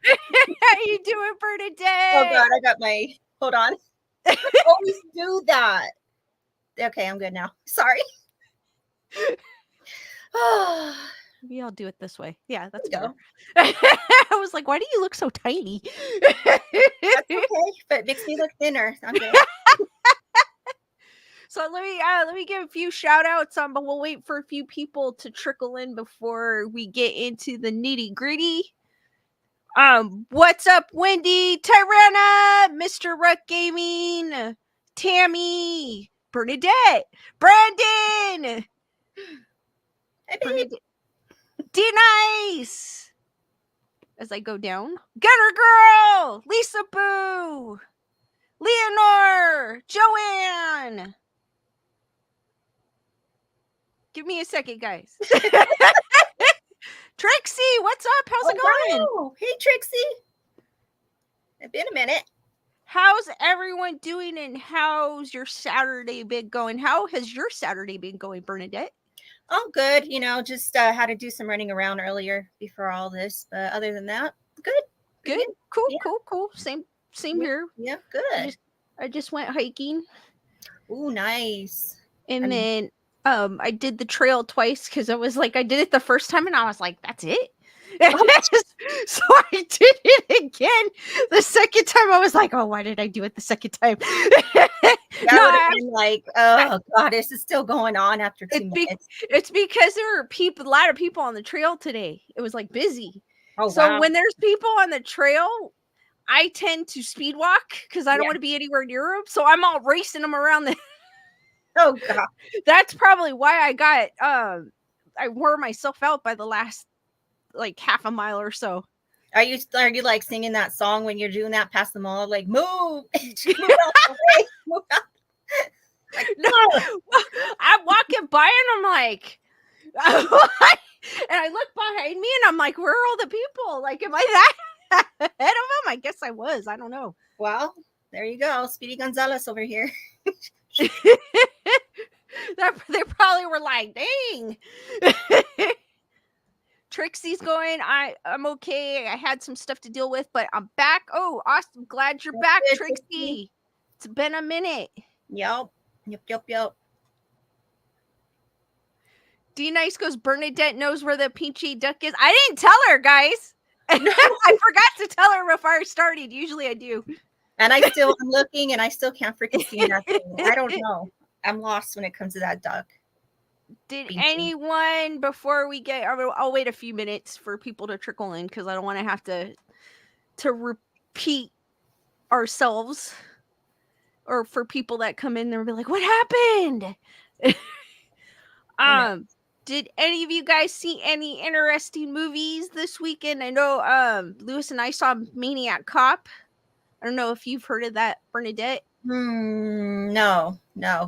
How you doing, Oh Bernadette? God, I got my. Hold on. I always do that. Okay, I'm good now. Sorry. Oh, Maybe I'll do it this way. Yeah, that's there you better. go. I was like, why do you look so tiny? That's okay, but it makes me look thinner. I'm good. So let me give a few shout outs but we'll wait for a few people to trickle in before we get into the nitty gritty. What's up, Wendy, Tyrana, Mr. Ruck Gaming, Tammy, Bernadette, Brandon, Hey, babe. Bernadette, D-Nice. As I go down, Gunner Girl, Lisa Boo, Leonore, Joanne. Give me a second, guys. Trixie, what's up? How's it going? Wow. Hey, Trixie. It's been a minute. How's everyone doing and how's your Saturday been going? How has your Saturday been going, Bernadette? Oh, good. Just had to do some running around earlier before all this, but other than that, good. Good. Pretty Cool, Yeah. cool. Same Yeah. here. Yeah, good. I just went hiking Ooh, nice. and then I did the trail twice because I was like, I did it the first time and I was like, that's it. So I did it again. The second time I was like, oh, why did I do it the second time? That would have been like, oh God, this is still going on after 2 minutes. It's because there were a lot of people on the trail today. It was like busy. Oh, So wow. when there's people on the trail, I tend to speed walk because I don't Yeah. want to be anywhere near them. So I'm all racing them around the. Oh God. That's probably why I got I wore myself out by the last like half a mile or so. Are you like singing that song when you're doing that past the mall? Like, move, move out the way, move out. Like, No, I'm walking by and I'm like, and I look behind me and I'm like, where are all the people? Like, am I that ahead of them? I guess I was. I don't know. well, there you go, Speedy Gonzalez over here. They probably were like, dang. Trixie's going. I'm okay. I had some stuff to deal with, but I'm back. Oh, awesome. Glad you're back, Good, Trixie. It's been a minute. Yep. D-Nice goes, Bernadette knows where the peachy duck is. I didn't tell her, guys. I forgot to tell her before I started. Usually I do. And I'm looking and I still can't freaking see nothing. I don't know. I'm lost when it comes to that duck. Did Peachy. anyone, before we get, I'll wait a few minutes for people to trickle in because I don't want to have to repeat ourselves, or for people that come in and be like, what happened? Did any of you guys see any interesting movies this weekend? I know Lewis and I saw Maniac Cop. I don't know if you've heard of that, Bernadette. No.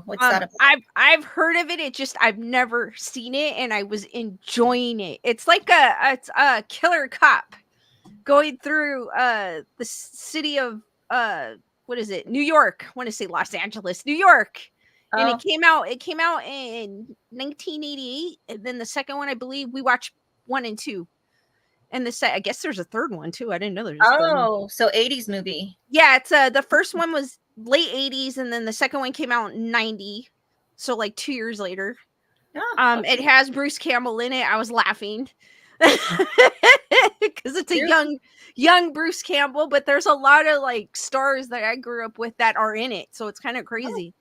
What's that about? I've heard of it. I've never seen it, and I was enjoying it. It's like it's a killer cop going through the city of what is it? New York. I want to say Los Angeles, New York. And it came out in 1988, and then the second one, I believe we watched 1 and 2. And I guess there's a third one too. I didn't know there's a third one. Oh, so 80s movie. Yeah, it's the first one was late 80s, and then the second one came out in 90. So like 2 years later. Okay. It has Bruce Campbell in it. I was laughing. Because it's a young Bruce Campbell, but there's a lot of like stars that I grew up with that are in it. So it's kind of crazy.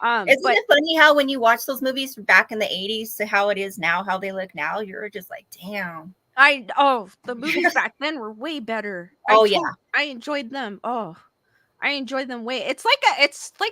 Isn't it funny how when you watch those movies back in the 80s to how it is now, how they look now, you're just like, damn. The movies back then were way better. I enjoyed them. Oh, I enjoyed them way. It's like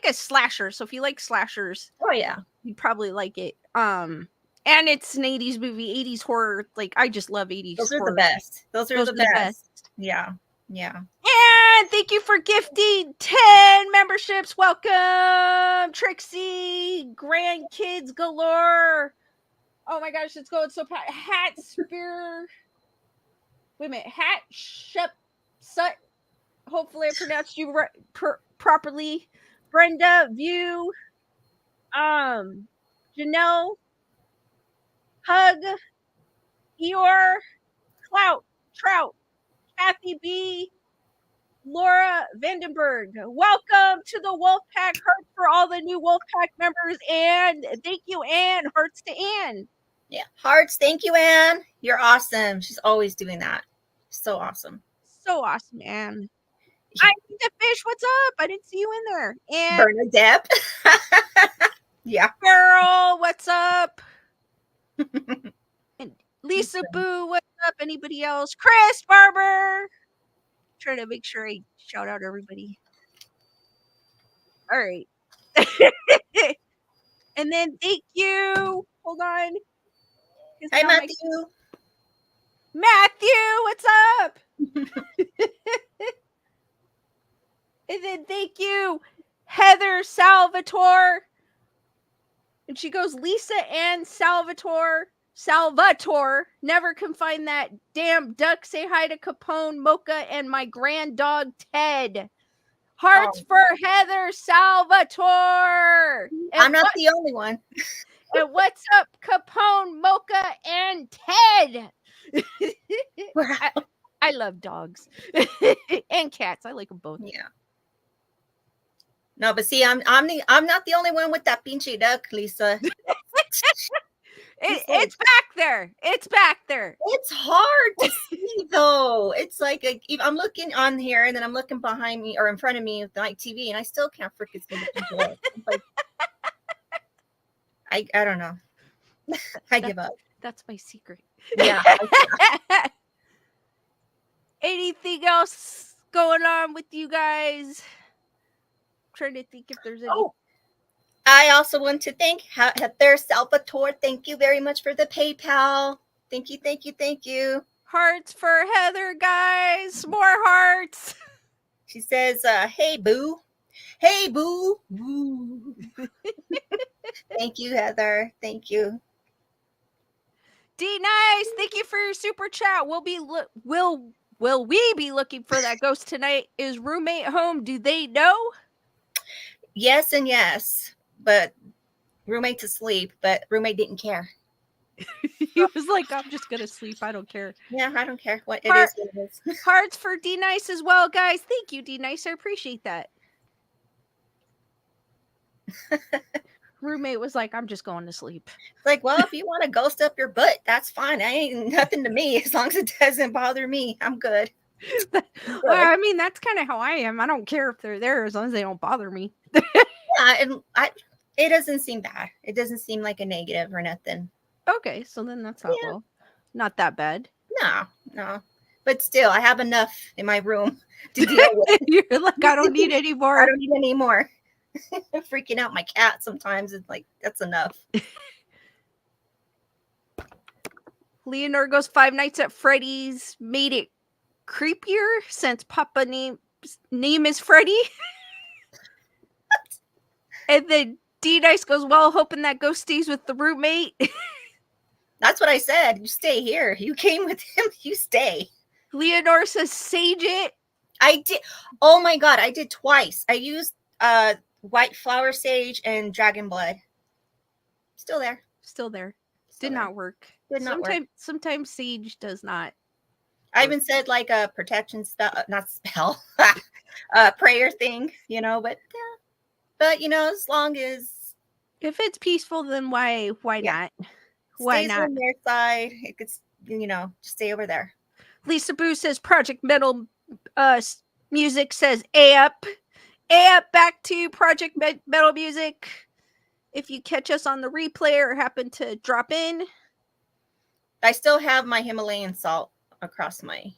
a slasher. So if you like slashers, oh yeah, you'd probably like it. And it's an 80s movie, 80s horror. Like, I just love 80s Those horror. are the best. Those are the best. Yeah. And thank you for gifting 10 memberships. Welcome, Trixie, grandkids galore. Oh my gosh, it's going so fast. Hat Spear. Wait a minute. Hat Sut. Hopefully I pronounced you properly. Brenda View. Janelle. Hug. Eeyore. Clout. Trout. Kathy B, Laura Vandenberg. Welcome to the Wolfpack. Hearts for all the new Wolfpack members, and thank you, Anne. Hearts to Anne. Yeah, hearts. Thank you, Anne. You're awesome. She's always doing that. So awesome. So awesome, Anne. I need the fish. What's up? I didn't see you in there. And Bernadette. Yeah. Carol, what's up? And Lisa Boo, what's up? Anybody else? Chris Barber. Trying to make sure I shout out everybody. All right. And then thank you. Hold on. Hi, Matthew. Matthew, what's up? And then thank you, Heather Salvatore. And she goes, Lisa and Salvatore. Never can find that damn duck. Say hi to Capone, Mocha, and my grand dog, Ted. Hearts for Heather Salvatore. And I'm not the only one. And what's up, Capone, Mocha, and Ted? I love dogs and cats. I like them both. Yeah. No, but see, I'm not the only one with that pinchy duck, Lisa. It's back there. It's back there. It's hard to see though. It's like I'm looking on here and then I'm looking behind me or in front of me with the night TV and I still can't freaking see the duck. Like, I don't know. I give up. That's my secret. Yeah. Anything else going on with you guys? I'm trying to think if there's any. Oh, I also want to thank Heather Salvatore. Thank you very much for the PayPal. Thank you, thank you, thank you. Hearts for Heather, guys. More hearts. She says, hey, boo. Hey, boo. Boo. Thank you, Heather. Thank you. D Nice, thank you for your super chat. Will we be looking for that ghost tonight? Is roommate home? Do they know? Yes and yes, but roommate's asleep, but roommate didn't care. He was like, I'm just gonna sleep. I don't care. Yeah, I don't care what it is. Hearts for D Nice as well, guys. Thank you, D Nice. I appreciate that. Roommate was like, I'm just going to sleep. Like, well, if you want to ghost up your butt, that's fine. Ain't nothing to me. As long as it doesn't bother me, I'm good. Well, I mean, that's kind of how I am. I don't care if they're there as long as they don't bother me. Yeah, and it doesn't seem bad. It doesn't seem like a negative or nothing. Okay, so then that's not that bad. No. But still, I have enough in my room to deal with. You're like, I don't need any more. I don't need any more. Freaking out my cat sometimes. It's like, that's enough. Leonor goes, Five Nights at Freddy's made it creepier since Papa name is Freddy. And then D-Nice goes, well, hoping that ghost stays with the roommate. That's what I said. You stay here. You came with him. You stay. Leonor says, sage it. I did. Oh my God. I did twice. I used white flower sage and dragon blood. Still there. Did not work. Sometimes sage does not. I even said like a protection spell, not spell, prayer thing, but as long as if it's peaceful, then why not? Why not? On their side, it could, just stay over there. Lisa Boo says Project Metal music says A up back to Project Metal music. If you catch us on the replay or happen to drop in. I still have my Himalayan salt across my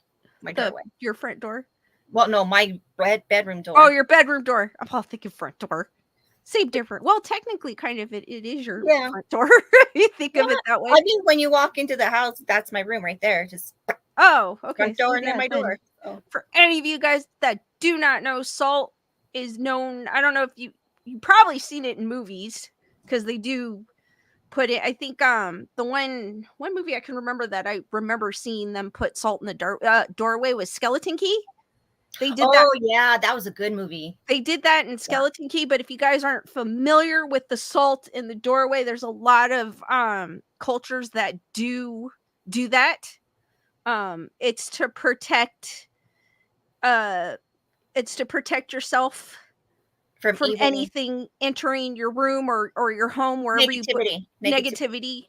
doorway. Your front door? Well, no, my bedroom door. Oh, your bedroom door. I'm all thinking front door. Same different. Well, technically, kind of it is your front door. You think of it that way. I mean, when you walk into the house, that's my room right there. Just okay. Front door and then my door. Oh. For any of you guys that do not know, salt is known. I don't know if you probably seen it in movies because they do put it. I think the one movie I can remember that I remember seeing them put salt in the doorway was Skeleton Key. They did that. Oh yeah, that was a good movie. They did that in Skeleton Key, but if you guys aren't familiar with the salt in the doorway, there's a lot of cultures that do that. It's to protect it's to protect yourself From evil, anything entering your room or your home, wherever you put negativity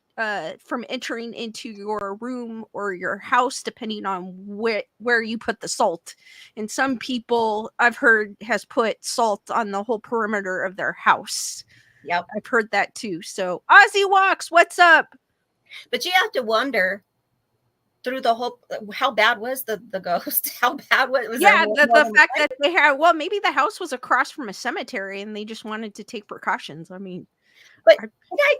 from entering into your room or your house, depending on where you put the salt. And some people I've heard has put salt on the whole perimeter of their house. Yep, I've heard that too. So Ozzy Walks, what's up? But you have to wonder through the whole, how bad was the ghost? How bad was the fact that they had, well, maybe the house was across from a cemetery and they just wanted to take precautions. I mean, but can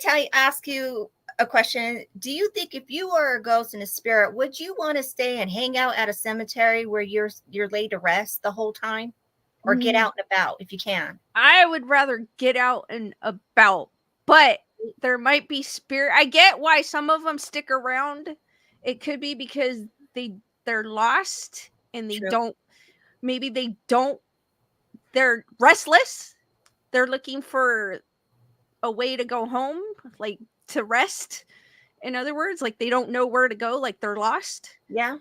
I ask you a question? Do you think if you were a ghost and a spirit, would you want to stay and hang out at a cemetery where you're laid to rest the whole time, or get out and about if you can? I would rather get out and about, but there might be spirit. I get why some of them stick around. It could be because they're lost and they don't, maybe they don't, they're restless. They're looking for a way to go home, like to rest. In other words, like they don't know where to go, like they're lost. Yeah.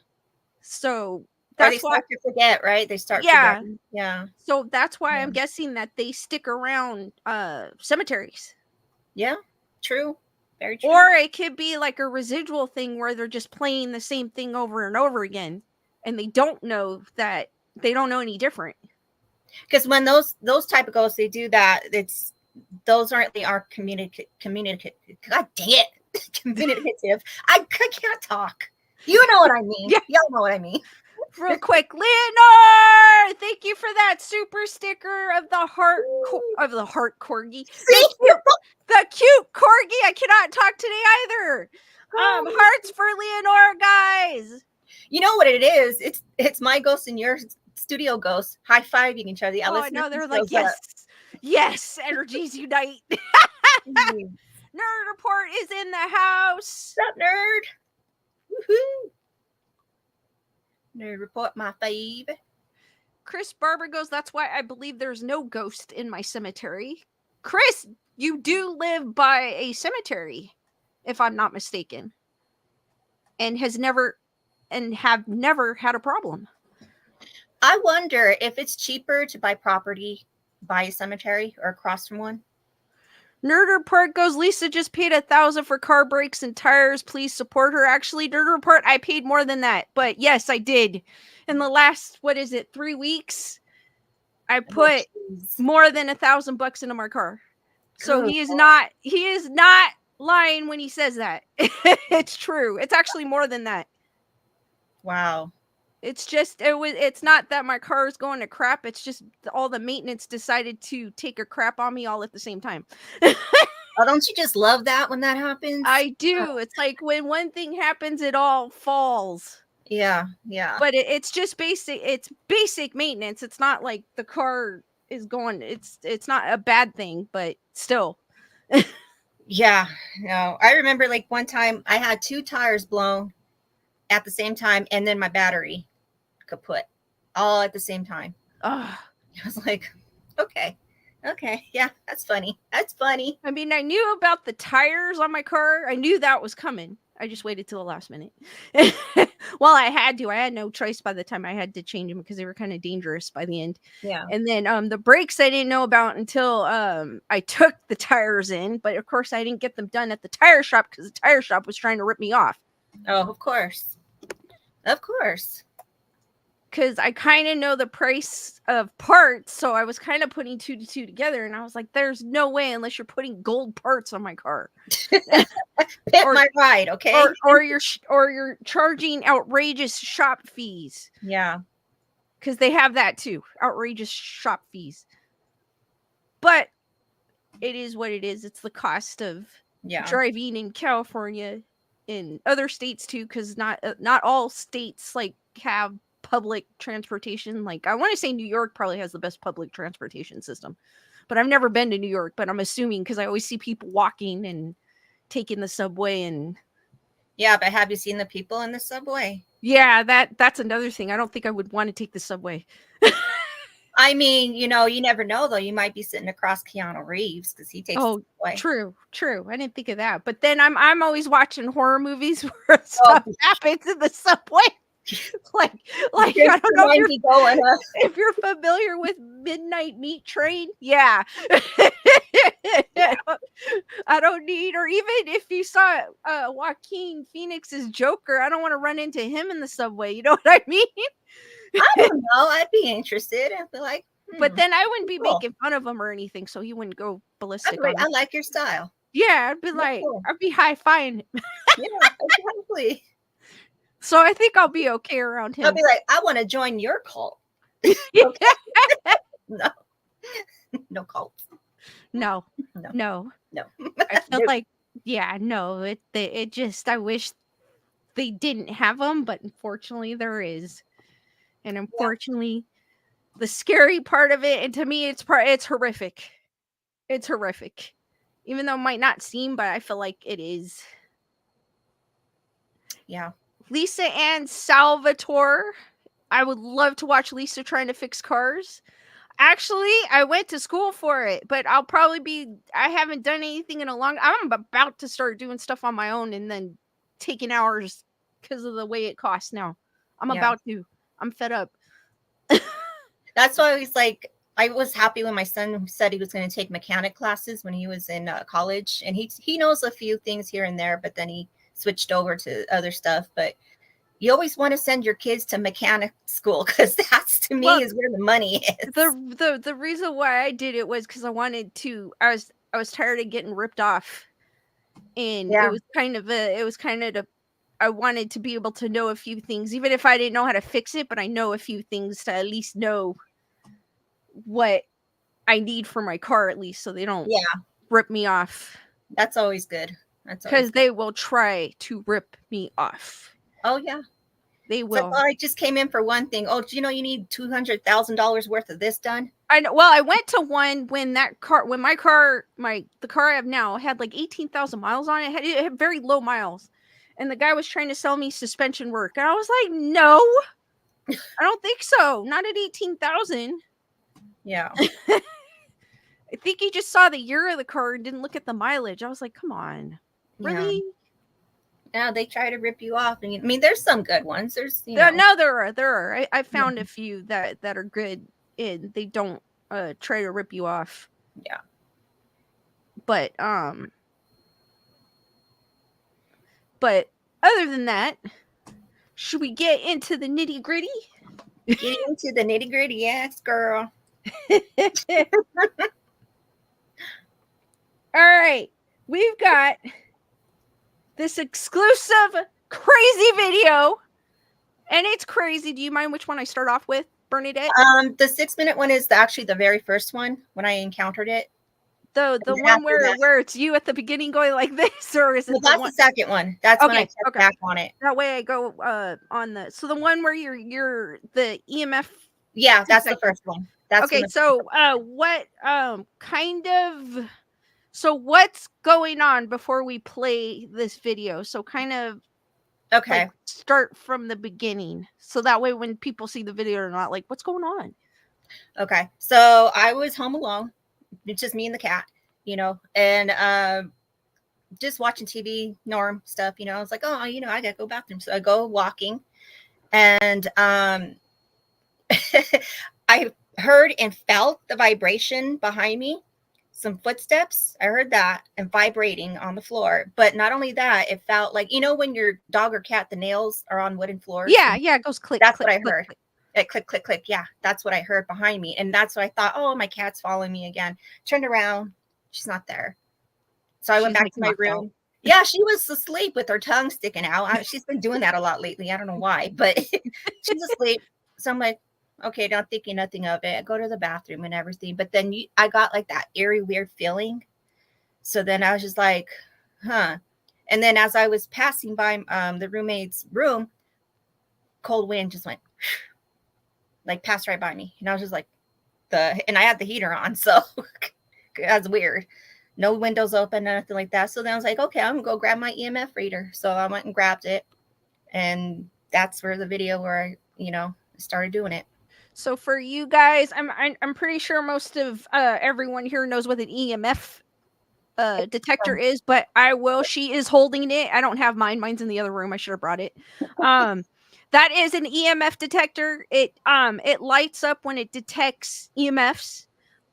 So that's why they start to forget, right? They start forgetting. Yeah. So that's why I'm guessing that they stick around cemeteries. Yeah, true. Very true. Or it could be like a residual thing where they're just playing the same thing over and over again, and they don't know any different. Because when those type of ghosts, they do that, those aren't communicative. God dang it, communicative. I can't talk. You know what I mean? Yeah. Y'all know what I mean. Real quick, Leonor, thank you for that super sticker of the heart corgi. See? The cute corgi. I cannot talk today either. Hearts for Leonor, guys. You know what it is? It's my ghost and your studio ghost high-fiving each other. Oh, no, they're like, yes, energies unite. Nerd Report is in the house. What's up, nerd? Woohoo! Nerd Report, my fave. Chris Barber goes, that's why I believe there's no ghost in my cemetery. Chris, you do live by a cemetery, if I'm not mistaken, and have never had a problem. I wonder if it's cheaper to buy property by a cemetery or across from one. Nerd Report goes, Lisa just paid $1,000 for car brakes and tires. Please support her. Actually, Nerd Report, I paid more than that. But yes, I did. In the last, 3 weeks, I put more than $1,000 into my car. So he is not lying when he says that. It's true. It's actually more than that. Wow. It's just, it's not that my car is going to crap. It's just all the maintenance decided to take a crap on me all at the same time. Oh, don't you just love that when that happens? I do. It's like when one thing happens, it all falls. Yeah. But it's just basic maintenance. It's not like the car is going, it's not a bad thing, but still. Yeah. No, I remember like one time I had 2 tires blown at the same time, and then my battery kaput all at the same time. I was like, okay, yeah, that's funny. I mean, I knew about the tires on my car. I knew that was coming. I just waited till the last minute. Well, I had no choice by the time I had to change them because they were kind of dangerous by the end. Yeah. And then the brakes I didn't know about until I took the tires in, but of course I didn't get them done at the tire shop because the tire shop was trying to rip me off. Oh, of course. Because I kind of know the price of parts, so I was kind of putting 2 to 2 together, and I was like, there's no way unless you're putting gold parts on my car. My ride, okay? Or you're charging outrageous shop fees. Yeah. Because they have that too, outrageous shop fees. But it is what it is. It's the cost of driving in California, in other states too, because not all states like have public transportation. Like I want to say New York probably has the best public transportation system, but I've never been to New York, but I'm assuming because I always see people walking and taking the subway. And yeah, but have you seen the people in the subway? Yeah, that's another thing. I don't think I would want to take the subway. I mean, you never know though. You might be sitting across Keanu Reeves because he takes the subway. True. I didn't think of that. But then I'm always watching horror movies where stuff happens in the subway. like Just I don't to know mind me going, if you're familiar with Midnight Meat Train. Yeah. Yeah. I don't need, or even if you saw Joaquin Phoenix's Joker, I don't want to run into him in the subway. You know what I mean? I don't know. I'd be interested. I'd be like, But then I wouldn't be cool. making fun of him or anything, so he wouldn't go I'd be ballistic like, on I me. like your style. Yeah, I'd be That's like, cool. I'd be high-fiving. Yeah, exactly. So I think I'll be okay around I'll him. be like, I want to join your cult. Okay. No. No cults. No, No. no. No. I feel Nope. like, yeah, no. It just, I wish they didn't have them, but unfortunately there is, and unfortunately, the scary part of it, and to me, it's horrific. It's horrific, even though it might not seem, but I feel like it is. Yeah. Lisa and Salvatore. I would love to watch Lisa trying to fix cars. Actually, I went to school for it, but I haven't done anything in a long. I'm about to start doing stuff on my own and then taking hours because of the way it costs now. I'm Yeah. about to. I'm fed up. That's why I was like, I was happy when my son said he was going to take mechanic classes when he was in college, and he knows a few things here and there, but then he switched over to other stuff. But you always want to send your kids to mechanic school because that's, to me, is where the money is. The reason why I did it was because I wanted to. I was tired of getting ripped off, and Yeah. it was kind of I wanted to be able to know a few things, even if I didn't know how to fix it, but I know a few things to at least know what I need for my car, at least, so they don't rip me off. That's always good. That's always Because good. they will try to rip me off. Oh yeah. They It's like, will. oh, I just came in for one thing. Oh, do you know you need $200,000 worth of this done? I know. Well, I went to one when the car I have now had like 18,000 miles on it. It had very low miles, and the guy was trying to sell me suspension work, and I was like, no, I don't think so. Not at 18,000. Yeah. I think he just saw the year of the car and didn't look at the mileage. I was like, come on, really? Yeah, they try to rip you off. And I mean, there's some good ones. There's, No, there are. I found a few that are good, and they don't try to rip you off. Yeah. But other than that, should we get into the nitty gritty? Get into the nitty gritty, yes, girl. All right, we've got this exclusive crazy video, and it's crazy. Do you mind which one I start off with, Bernadette? The 6-minute one is actually the very first one when I encountered it. The one where it's you at the beginning going like this, or is it that's the second one? That's when I checked back on it. That way I go on the one where you're the EMF. Yeah, that's the first one. That's okay. So what so what's going on before we play this video? So kind of okay, start from the beginning, so that way when people see the video, they're not like, what's going on? Okay, so I was home alone. It's just me and the cat, and just watching TV, norm stuff, I was like, oh, I gotta go bathroom. So I go walking, and I heard and felt the vibration behind me, some footsteps. I heard that and vibrating on the floor. But not only that, it felt like, when your dog or cat, the nails are on wooden floors. Yeah, it goes click. That's click, what I click, heard. Click. Click, click, click. Yeah, that's what I heard behind me. And that's what I thought, oh, my cat's following me again. Turned around. She's not there. So I went back to my room. Yeah, she was asleep with her tongue sticking out. She's been doing that a lot lately. I don't know why, but she's asleep. So I'm like, okay, not thinking nothing of it. I go to the bathroom and everything. But then I got like that eerie, weird feeling. So then I was just like, huh. And then as I was passing by the roommate's room, cold wind just went, like passed right by me. And I was just like, and I had the heater on. So that's weird. No windows open, nothing like that. So then I was like, okay, I'm gonna go grab my EMF reader. So I went and grabbed it. And that's where the video where I started doing it. So for you guys, I'm pretty sure most of everyone here knows what an EMF detector is, but she is holding it. I don't have mine. Mine's in the other room. I should have brought it. That is an EMF detector. It lights up when it detects EMFs.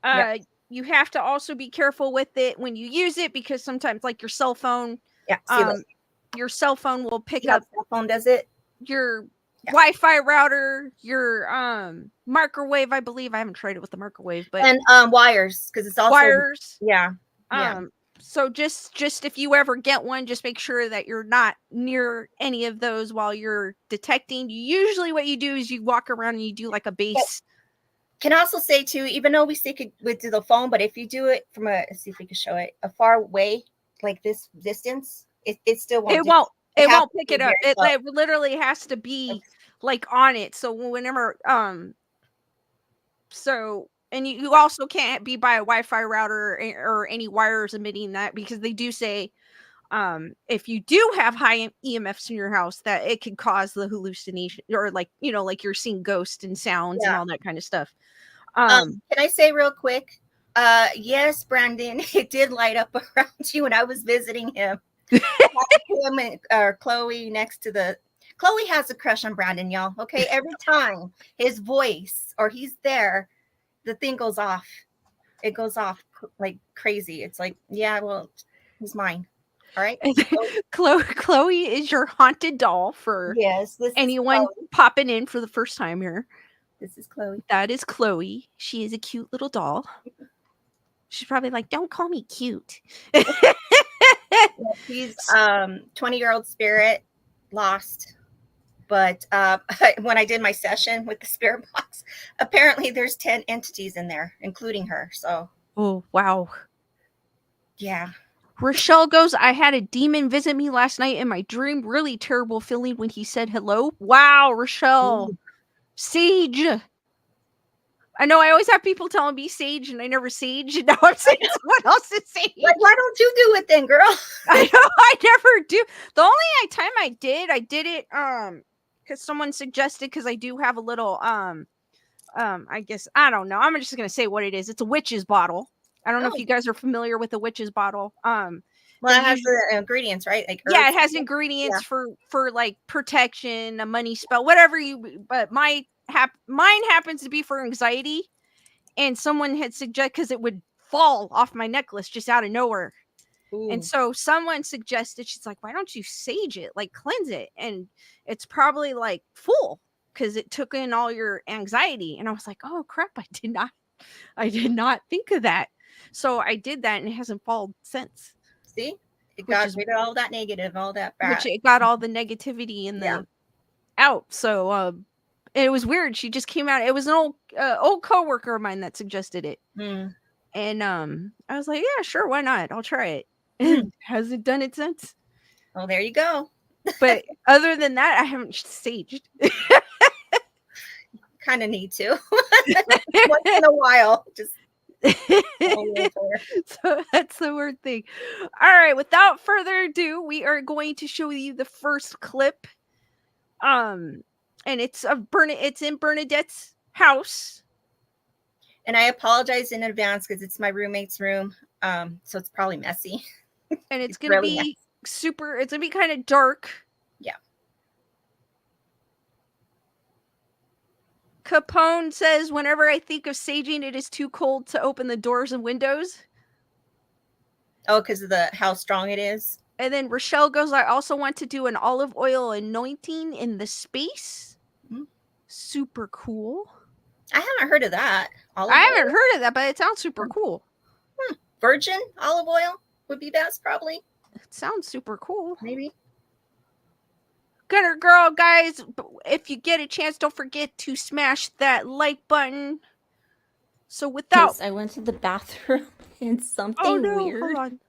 Yep. You have to also be careful with it when you use it, because sometimes, like your cell phone, Yeah. See, look. your cell phone will pick See how up cell phone does it? your Wi-Fi router, your microwave. I believe I haven't tried it with the microwave, but And wires, because it's also wires. yeah. So just if you ever get one, just make sure that you're not near any of those while you're detecting. Usually what you do is you walk around and you do like a base. Can also say too, even though we stick it with the phone, but if you do it from let's see if we can show it, a far away, like this distance, it still won't. It won't pick it up. It literally has to be like on it. So whenever and you also can't be by a Wi-Fi router or any wires emitting that, because they do say if you do have high EMFs in your house, that it could cause the hallucination, or like like you're seeing ghosts and sounds and all that kind of stuff. Can I say real quick? Yes, Brandon, it did light up around you when I was visiting him. Him and Chloe next to the. Chloe has a crush on Brandon, y'all. Okay, every time his voice or he's there, the thing goes off. It goes off like crazy. It's like, yeah, well, he's mine. All right. Chloe is your haunted doll for anyone popping in for the first time here. This is Chloe. That is Chloe. She is a cute little doll. She's probably like, don't call me cute. She's 20-year-old spirit, lost. But when I did my session with the spirit box, apparently there's 10 entities in there, including her. So. Oh, wow. Yeah. Rochelle goes, I had a demon visit me last night in my dream. Really terrible feeling when he said hello. Wow, Rochelle. Ooh. Sage. I know I always have people telling me sage, and I never sage, and now I'm saying someone else is sage. Like, why don't you do it then, girl? I know, I never do. The only time I did it because someone suggested, because I do have a little I guess, I don't know, I'm just gonna say what it is. It's a witch's bottle. I don't know if you guys are familiar with the witch's bottle. Well, it has the ingredients, right? Like it has ingredients for like protection, a money spell, whatever you. But mine happens to be for anxiety, and someone had suggested, because it would fall off my necklace just out of nowhere. Ooh. And so someone suggested, she's like, why don't you sage it, like cleanse it? And it's probably like full because it took in all your anxiety. And I was like, oh crap, I did not think of that. So I did that, and it hasn't fallen since. See, it got rid of all that negative, all that bad. Which it got all the negativity in the out. So it was weird. She just came out. It was an old coworker of mine that suggested it. And I was like, yeah, sure, why not? I'll try it. And hasn't done it since. Oh, there you go. But other than that, I haven't saged. Kind of need to. Once in a while. Just so that's the word thing. All right, without further ado, we are going to show you the first clip. And it's in Bernadette's house. And I apologize in advance because it's my roommate's room. So it's probably messy. And it's gonna be messy. It's gonna be kind of dark. Yeah. Capone says, whenever I think of saging, it is too cold to open the doors and windows. Oh, because of how strong it is. And then Rochelle goes, I also want to do an olive oil anointing in the space. Mm-hmm. Super cool. I haven't heard of that. I haven't heard of that, but it sounds super cool. Virgin olive oil would be best, probably. It sounds super cool. Maybe. Gunner Girl, guys, if you get a chance, don't forget to smash that like button. So without... I went to the bathroom and something weird. Hold on.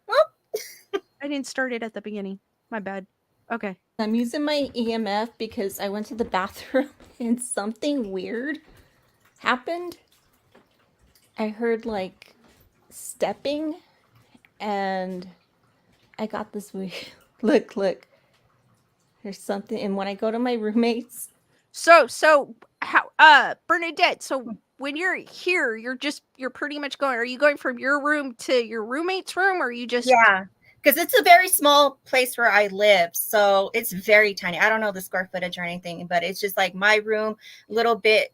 I didn't start it at the beginning. My bad. Okay. I'm using my EMF because I went to the bathroom and something weird happened. I heard like stepping and I got this weird... Look. There's something, and when I go to my roommates. So how Bernadette, so when you're here, you're pretty much going, are you going from your room to your roommate's room, or are you just... Yeah. Because it's a very small place where I live. So it's very tiny. I don't know the square footage or anything, but it's just like my room, a little bit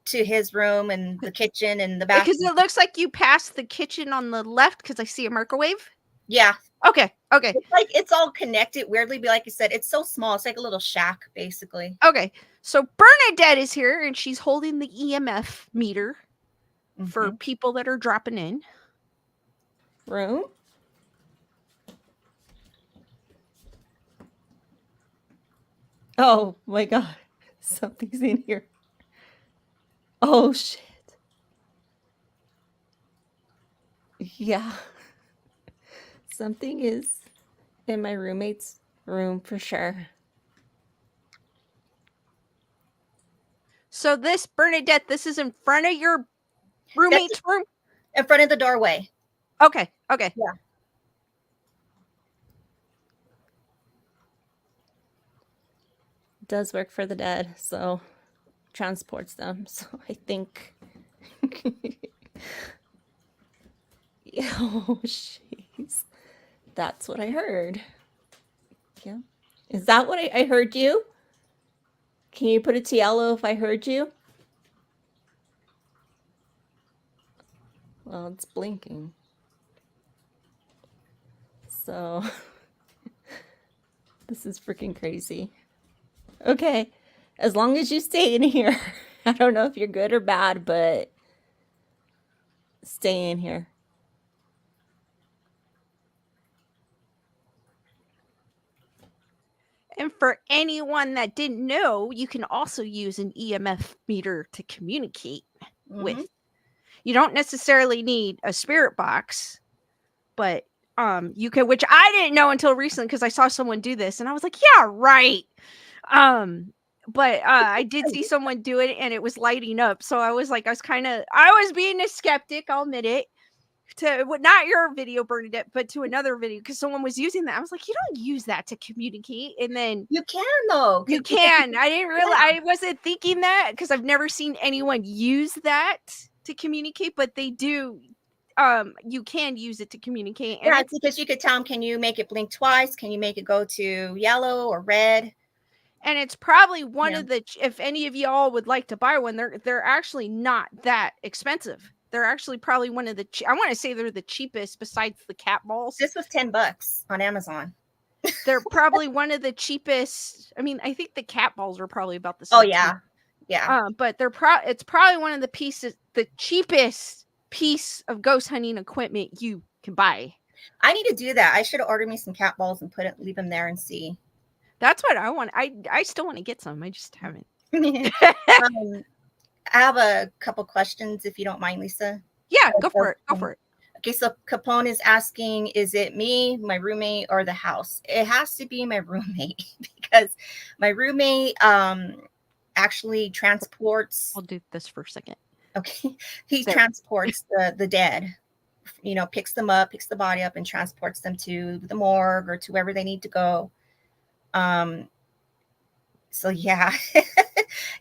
to his room and the kitchen and the bathroom. Because it looks like you passed the kitchen on the left because I see a microwave. Yeah. Okay. It's like it's all connected weirdly, but like you said, it's so small. It's like a little shack, basically. Okay. So Bernadette is here and she's holding the EMF meter for people that are dropping in. Room? Oh my god. Something's in here. Oh shit. Yeah. Something is in my roommate's room for sure. So this, Bernadette, this is in front of your roommate's room? In front of the doorway. Okay. Yeah. Does work for the dead, so transports them. So I think. Oh, jeez. That's what I heard. Yeah. Is that what I heard you? Can you put it to yellow if I heard you? Well, it's blinking. So, this is freaking crazy. Okay, as long as you stay in here. I don't know if you're good or bad, but stay in here. And for anyone that didn't know, you can also use an EMF meter to communicate with. You don't necessarily need a spirit box, but you can, which I didn't know until recently because I saw someone do this and I was like, yeah, right. But I did see someone do it and it was lighting up. So I was being a skeptic, I'll admit it. To not your video, Bernadette, but to another video because someone was using that. I was like, you don't use that to communicate. And then you can though. You can. I didn't realize. I wasn't thinking that because I've never seen anyone use that to communicate, but they do. You can use it to communicate. And it's because you could tell them, can you make it blink twice? Can you make it go to yellow or red? And it's probably one of the, if any of y'all would like to buy one, they're actually not that expensive. They're actually probably one of the, I want to say they're the cheapest besides the cat balls. This was $10 on Amazon. They're probably one of the cheapest. I mean, I think the cat balls are probably about the same. Oh yeah. Yeah. But it's probably one of the cheapest piece of ghost hunting equipment you can buy. I need to do that. I should have ordered me some cat balls and leave them there and see. That's what I want. I still want to get some. I just haven't. I have a couple questions, if you don't mind, Lisa. Yeah, go for it. Okay, so Capone is asking, is it me, my roommate, or the house? It has to be my roommate because my roommate actually transports. We'll do this for a second. Okay, he transports the dead. You know, picks them up, picks the body up, and transports them to the morgue or to wherever they need to go. So yeah,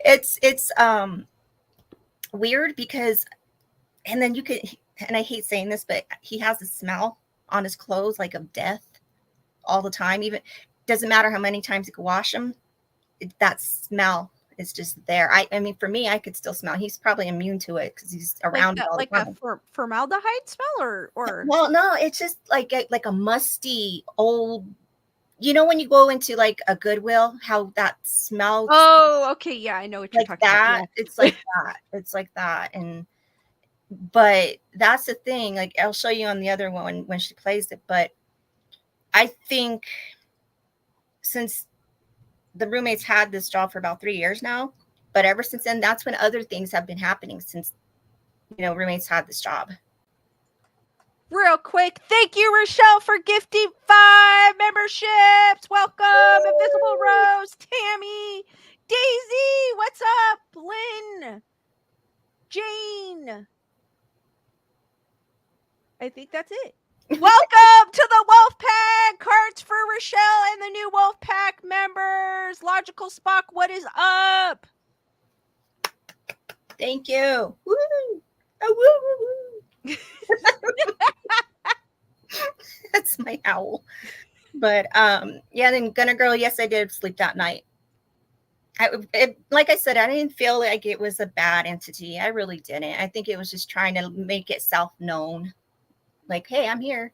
it's weird because, and then you could, and I hate saying this, but he has a smell on his clothes like of death all the time. Even doesn't matter how many times you can wash them, that smell is just there. I mean, for me, I could still smell. He's probably immune to it because he's around it all the time. Like a formaldehyde smell, or well, no, it's just like a musty old. You know when you go into like a Goodwill, how that smells? Oh, okay, yeah, I know what you're talking about. Yeah. It's like that. It's like that, but that's the thing. Like I'll show you on the other one when she plays it. But I think since the roommates had this job for about 3 years now, but ever since then, that's when other things have been happening since roommates had this job. Real quick, thank you, Rochelle, for gifting 5 memberships. Welcome, Invisible Rose, Tammy, Daisy, what's up, Lynn, Jane. I think that's it. Welcome to the Wolfpack. Cards for Rochelle and the new Wolfpack members. Logical Spock, what is up? Thank you. Woo! Oh, woo, woo, woo. That's my owl. But yeah, then Gunner Girl, yes, I did sleep that night. Like I said, I didn't feel like it was a bad entity. I really didn't. I think it was just trying to make itself known. Like, hey, I'm here.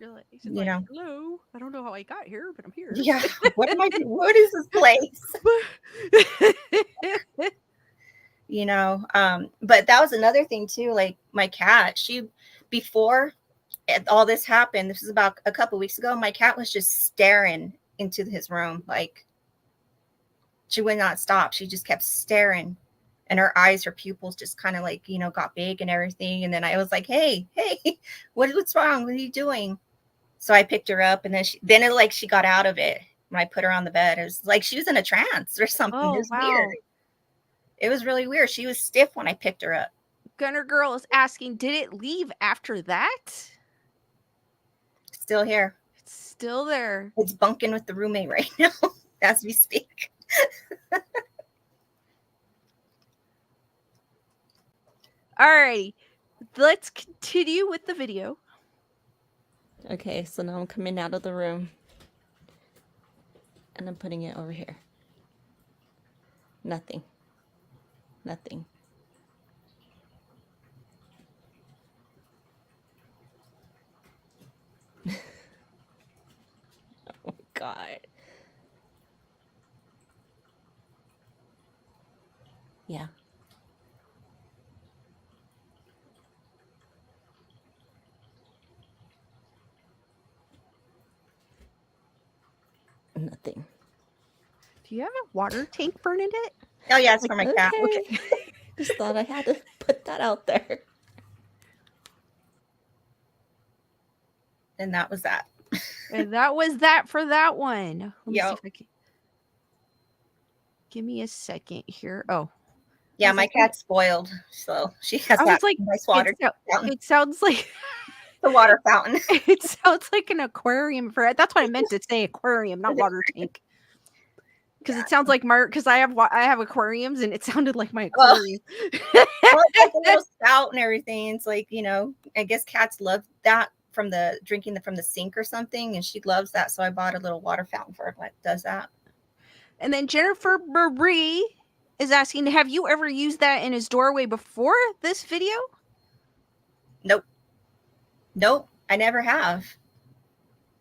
Really? It's You like, know. hello. I don't know how I got here, but I'm here. Yeah. What am I doing? What is this place? You know. But that was another thing too. Like my cat, before all this happened, this was about a couple weeks ago, my cat was just staring into his room. Like she would not stop. She just kept staring. And her eyes, her pupils just kind of like, got big and everything. And then I was like, hey, what's wrong? What are you doing? So I picked her up, and then she got out of it. When I put her on the bed, it was like she was in a trance or something. Oh, It was wow. weird. It was really weird. She was stiff when I picked her up. Gunner Girl is asking, did it leave after that? Still here. It's still there. It's bunking with the roommate right now as we speak. Alrighty, let's continue with the video. Okay, so now I'm coming out of the room. And I'm putting it over here. Nothing. Nothing. Oh my God. Yeah. Nothing. Do you have a water tank, Bernadette? Oh yeah, it's for my cat. Okay. Just thought I had to put that out there. And that was that. And that was that for that one. Let me see Yep. if I can. Give me a second here. Oh. Yeah, my cat's spoiled, so she has I that was like, nice water fountain. it sounds like The water fountain. it sounds like an aquarium for that's what I meant to say, aquarium, not water tank. Because it sounds like because I have aquariums and it sounded like my aquarium. Well, it's like a little spout and everything. It's like, I guess cats love that from the drinking from the sink or something, and she loves that. So I bought a little water fountain for her that does that. And then Jennifer Marie is asking, have you ever used that in his doorway before this video? Nope, I never have.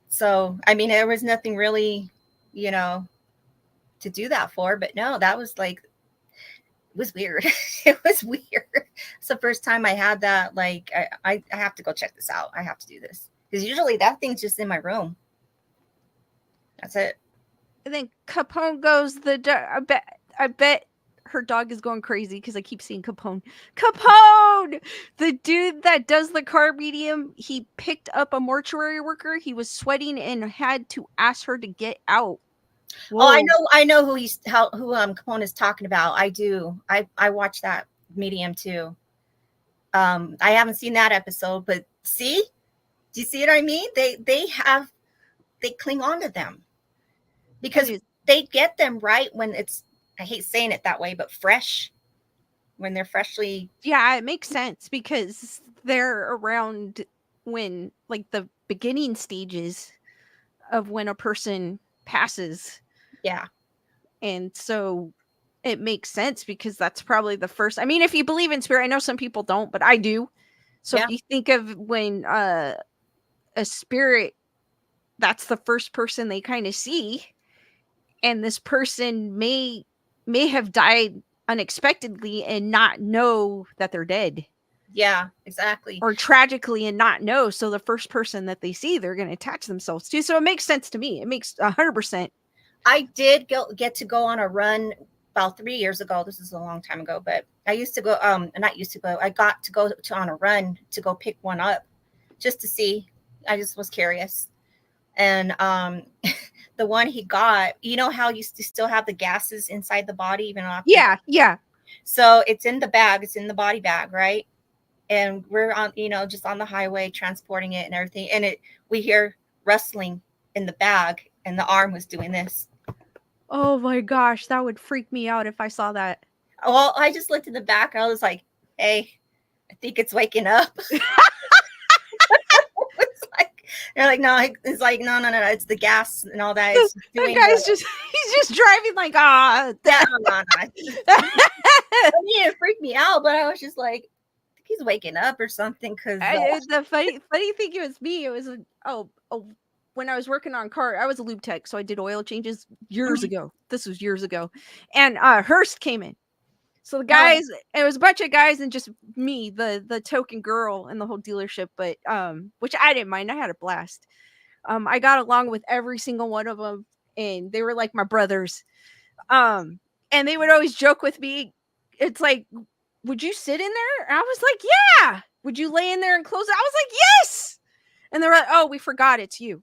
So, I mean, there was nothing really, to do that for, but no, that was like, it was weird. It was weird. It's the first time I had that. Like, I have to go check this out. I have to do this. Because usually that thing's just in my room. That's it. And then Capone goes, I bet her dog is going crazy because I keep seeing Capone. Capone! The dude that does the car medium, he picked up a mortuary worker. He was sweating and had to ask her to get out. Whoa. Oh, I know who Capone is talking about. I do. I watched that medium too. I haven't seen that episode, but see? Do you see what I mean? They cling on to them because they get them right when it's, I hate saying it that way, but fresh, when they're freshly. Yeah, it makes sense because they're around when, like, the beginning stages of when a person passes. Yeah. And so it makes sense because that's probably the first. I mean, if you believe in spirit, I know some people don't, but I do. So if you think of when a spirit, that's the first person they kind of see, and this person may have died unexpectedly and not know that they're dead. Yeah, exactly. Or tragically and not know. So the first person that they see, they're going to attach themselves to. So it makes sense to me. It makes 100%. I did get to go on a run about 3 years ago. This is a long time ago, but I used to go, I got to go on a run to go pick one up just to see. I just was curious. And the one he got, you know how you still have the gases inside the body, even after. Yeah. So it's in the bag. It's in the body bag, right? And we're on, just on the highway transporting it and everything. And we hear rustling in the bag, and the arm was doing this. Oh my gosh, that would freak me out if I saw that. Well, I just looked in the back. I was like, hey, I think it's waking up. They're like, no, it's like, no, it's the gas and all that. It's That guy's he's just driving like, yeah, no. It didn't freak me out, but I was just like, he's waking up or something. Because the funny thing, it was me. It was when I was working on car, I was a lube tech, so I did oil changes years ago. This was years ago, and Hearst came in. So the guys, it was a bunch of guys and just me, the token girl in the whole dealership. But which I didn't mind. I had a blast. I got along with every single one of them, and they were like my brothers. And they would always joke with me. It's like, would you sit in there? And I was like, yeah. Would you lay in there and close it? I was like, yes. And they're like, oh, we forgot it's you.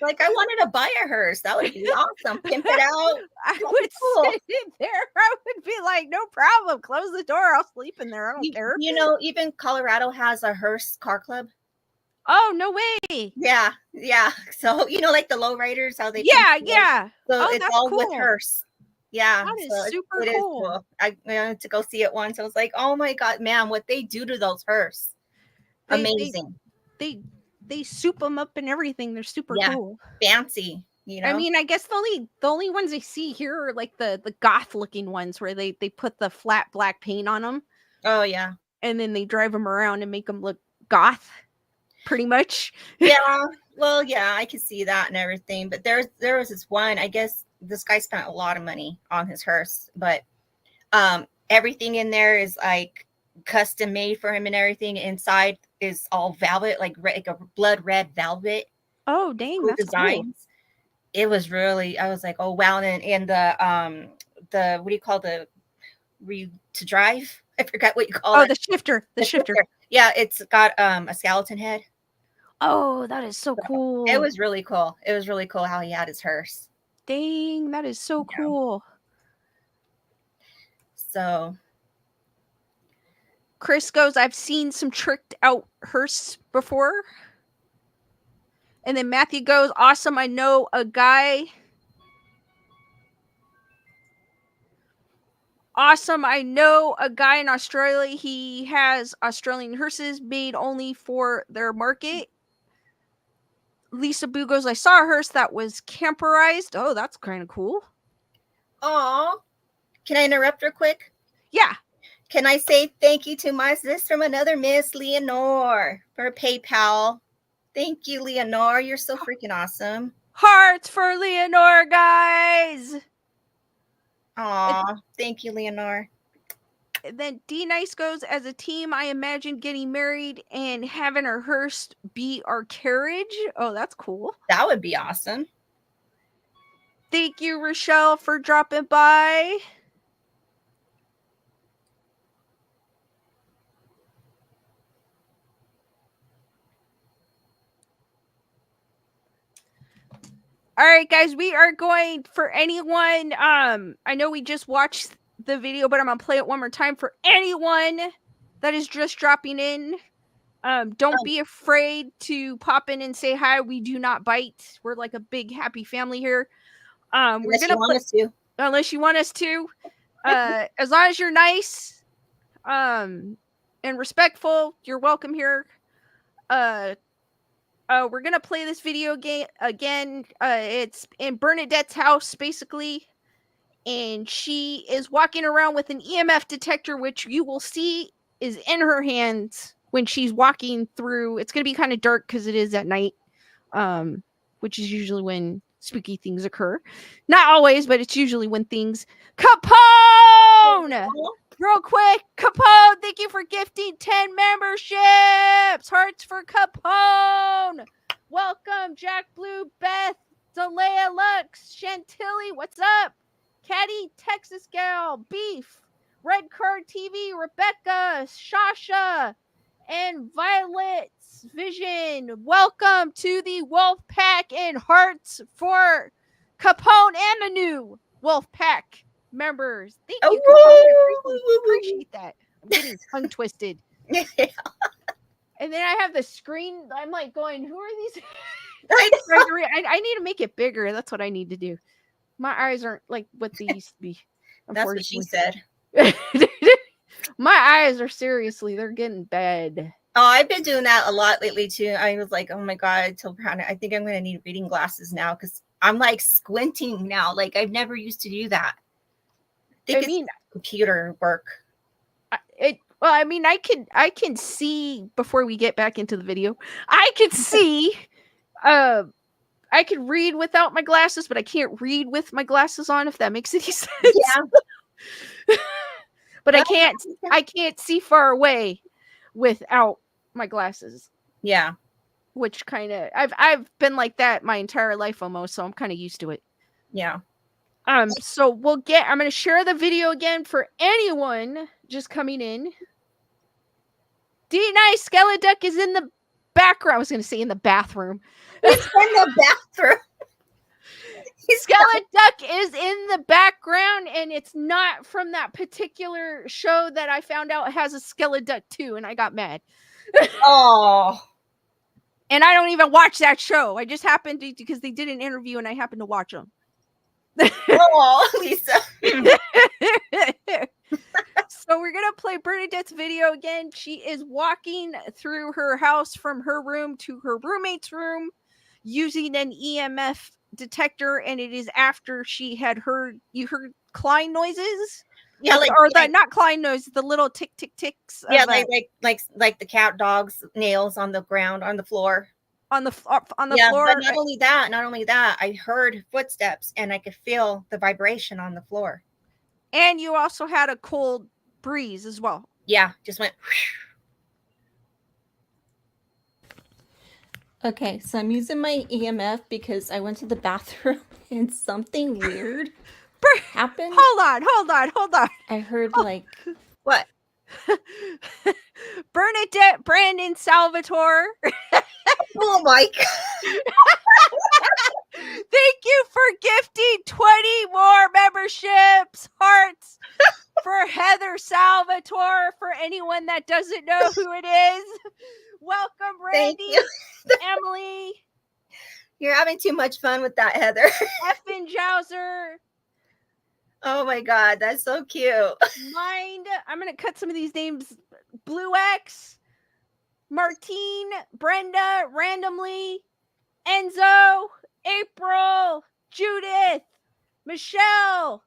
Like, I wanted to buy a hearse. That would be awesome. Pimp it out. I would sit in there. I would be like, no problem. Close the door. I'll sleep in there. I don't care. You know, even Colorado has a hearse car club. Oh, no way. Yeah. So, you know, like the lowriders, how they yeah. So it's all cool. With hearse. Yeah. That is super cool. I went to go see it once. I was like, oh my God, man, what they do to those hearse. Amazing. They soup them up and everything. They're super cool. Fancy. You know? I mean, I guess the only ones I see here are like the goth looking ones where they put the flat black paint on them. Oh yeah. And then they drive them around and make them look goth, pretty much. Yeah. Well, yeah, I can see that and everything. But there was this one. I guess this guy spent a lot of money on his hearse, but everything in there is like custom made for him, and everything inside is all velvet, like a blood red velvet. Oh dang, that's designs. Cool. It was really, I was like, oh wow. And the what do you call to drive? I forgot what you call it. Oh, the shifter. The shifter. Yeah, it's got a skeleton head. Oh, that is so cool. It was really cool. It was really cool how he had his hearse. Dang, that is so cool. So Chris goes, I've seen some tricked out hearse before. And then Matthew goes, awesome. I know a guy. Awesome. I know a guy in Australia. He has Australian hearses made only for their market. Lisa Boo goes, I saw a hearse that was camperized. Oh, that's kind of cool. Oh, can I interrupt real quick? Yeah. Can I say thank you to my sis from another Miss Leonore for PayPal? Thank you, Leonore. You're so freaking awesome. Hearts for Leonore, guys. Aw, thank you, Leonore. And then D Nice goes, as a team, I imagine getting married and having our hearse be our carriage. Oh, that's cool. That would be awesome. Thank you, Rochelle, for dropping by. All right, guys, we are going for anyone. I know we just watched the video, but I'm going to play it one more time for anyone that is just dropping in. Don't be afraid to pop in and say hi. We do not bite. We're like a big, happy family here. We're going to want us to. Unless you want us to. As long as you're nice and respectful, you're welcome here. We're gonna play this video game again. It's in Bernadette's house, basically, and she is walking around with an EMF detector, which you will see is in her hands when she's walking through. It's gonna be kind of dark because it is at night, which is usually when spooky things occur. Not always, but it's usually when things. Capone! Real quick, Capone, thank you for gifting 10 memberships. Hearts for Capone. Welcome, Jack Blue, Beth, Delea Lux, Chantilly, what's up? Caddy, Texas Gal, Beef, Red Card TV, Rebecca, Shasha, and Violet's Vision. Welcome to the Wolf Pack and Hearts for Capone and the new Wolf Pack members. Thank you. I appreciate that. I'm getting tongue twisted. Yeah. And then I have the screen. I'm like going, who are these? I need to make it bigger. That's what I need to do. My eyes aren't like what they used to be. That's what she said. My eyes are seriously, they're getting bad. Oh, I've been doing that a lot lately too. I was like, oh my God, I told Brown, I think I'm going to need reading glasses now because I'm like squinting now. Like I've never used to do that. I mean, computer work. Well, I mean, I can see before we get back into the video. I can see. I can read without my glasses, but I can't read with my glasses on. If that makes any sense. Yeah. But I can't see far away without my glasses. Yeah. Which kind of I've been like that my entire life almost, so I'm kind of used to it. Yeah. So I'm going to share the video again for anyone just coming in. D-Nice Skeleduck is in the background. I was going to say in the bathroom. He's in the bathroom. Skeleduck is in the background, and it's not from that particular show that I found out has a Skeleduck too, and I got mad. Oh. And I don't even watch that show. I just happened to, because they did an interview, and I happened to watch them. Oh, Lisa. So we're gonna play Bernadette's video again. She is walking through her house from her room to her roommate's room using an EMF detector, and it is after she had heard Klein noises. Yeah, not Klein noises, the little tick tick ticks. Yeah, like the cat dog's nails on the ground, on the floor. On the floor. But not only that, I heard footsteps and I could feel the vibration on the floor. And you also had a cold breeze as well. Yeah, just went. Okay, so I'm using my EMF because I went to the bathroom and something weird happened. Hold on. I heard like what? Bernadette Brandon Salvatore. Oh my God. Thank you for gifting 20 more memberships, hearts, for Heather Salvatore. For anyone that doesn't know who it is, welcome, Randy, Emily. You're having too much fun with that, Heather. Effin Jowser. Oh my God, that's so cute. Mind. I'm going to cut some of these names. Blue X, Martine, Brenda, randomly, Enzo, April, Judith, Michelle,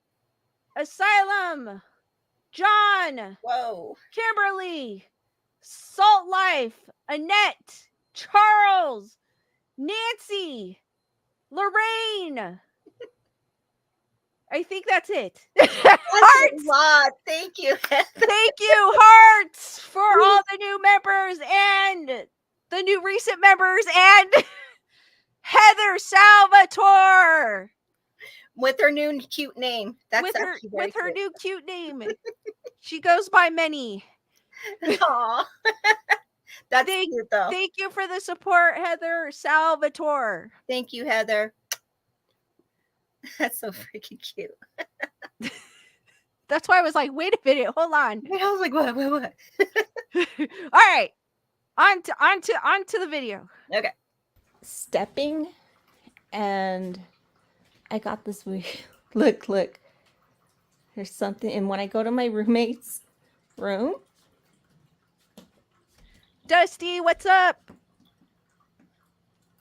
Asylum, John, whoa, Kimberly, Salt Life, Annette, Charles, Nancy, Lorraine. I think that's it. Hearts. A lot. Thank you. Thank you, hearts, for all the new members and the new recent members and Heather Salvatore with her new cute name. That's with her new cute name. She goes by many. Aww. That's cute though. Thank you for the support, Heather Salvatore. Thank you, Heather. That's so freaking cute. That's why I was like, wait a minute, hold on. I was like, what? All right. On to the video. Okay. Stepping, and I got this weird look. There's something, and when I go to my roommate's room. Dusty, what's up?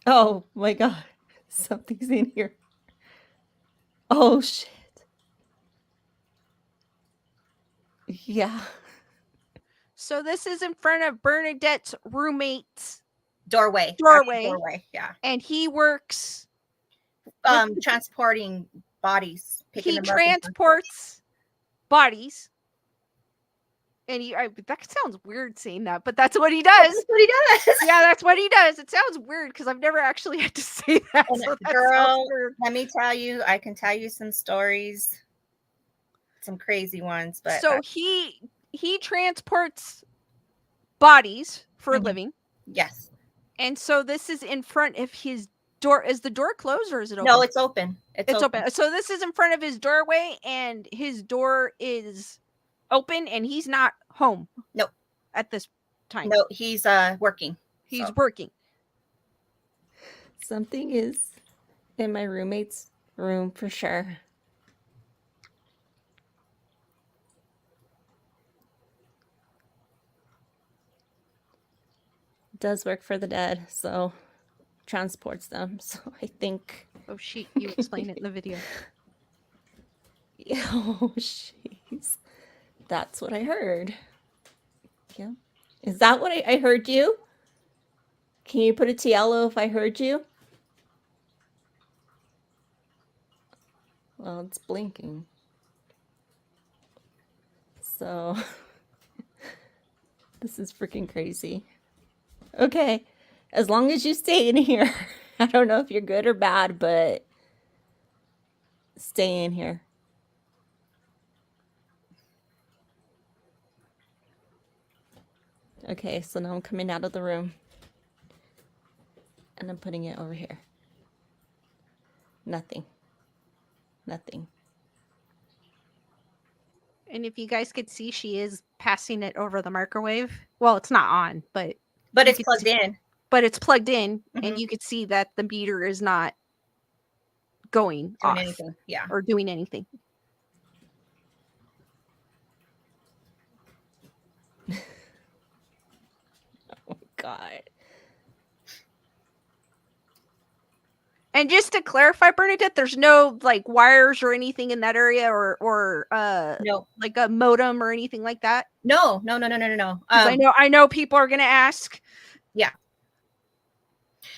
Oh my God. Something's in here. Oh shit. Yeah. So this is in front of Bernadette's roommate's doorway. Yeah. And he works transporting bodies. He transports bodies. And that sounds weird saying that, but that's what he does. That's what he does. Yeah, that's what he does. It sounds weird because I've never actually had to say that. So that girl, let me tell you, I can tell you some stories, some crazy ones. But so he transports bodies for a living. Yes. And so this is in front of his door. Is the door closed or is it open? No, it's open. It's open. So this is in front of his doorway, and his door is open, and he's not home. Nope. At this time. No, he's working. He's working. Something is in my roommate's room for sure. does work for the dead, so transports them. So I think. Oh, you explain it in the video. Oh, jeez. That's what I heard. Yeah. Is that what I heard you? Can you put it to yellow if I heard you? Well, it's blinking. So, this is freaking crazy. Okay. As long as you stay in here. I don't know if you're good or bad, but stay in here. Okay, so now I'm coming out of the room. And I'm putting it over here. Nothing. Nothing. And if you guys could see, she is passing it over the microwave. Well, it's not on, but it's plugged in. But it's plugged in, and you could see that the meter is not going off anything. Yeah. or doing anything. Oh, God. And just to clarify, Bernadette, there's no like wires or anything in that area, or no, like a modem or anything like that. No. I know people are gonna ask. Yeah.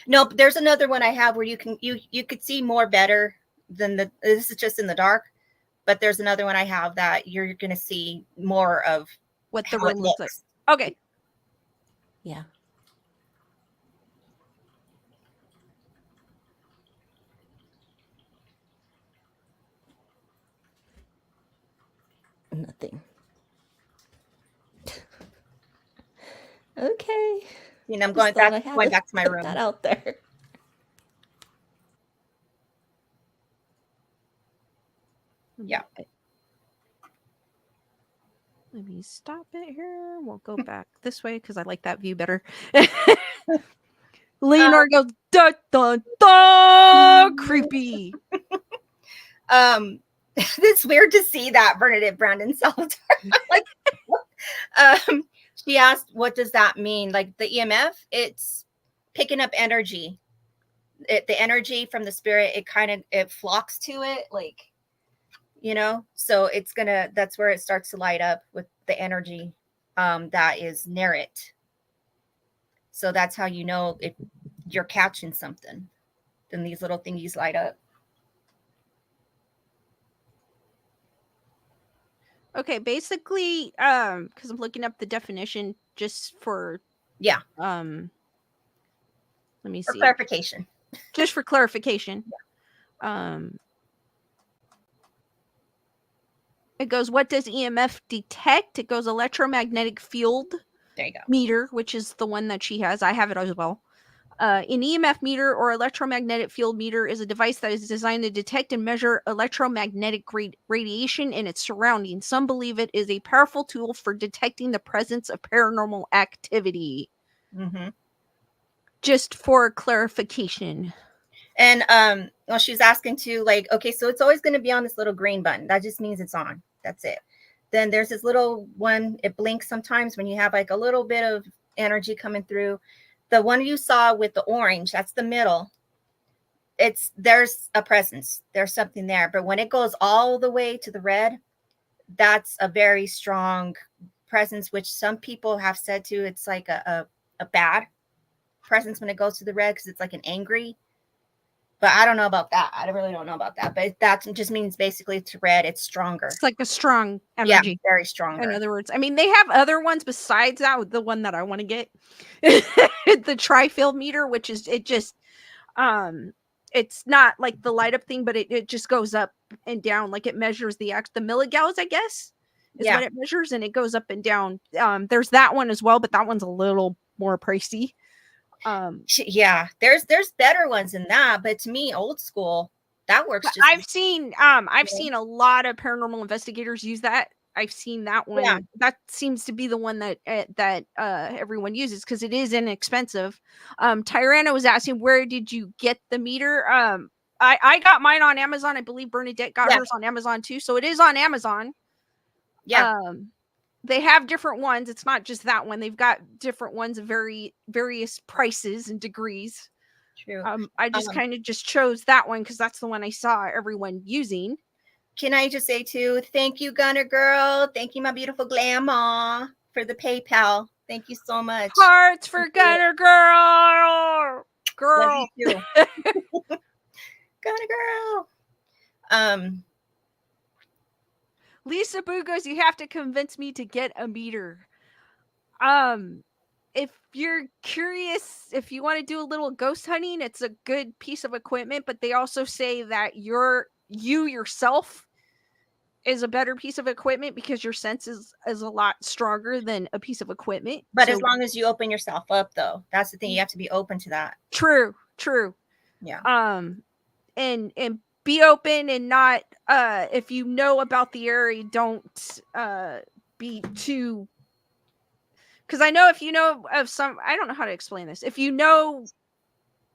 No, there's another one I have where you could see more better than this is just in the dark, but there's another one I have that you're gonna see more of what the room looks like. Okay. Yeah. Nothing. Okay. I'm going back to my room. Put that out there. Yeah. Let me stop it here. We'll go back this way because I like that view better. Leonor goes, dun, dun, dun, creepy. It's weird to see that Bernadette Brandon Salvatore. Like, she asked, what does that mean? Like the EMF, it's picking up energy. The energy from the spirit, it flocks to it, like, so that's where it starts to light up with the energy that is near it. So that's how you know if you're catching something. Then these little thingies light up. Okay, basically, because I'm looking up the definition just for let me see. Clarification. Just for clarification. Yeah. It goes, what does EMF detect? It goes electromagnetic field there you go. meter, which is the one that she has. I have it as well. An EMF meter or electromagnetic field meter is a device that is designed to detect and measure electromagnetic radiation in its surroundings. Some believe it is a powerful tool for detecting the presence of paranormal activity. Mm-hmm. Just for clarification. And well, she's asking to like, okay, so it's always going to be on this little green button. That just means it's on. That's it. Then there's this little one. It blinks sometimes when you have like a little bit of energy coming through. The one you saw with the orange, that's the middle. There's a presence. There's something there. But when it goes all the way to the red, that's a very strong presence, which some people have said to it's like a bad presence when it goes to the red because it's like an angry. But I don't know about that. I really don't know about that. But that just means basically it's red. It's stronger. It's like a strong energy. Yeah, very stronger. In other words, I mean, they have other ones besides that. The one that I want to get, the tri-field meter, which is it's not like the light up thing, but it just goes up and down. Like it measures the milligauss, I guess, is what it measures, and it goes up and down. There's that one as well, but that one's a little more pricey. There's better ones than that, but to me, old school, that works. I've seen a lot of paranormal investigators use that. I've seen that one. Yeah. That seems to be the one that everyone uses because it is inexpensive. Tyrana was asking, where did you get the meter? I got mine on Amazon. I believe Bernadette got hers on Amazon too. So it is on Amazon. Yeah. they have different ones. It's not just that one. They've got different ones of various prices and degrees. True. I just kind of just chose that one because that's the one I saw everyone using. Can I just say too, thank you, Gunner Girl. Thank you, my beautiful grandma, for the PayPal. Thank you so much. Hearts for Gunner Girl. Love you too. Gunner Girl. Lisa Boo goes, you have to convince me to get a meter. If you're curious, if you want to do a little ghost hunting, it's a good piece of equipment, but they also say that you yourself is a better piece of equipment because your sense is a lot stronger than a piece of equipment. But as long as you open yourself up, though, that's the thing. You have to be open to that. True. Yeah. And be open and not, if you know about the area, don't be too, because I know if you know of some, I don't know how to explain this. If you know,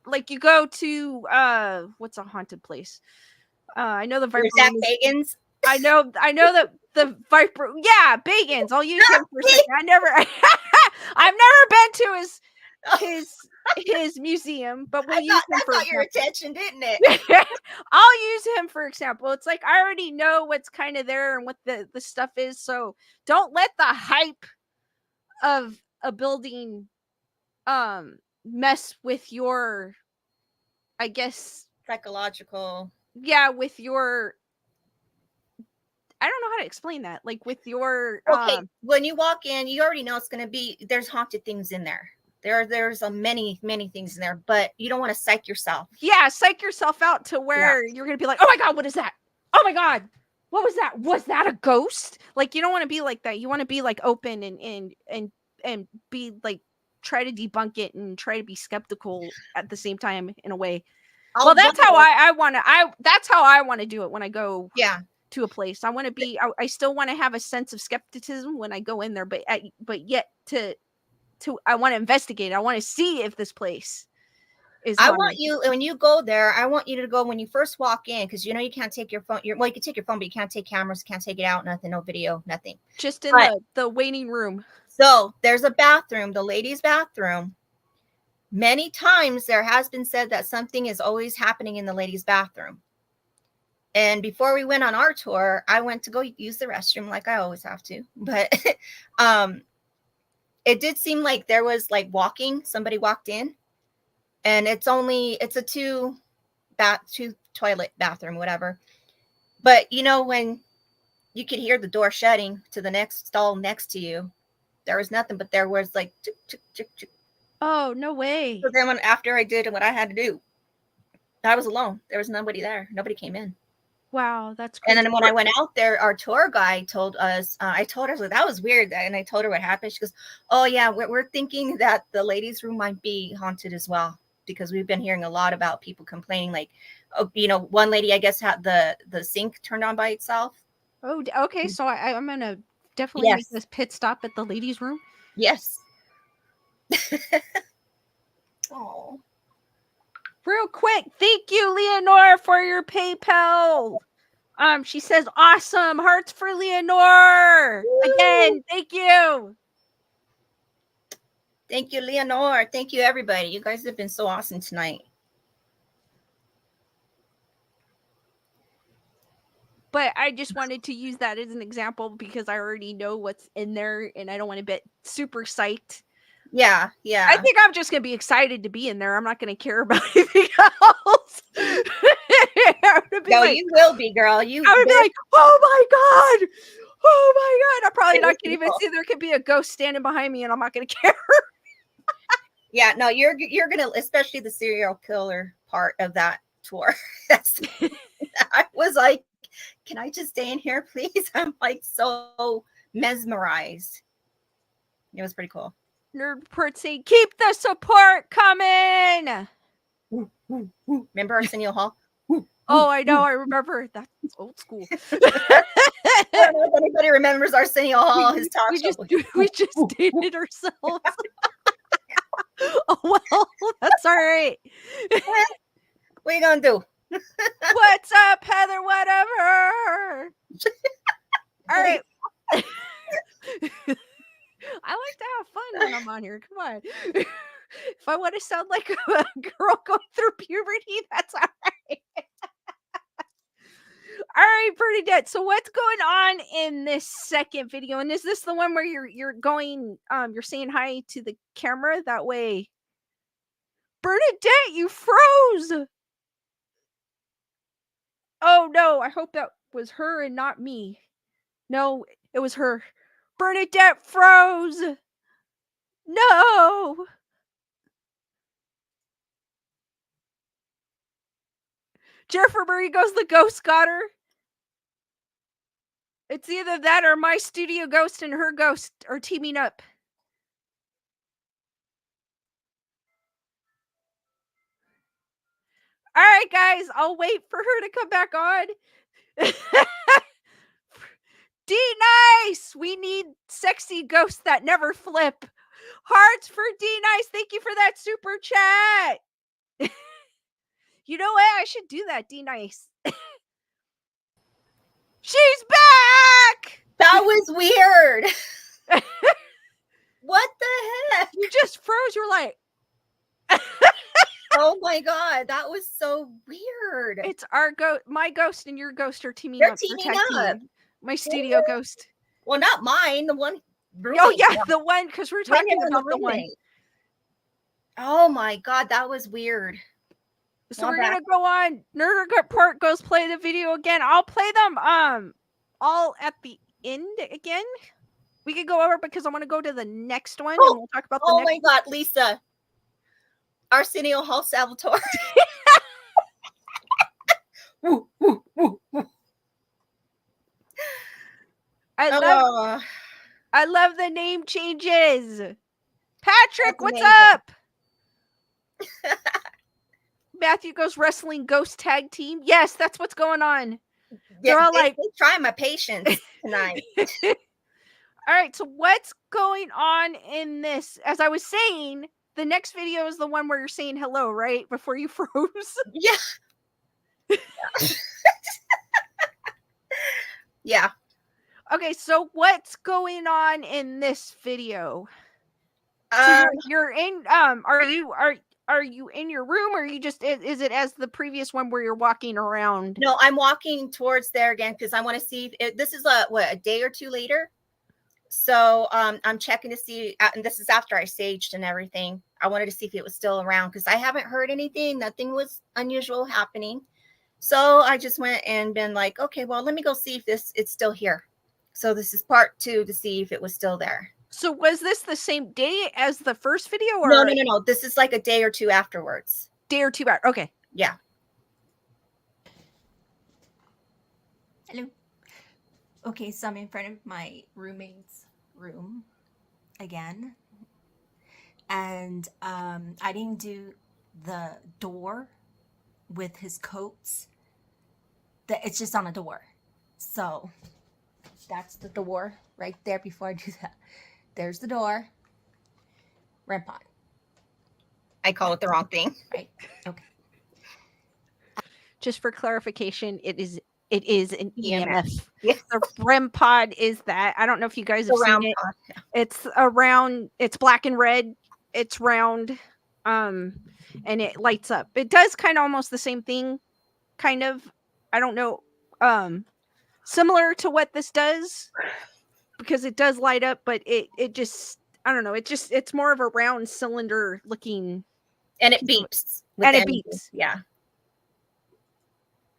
like you go to, what's a haunted place? I know the Viper Zach Room Bagans. I know that the Viper, yeah, Bagans. I'll use him for a second. I've never been to his museum, but we'll use him for that got your attention, didn't it? I'll use him for example. It's like I already know what's kind of there and what the stuff is, so don't let the hype of a building mess with your, I guess, psychological. Yeah, with your, I don't know how to explain that. Like with your okay, when you walk in, you already know it's going to be, there's haunted things in there. There's many things in there, but you don't want to psych yourself. Yeah, psych yourself out to where you're going to be like, oh my God, what is that? Oh my God, what was that? Was that a ghost? Like, you don't want to be like that. You want to be like open and be like, try to debunk it and try to be skeptical at the same time in a way. Well, that's how that's how I want to do it when I go to a place. I want to be, I still want to have a sense of skepticism when I go in there, but yet I want to investigate. I want to see if this place is. I want you, when you go there, I want you to go when you first walk in, because you know you can't take your phone. Well, you can take your phone, but you can't take cameras, can't take it out, nothing, no video, nothing. Just in the waiting room. So there's a bathroom, the ladies' bathroom. Many times there has been said that something is always happening in the ladies' bathroom. And before we went on our tour, I went to go use the restroom like I always have to. But it did seem like there was like somebody walked in, and it's a two toilet bathroom, whatever. But you know, when you could hear the door shutting to the next stall next to you, there was nothing, but there was like chick, chick, chick, chick. Oh, no way. So then after I did what I had to do, I was alone. There was nobody there. Nobody came in. Wow, that's crazy. And then when I went out there, our tour guide told us, I told her, that was weird. And I told her what happened. She goes, oh yeah, we're thinking that the ladies' room might be haunted as well, because we've been hearing a lot about people complaining, like, oh, you know, one lady, I guess, had the sink turned on by itself. Oh, okay. So I'm going to definitely make this pit stop at the ladies' room. Yes. Oh. Real quick, thank you, Leonore, for your PayPal. She says, awesome. Hearts for Leonore. Woo! Again, thank you. Thank you, Leonore. Thank you, everybody. You guys have been so awesome tonight. But I just wanted to use that as an example because I already know what's in there and I don't want to get super psyched. Yeah. I think I'm just going to be excited to be in there. I'm not going to care about anything else. You will be, girl. I would be like, oh my God. I'm probably not going to even see there could be a ghost standing behind me and I'm not going to care. Yeah, no, you're going to, especially the serial killer part of that tour. I was like, can I just stay in here, please? I'm like so mesmerized. It was pretty cool. Nerd Report saying, keep the support coming. Remember Arsenio Hall? Oh, I know. I remember. That's old school. I don't know if anybody remembers Arsenio Hall. His talk show. We just dated ourselves. Oh, well, that's all right. What are you going to do? What's up, Heather? Whatever. All right. I like to have fun when I'm on here. Come on. If I want to sound like a girl going through puberty, that's all right. All right, Bernadette. So what's going on in this second video? And is this the one where you're going you're saying hi to the camera that way? Bernadette, you froze. Oh no, I hope that was her and not me. No, it was her. Bernadette froze. No. Jennifer Murray goes, the ghost got her. It's either that or my studio ghost and her ghost are teaming up. All right, guys, I'll wait for her to come back on. D-Nice! We need sexy ghosts that never flip. Hearts for D-Nice. Thank you for that super chat. You know what? I should do that, D-Nice. She's back! That was weird. What the heck? You just froze. You're like... Oh my god, that was so weird. It's our my ghost and your ghost are teaming They're up. teaming up. My studio ghost. Well, not mine. The one. Roommate. Oh yeah, the one, because we're talking about the one. Oh my god, that was weird. So we're gonna go on. Nerd Report goes play the video again. I'll play them all at the end again. We could go over because I want to go to the next one and we'll talk about the next. Oh my god, Lisa. Arsenio Hall Salvatore. Woo, woo, woo, woo. I love the name changes. Patrick, what's up? Matthew goes wrestling ghost tag team. Yes, that's what's going on. They're all like, try my patience tonight. All right, so what's going on in this? As I was saying, the next video is the one where you're saying hello, right? Before you froze. Yeah. Yeah. Okay, so what's going on in this video? So you're in are you in your room, or you just is it as the previous one where you're walking around? No, I'm walking towards there again because I want to see if this is a day or two later. So I'm checking to see, and this is after I saged and everything. I wanted to see if it was still around because I haven't heard anything. Nothing was unusual happening. So I just went and been like, okay, well, let me go see if it's still here. So this is part 2 to see if it was still there. So was this the same day as the first video? Or No. This is like a day or two afterwards. Day or two after. Okay. Yeah. Hello. Okay, so I'm in front of my roommate's room again. And I didn't do the door with his coats. It's just on a door. So that's the door right there before I do that. There's the door. REM pod. I call it the wrong thing. Right. Okay. Just for clarification, it is an EMF. Yes. The REM pod is that. I don't know if you guys have seen it. Pod. Yeah. It's around. It's black and red. It's round, and it lights up. It does kind of almost the same thing, kind of. I don't know, similar to what this does, because it does light up, but it just, I don't know. It's more of a round cylinder looking. And it beeps. And it beeps. Yeah.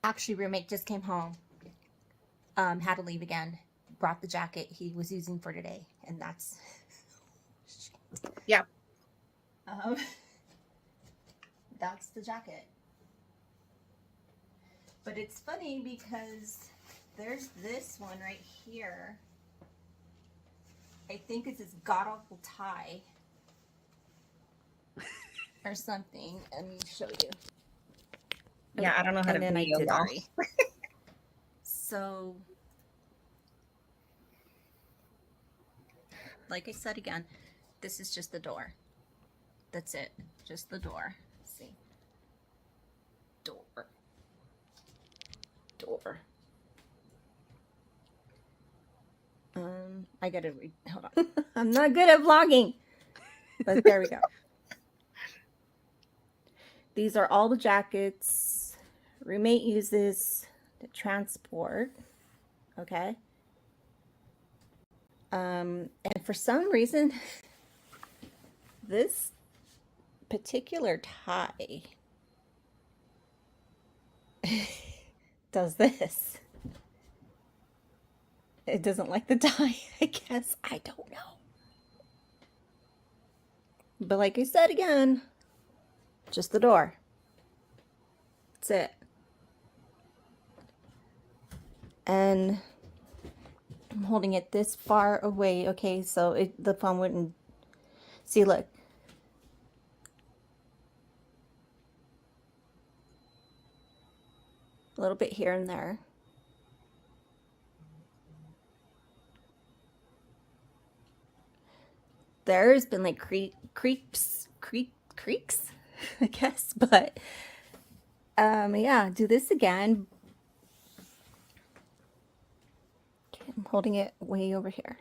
Actually, roommate just came home. Had to leave again. Brought the jacket he was using for today, and that's. Yeah. That's the jacket. But it's funny because there's this one right here. I think it's this god awful tie or something. Let me show you. Yeah, I don't know how to video y'all. So, like I said again, this is just the door. That's it. Just the door. Let's see. Door. I gotta read. Hold on. I'm not good at vlogging. But there we go. These are all the jackets roommate uses to transport. Okay. And for some reason, this particular tie does this. It doesn't like the tie, I guess. I don't know. But like I said again, just the door. That's it. And I'm holding it this far away, okay, so the phone wouldn't... See, look. A little bit here and there. There's been like creaks, I guess, but yeah, do this again. Okay, I'm holding it way over here.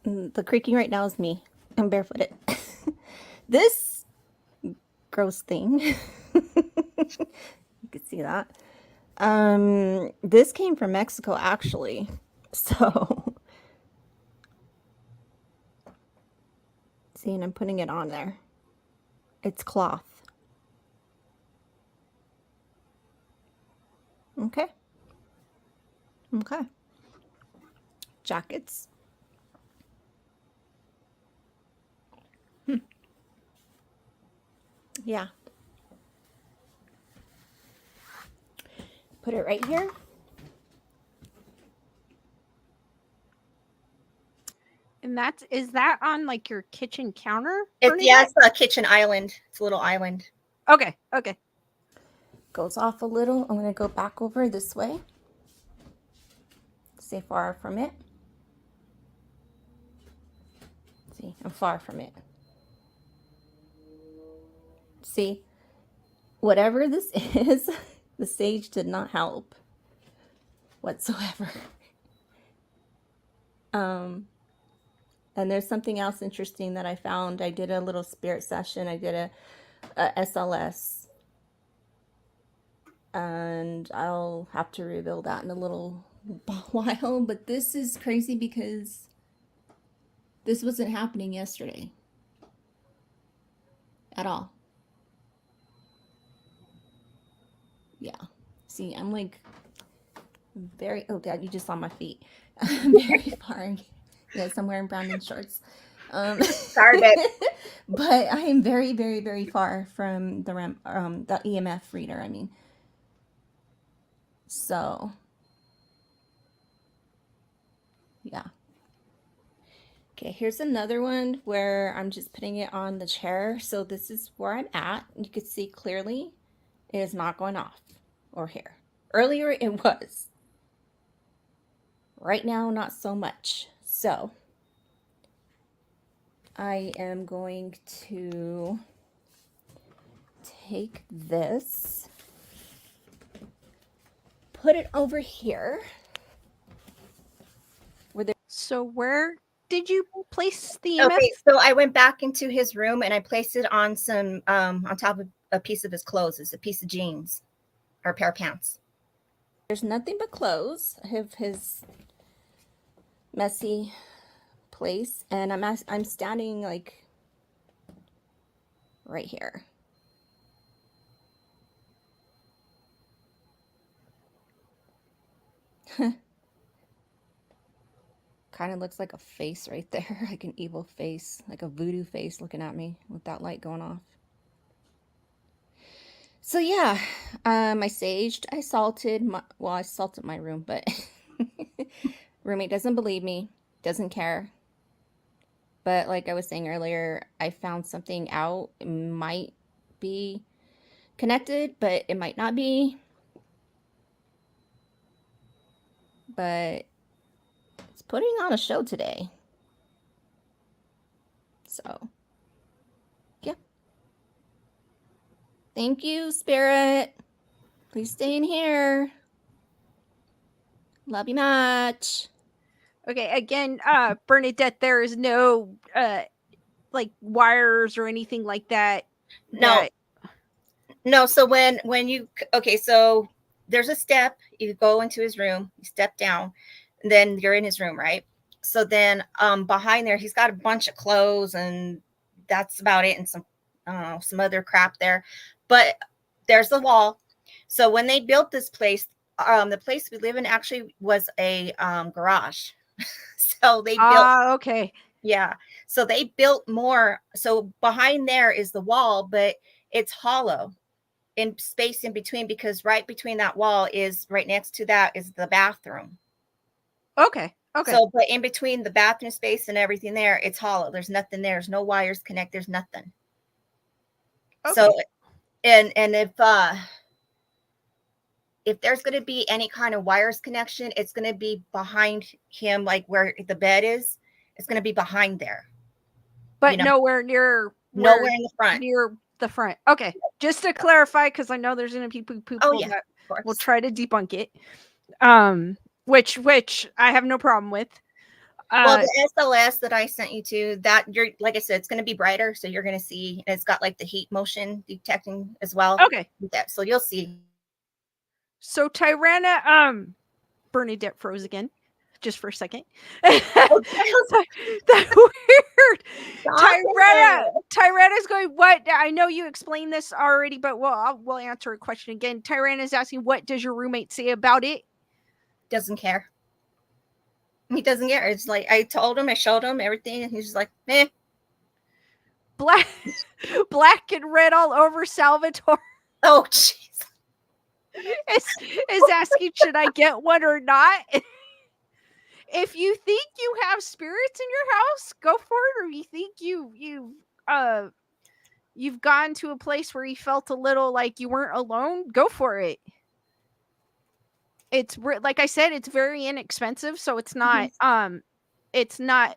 The creaking right now is me. I'm barefooted. This gross thing, you can see that. This came from Mexico, actually. So, see, and I'm putting it on there. It's cloth. Okay. Okay. Jackets. Yeah. Put it right here. And is that on like your kitchen counter? Yeah, it's a kitchen island. It's a little island. Okay. Okay. Goes off a little. I'm going to go back over this way. Stay far from it. See, I'm far from it. See, whatever this is, the sage did not help whatsoever. And there's something else interesting that I found. I did a little spirit session. I did a SLS. And I'll have to reveal that in a little while. But this is crazy because this wasn't happening yesterday. At all. Yeah. See, I'm like very... Oh, Dad, you just saw my feet. Very far. Yes, I'm wearing brown and shorts. Sorry, babe. But I am very, very, very far from the EMF reader, I mean. So, yeah. Okay, here's another one where I'm just putting it on the chair. So this is where I'm at. You can see clearly it is not going off or here. Earlier it was. Right now, not so much. So I am going to take this, put it over here. So where did you place the EMF? Okay, so I went back into his room and I placed it on some on top of a piece of his clothes. It's a piece of jeans or a pair of pants. There's nothing but clothes. I have his messy place, and I'm standing like right here. Kind of looks like a face right there, like an evil face, like a voodoo face looking at me with that light going off. So yeah, I saged, I salted my room, but roommate doesn't believe me, doesn't care. But like I was saying earlier, I found something out. It might be connected, but it might not be. But it's putting on a show today. So, yeah. Thank you, Spirit. Please stay in here. Love you much. Okay, again, Bernadette, there is no like wires or anything like that. No, no. So when you okay, so there's a step. You go into his room. You step down, and then you're in his room, right? So then behind there, he's got a bunch of clothes, and that's about it, and some I don't know, some other crap there. But there's the wall. So when they built this place, the place we live in actually was a garage. So they built. Okay. Yeah. So they built more. So behind there is the wall, but it's hollow in space in between, because right between that wall is right next to that is the bathroom. Okay. Okay. So, but in between the bathroom space and everything there, it's hollow. There's nothing there. There's no wires connect. There's nothing. Okay. So, and if there's going to be any kind of wires connection, it's going to be behind him, like where the bed is. It's going to be behind there. But nowhere near nowhere in the front. Near the front. Okay. Just to clarify, because I know there's gonna be people that will try to debunk it. Which I have no problem with. Well, the SLS that I sent you to, that you're like I said, it's gonna be brighter, so you're gonna see, and it's got like the heat motion detecting as well. Okay. So you'll see. So Tyranna, Bernadette froze again. Just for a second. That weird. Tyranna's going, what? I know you explained this already, but we'll answer a question again. Tyranna's asking, what does your roommate say about it? Doesn't care. He doesn't care. It's like I told him, I showed him everything, and he's just like, eh. Black and red all over Salvatore. Oh, jeez. Is asking, should I get one or not? If you think you have spirits in your house, go for it. Or you think you've gone to a place where you felt a little like you weren't alone, go for it. It's like I said, it's very inexpensive, so it's not it's not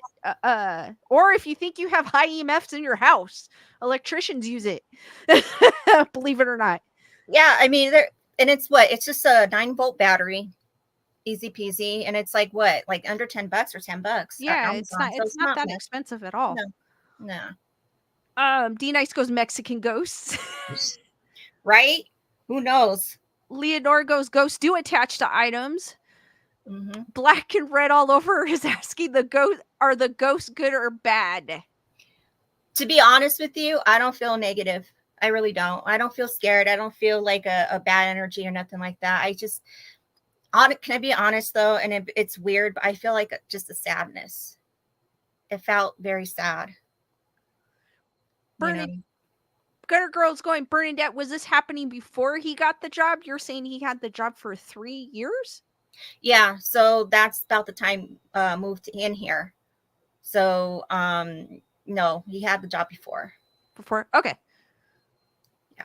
or if you think you have high EMFs in your house, electricians use it. Believe it or not. Yeah, I mean, it's just a 9-volt battery. Easy peasy, and it's like what, like under $10 or $10. Yeah, it's not that expensive at all. No. D Nice goes Mexican ghosts. Right? Who knows? Leonore goes, ghosts do attach to items. Mm-hmm. Black and red all over is asking, are the ghosts good or bad? To be honest with you, I don't feel negative. I really don't. I don't feel scared. I don't feel like a bad energy or nothing like that. I just, can I be honest though? And it's weird, but I feel like just a sadness. It felt very sad. Gunner Girl's going, Bernadette, was this happening before he got the job? You're saying he had the job for 3 years? Yeah, so that's about the time moved in here. So no, he had the job before. Okay. Yeah.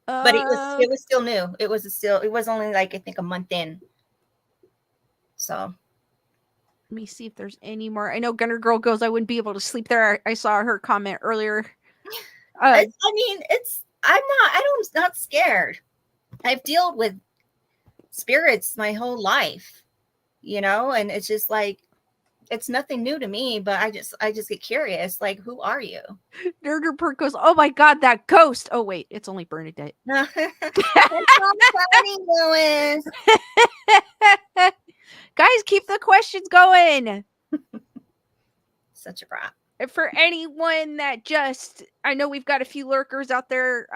But it was still new. It was only like I think a month in. So let me see if there's any more. I know Gunner Girl goes, I wouldn't be able to sleep there. I saw her comment earlier. I mean, I'm not scared. I've dealt with spirits my whole life, and it's just like, it's nothing new to me, but I just get curious, like, who are you? Nerderpert goes, oh my god, that ghost. Oh wait, it's only Bernadette. That's not funny, Louis. Guys, keep the questions going. Such a brat. For anyone that I know we've got a few lurkers out there,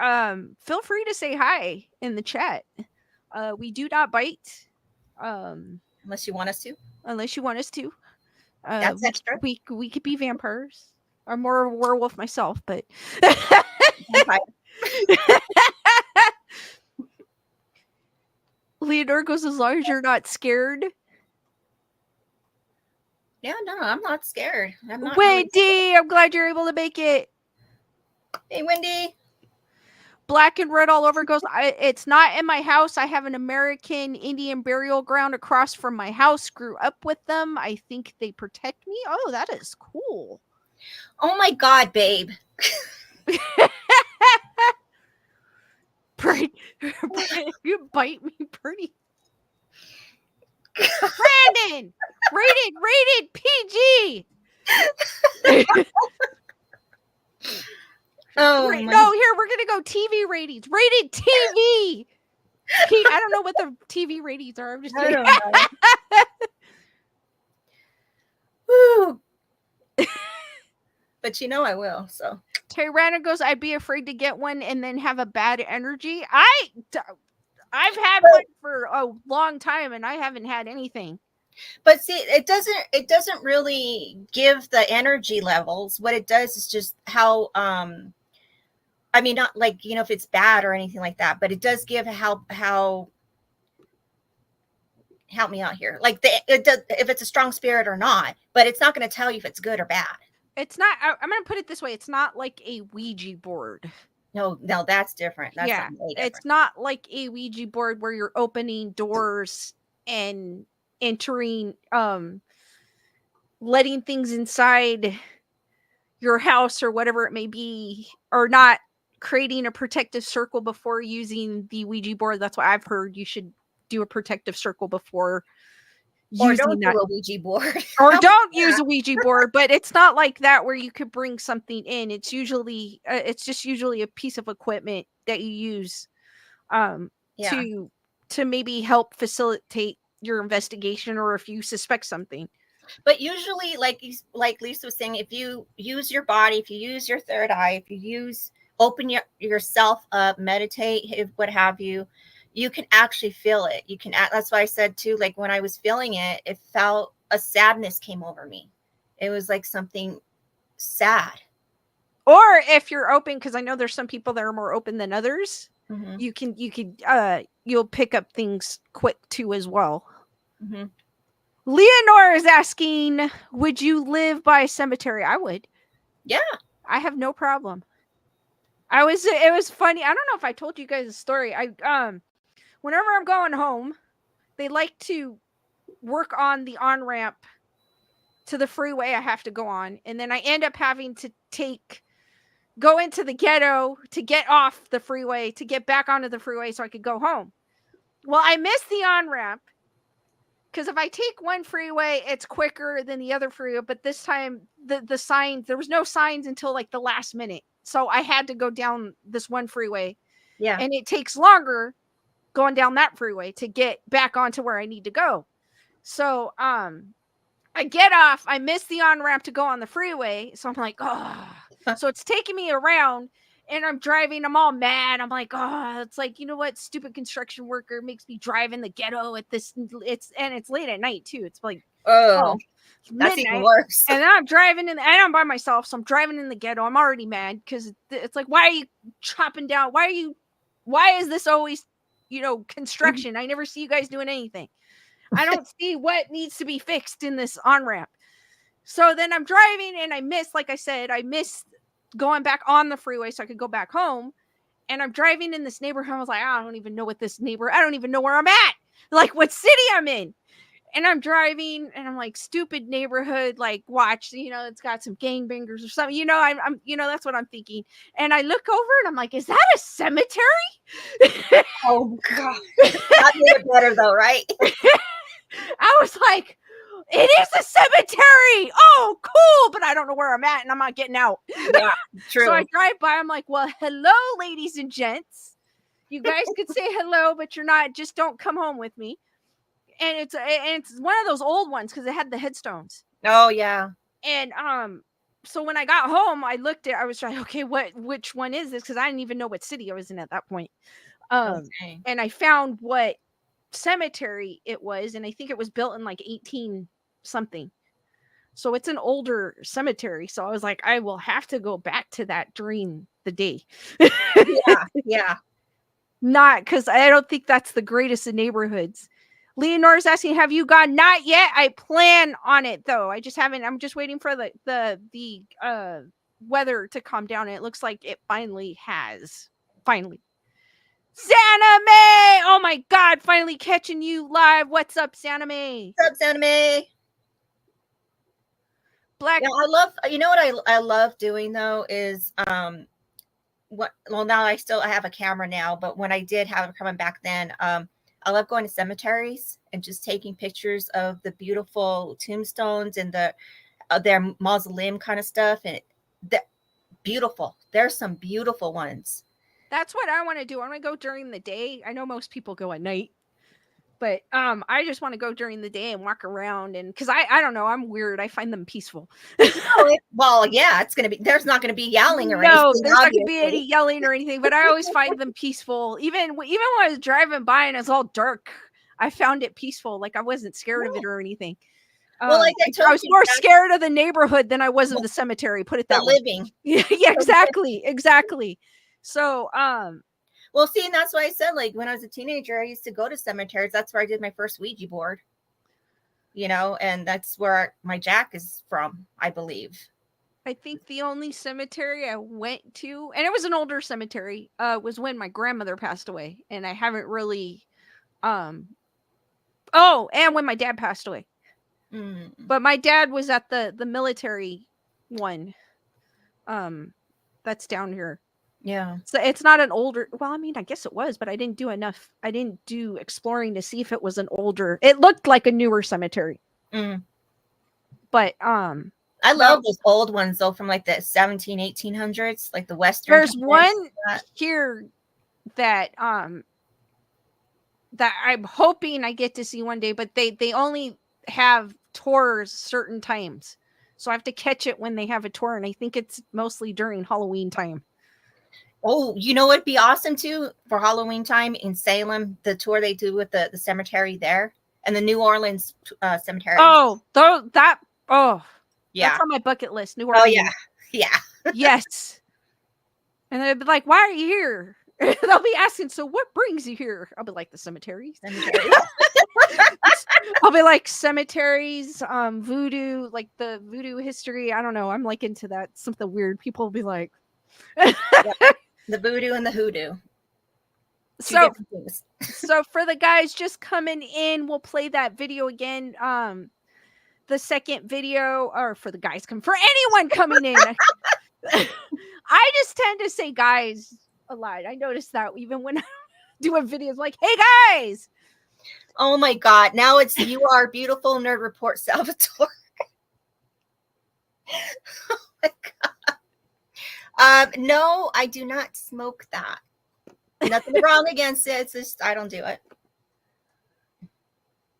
feel free to say hi in the chat. We do not bite. Unless you want us to. That's extra. We could be vampires. I'm more of a werewolf myself, but Leonore goes, as long as you're not scared. Yeah, no, I'm not scared. I'm not Wendy, really. I'm glad you're able to make it. Hey, Wendy. Black and red all over goes, it's not in my house. I have an American Indian burial ground across from my house. Grew up with them. I think they protect me. Oh, that is cool. Oh my God, babe. Right. You bite me pretty. Brandon! Rated PG! Oh, Right, my. no, here, we're going to go TV ratings. Rated TV! I don't know what the TV ratings are. I'm just I kidding. don't know. Woo. But you know I will, so. Tyrana goes, I'd be afraid to get one and then have a bad energy. I've had one for a long time and I haven't had anything. But see, it doesn't really give the energy levels. What it does is just how I mean, not like, you know, if it's bad or anything like that, but it does give how help me out here. Like it does, if it's a strong spirit or not, but it's not going to tell you if it's good or bad. It's not, I'm going to put it this way. It's not like a Ouija board. No, that's different. That's yeah, it's not like a Ouija board where you're opening doors and entering, letting things inside your house or whatever it may be, or not creating a protective circle before using the Ouija board. That's why I've heard you should do a protective circle before or using don't that. do a Ouija board. Or don't use a Ouija board, but it's not like that where you could bring something in. It's usually it's just usually a piece of equipment that you use to maybe help facilitate your investigation, or if you suspect something. But usually, like Lisa was saying, if you use your body, if you use your third eye, if you open yourself up, meditate, what have you, you can actually feel it. You can. That's why I said too, like when I was feeling it, it felt a sadness came over me. It was like something sad. Or if you're open, because I know there's some people that are more open than others, you'll pick up things quick too as well. Mm-hmm. Leonore is asking, would you live by a cemetery? I would. Yeah. I have no problem. It was funny. I don't know if I told you guys a story. Whenever I'm going home, they like to work on the on-ramp to the freeway I have to go on. And then I end up having to go into the ghetto to get off the freeway, to get back onto the freeway so I could go home. Well, I missed the on-ramp. Because if I take one freeway, it's quicker than the other freeway. But this time, the signs, there was no signs until like the last minute. So I had to go down this one freeway. Yeah. And it takes longer going down that freeway to get back onto where I need to go. So I get off. I miss the on-ramp to go on the freeway. So I'm like, oh. So it's taking me around. And I'm driving, I'm all mad. I'm like, oh, it's like, you know what? Stupid construction worker makes me drive in the ghetto at this. It's late at night too. It's like, oh that's even worse. And then I'm driving and I'm by myself. So I'm driving in the ghetto. I'm already mad because it's like, why are you chopping down? Why is this always, construction? I never see you guys doing anything. I don't see what needs to be fixed in this on-ramp. So then I'm driving and I miss going back on the freeway so I could go back home. And I'm driving in this neighborhood. I was like, I don't even know I don't even know where I'm at. Like what city I'm in. And I'm driving and I'm like, stupid neighborhood, like watch, it's got some gangbangers or something. I'm that's what I'm thinking. And I look over and I'm like, is that a cemetery? Oh God. That made it better though, right? I was like, it is a cemetery. Oh, cool. But I don't know where I'm at and I'm not getting out. Yeah, true. So I drive by. I'm like, well, hello, ladies and gents. You guys could say hello, but you're not. Just don't come home with me. And it's one of those old ones because it had the headstones. Oh, yeah. And so when I got home, I looked at. I was like, okay, which one is this? Because I didn't even know what city I was in at that point. Okay. And I found what cemetery it was, and I think it was built in like 18 something. So it's an older cemetery. So I was like, I will have to go back to that during the day. Yeah. Not because I don't think that's the greatest of neighborhoods. Leonore's asking, have you gone? Not yet. I plan on it though. I just haven't. I'm just waiting for the weather to calm down. And it looks like it finally has. Finally. Santa May! Oh my God, finally catching you live. What's up, Santa May? What's up, Santa May? Black. Yeah, I love, what I love doing though is well, now I have a camera now, but when I did have it coming back then, I love going to cemeteries and just taking pictures of the beautiful tombstones and their mausoleum kind of stuff. And beautiful. There's some beautiful ones. That's what I want to do. I want to go during the day. I know most people go at night, but I just want to go during the day and walk around, and because I don't know, I'm weird. I find them peaceful. Well, yeah, there's not gonna be yelling or no, anything. there's not gonna be any yelling or anything, but I always find them peaceful. Even when I was driving by and it's all dark, I found it peaceful. Like I wasn't scared of it or anything. Well, like I was more scared of the neighborhood than I was of the cemetery. Put it that way. Living. Yeah, exactly. So, well, see, and that's why I said, like, when I was a teenager, I used to go to cemeteries. That's where I did my first Ouija board. And that's where my Jack is from, I believe. I think the only cemetery I went to, and it was an older cemetery, was when my grandmother passed away, and I haven't really, and when my dad passed away. Mm. But my dad was at the military one, that's down here. Yeah. So it's not an older. Well, I mean, I guess it was, but I didn't do enough. I didn't do exploring to see if it was an older. It looked like a newer cemetery. Mm. But I love those old ones though, from like the 1800s, like the Western. There's one here that that I'm hoping I get to see one day, but they only have tours certain times, so I have to catch it when they have a tour, and I think it's mostly during Halloween time. Oh, you know what'd be awesome too for Halloween time in Salem, the tour they do with the cemetery there, and the New Orleans cemetery. Oh, yeah, that's on my bucket list. New Orleans. Oh yeah. Yes. And they'd be like, "Why are you here?" They'll be asking, "So what brings you here?" I'll be like, "The cemeteries." I'll be like, cemeteries, voodoo, like the voodoo history. I don't know. I'm like into that. Something weird. People will be like, the voodoo and the hoodoo. So for the guys just coming in, we'll play that video again. The second video, or for the guys for anyone coming in. I just tend to say guys a lot. I noticed that even when I do a video, it's like, "Hey guys." Oh my God. Now it's You Are Beautiful Nerd Report Salvatore. Oh my God. No, I do not smoke that. Nothing wrong against it. It's just I don't do it.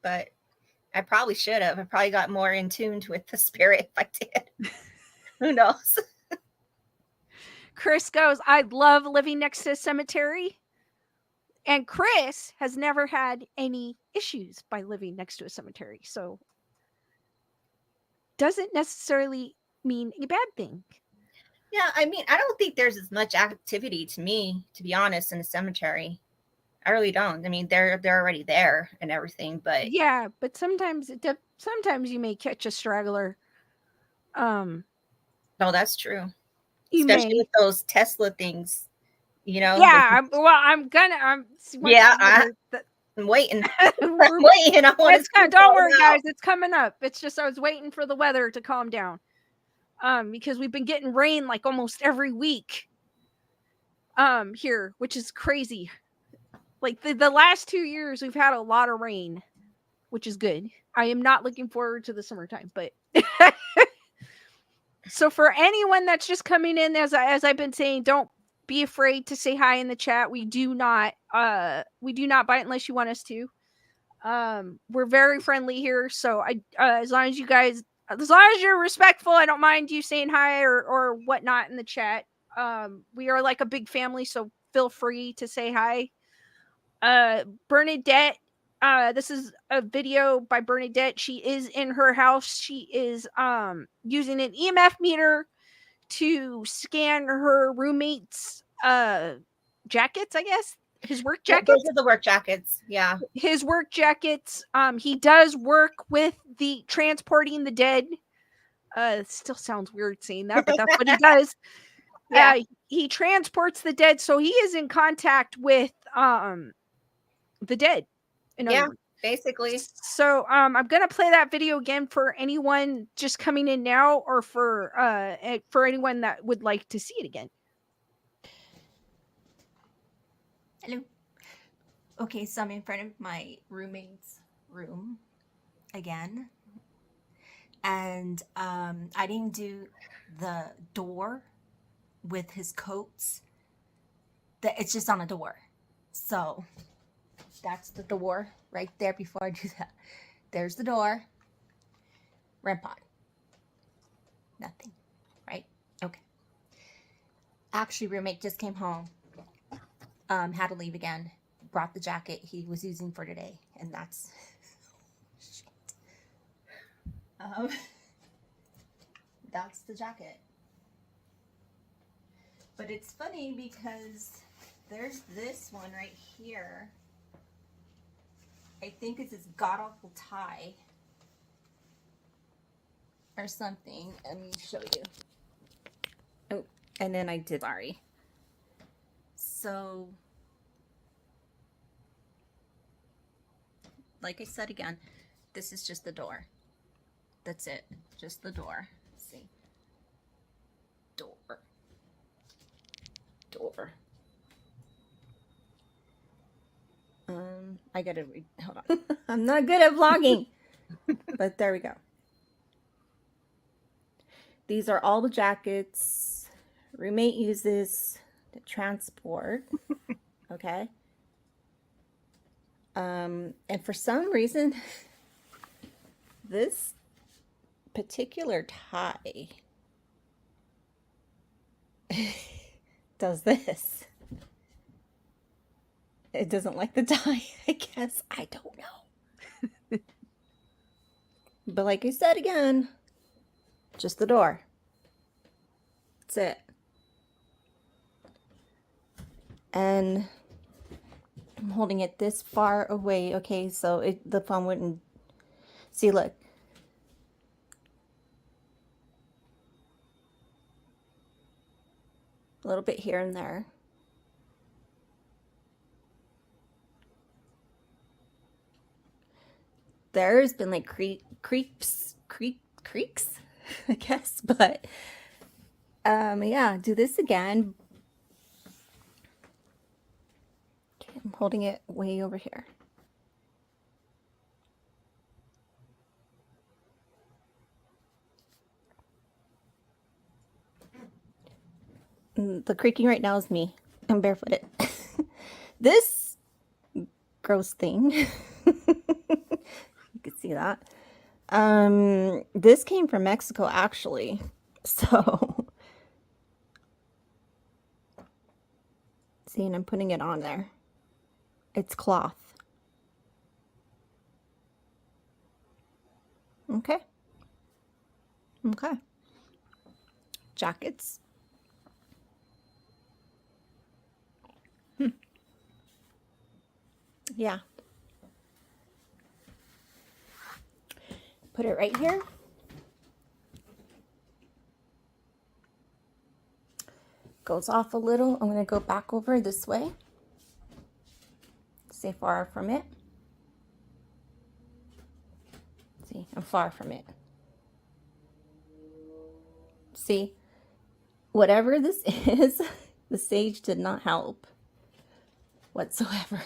But I probably should have. I probably got more in tune with the spirit if I did. Who knows? Chris goes, "I love living next to a cemetery." And Chris has never had any issues by living next to a cemetery. So doesn't necessarily mean a bad thing. Yeah, I mean, I don't think there's as much activity to me, to be honest, in a cemetery. I really don't. I mean, they're already there and everything, but yeah, but sometimes sometimes you may catch a straggler. No, that's true. Especially with those Tesla things, Yeah, I'm waiting. I'm waiting. Don't worry, guys. It's coming up. It's just I was waiting for the weather to calm down. Because we've been getting rain like almost every week. Here, which is crazy. Like the last 2 years, we've had a lot of rain, which is good. I am not looking forward to the summertime, but so for anyone that's just coming in, as I've been saying, don't be afraid to say hi in the chat. We do not bite unless you want us to. We're very friendly here, so as long as you're respectful, I don't mind you saying hi or whatnot in the chat. We are like a big family, so feel free to say hi. Bernadette, this is a video by Bernadette. She is in her house. She is using an EMF meter to scan her roommate's jackets, I guess. His work jackets. Those are the work jackets. Yeah. His work jackets. He does work with the transporting the dead. It still sounds weird saying that, but that's what he does. Yeah. He transports the dead, so he is in contact with the dead. Yeah, basically. So I'm gonna play that video again for anyone just coming in now, or for anyone that would like to see it again. Hello. Okay, so I'm in front of my roommate's room again. And I didn't do the door with his coats. It's just on a door. So that's the door right there before I do that. There's the door. REM pod. Nothing. Right? Okay. Actually, roommate just came home. Had to leave again. Brought the jacket he was using for today. And that's... Shit. That's the jacket. But it's funny because there's this one right here. I think it's this god-awful tie or something. Let me show you. Oh, and then I did. Sorry. So, like I said again, this is just the door. That's it. Just the door. Let's see. Door. Door. I gotta read. Hold on. I'm not good at vlogging. But there we go. These are all the jackets roommate uses to transport. Okay. And for some reason, this particular tie does this. It doesn't like the tie, I guess. I don't know. But like I said again, just the door. That's it. And I'm holding it this far away, okay, so the phone wouldn't... See, look. A little bit here and there. There's been like creaks, I guess, but yeah, do this again. Okay, I'm holding it way over here. The creaking right now is me. I'm barefooted. This gross thing. You can see that. This came from Mexico, actually. So, see, and I'm putting it on there. It's cloth. Okay. Okay. Jackets. Yeah. Put it right here. Goes off a little. I'm going to go back over this way. Stay far from it. See, I'm far from it. See, whatever this is, the sage did not help whatsoever.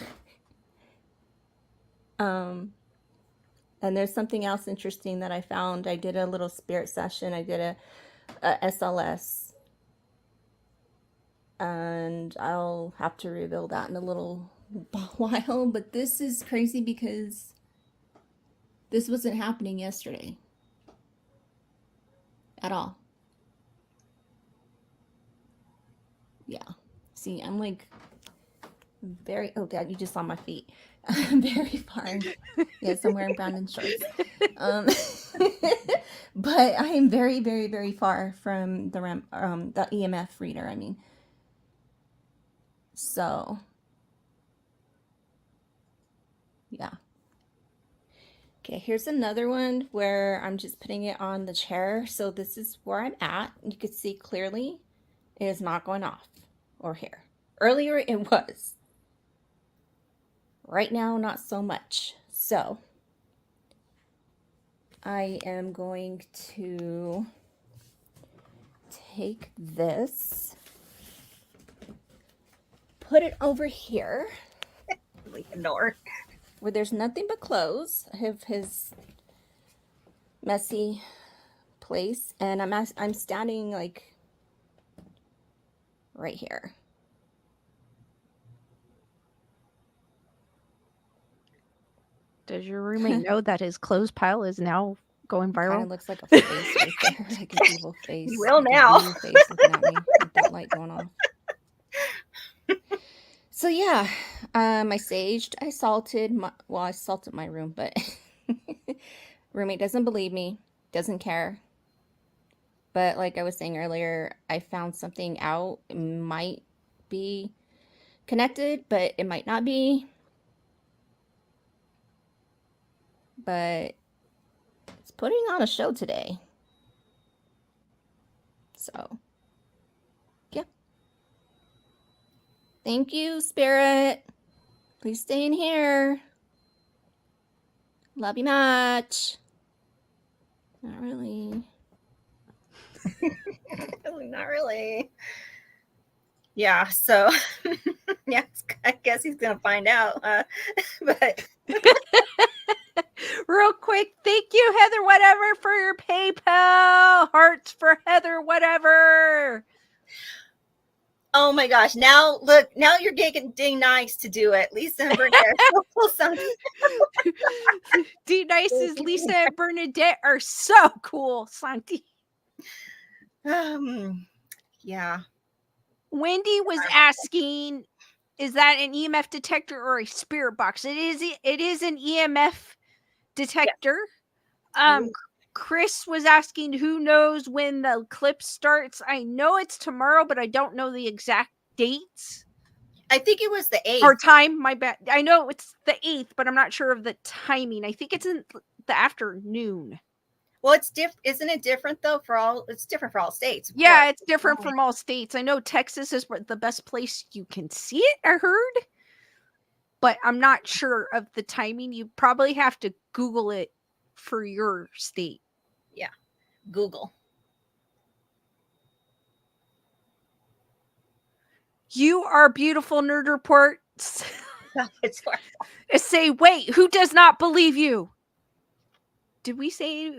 And there's something else interesting that I found. I did a little spirit session. I did a SLS. And I'll have to reveal that in a little while. But this is crazy because this wasn't happening yesterday. At all. Yeah. See, I'm like very... Oh, Dad, you just saw my feet. I'm very far. Yes, I'm wearing Brandon shorts. But I am very, very, very far from the EMF reader, I mean. So, yeah. Okay, here's another one where I'm just putting it on the chair. So this is where I'm at. You can see clearly it is not going off or here. Earlier it was. Right now, not so much. So, I am going to take this, put it over here. Ignore. Where there's nothing but clothes. I have his messy place, and I'm standing like right here. Does your roommate know that his clothes pile is now going Kind viral? of looks like a face right there, like an evil face. You will like now. A face looking at me with that light going off. So yeah, I saged, I salted I salted my room, but roommate doesn't believe me, doesn't care. But like I was saying earlier, I found something out. It might be connected, but it might not be. But it's putting on a show today. So, yeah. Thank you, Spirit. Please stay in here. Love you much. Not really. Not really. Yeah, so yeah, I guess he's gonna find out. But real quick, thank you, Heather Whatever, for your PayPal. Hearts for Heather Whatever. oh my gosh, now look, now you're getting nice to do it. Lisa and Bernadette. D Nice's Lisa and Bernadette are so cool, Santi. Yeah. Wendy was asking, is that an EMF detector or a spirit box? It is an EMF detector. Yeah. Chris was asking, who knows when the eclipse starts? I know it's tomorrow, but I don't know the exact dates. I think it was the 8th. Or time, my bad. I know it's the 8th, but I'm not sure of the timing. I think it's in the afternoon. Well, it's isn't it different though for all? It's different for all states. Yeah, it's different from all states. I know Texas is the best place you can see it, I heard. But I'm not sure of the timing. You probably have to Google it for your state. Yeah, Google. You are beautiful, Nerd Reports. Say, wait, who does not believe you? Did we say?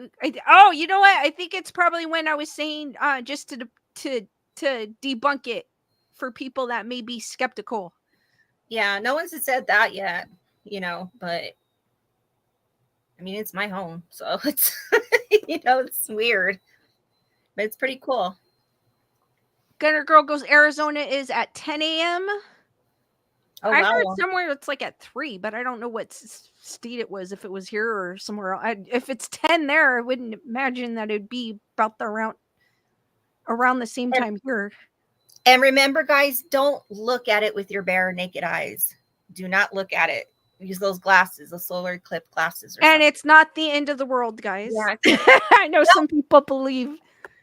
Oh, you know what? I think it's probably when I was saying just to debunk it for people that may be skeptical. Yeah, no one's said that yet, but I mean, it's my home, so it's, it's weird, but it's pretty cool. Gunner Girl Goes Arizona is at 10 a.m. Oh, I heard somewhere it's like at 3, but I don't know what state it was, if it was here or somewhere else. If it's 10 there, I wouldn't imagine that it'd be about around the same time here. And remember, guys, don't look at it with your bare naked eyes. Do not look at it. Use those glasses, the solar eclipse glasses. And something. It's not the end of the world, guys. Yeah. I know some people believe.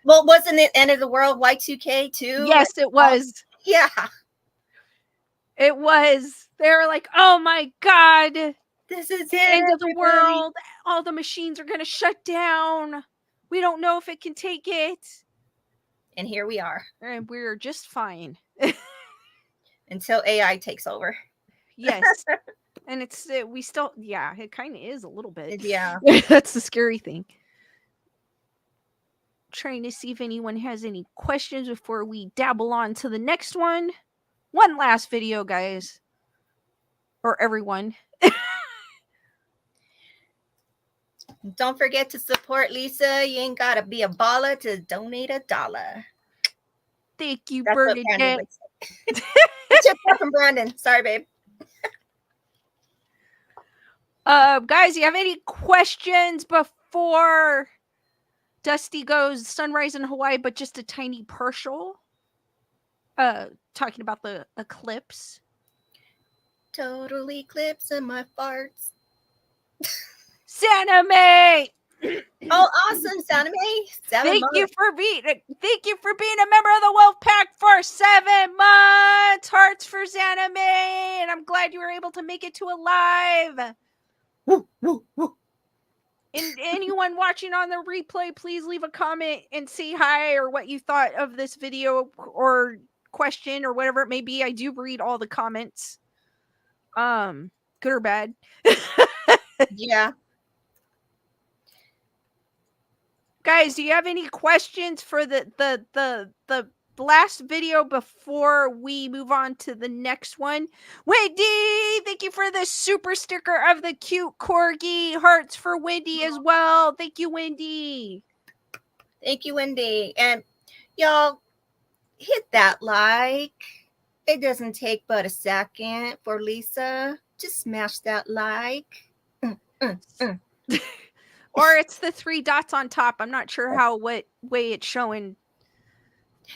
Well, wasn't it end of the world Y2K too? Yes, it was. Yeah. It was. They were like, oh my God. This is the end of the world. All the machines are going to shut down. We don't know if it can take it. And here we are. And we're just fine. Until AI takes over. Yes. And we still, yeah, it kind of is a little bit. Yeah. That's the scary thing. Trying to see if anyone has any questions before we dabble on to the next one. One last video, guys. Or everyone. Don't forget to support Lisa. You ain't got to be a baller to donate $1. Thank you, Bernadette. From Brandon. Sorry, babe. Guys, you have any questions before Dusty goes sunrise in Hawaii, but just a tiny partial? Talking about the eclipse. Total eclipse in my farts. Santa May. Oh, awesome, Santa May. Thank you for being a member of the Wolf Pack for 7 months. Hearts for Santa May, and I'm glad you were able to make it to alive. Woo, woo, woo. And anyone watching on the replay, please leave a comment and say hi or what you thought of this video or question or whatever it may be, I do read all the comments. Good or bad. Yeah. Guys, do you have any questions for the last video before we move on to the next one? Wendy, thank you for the super sticker of the cute corgi. Hearts for Wendy as well. Thank you, Wendy. Thank you, Wendy. And y'all, hit that like. It doesn't take but a second for Lisa. Just smash that like. Or it's the 3 dots on top. I'm not sure what way it's showing.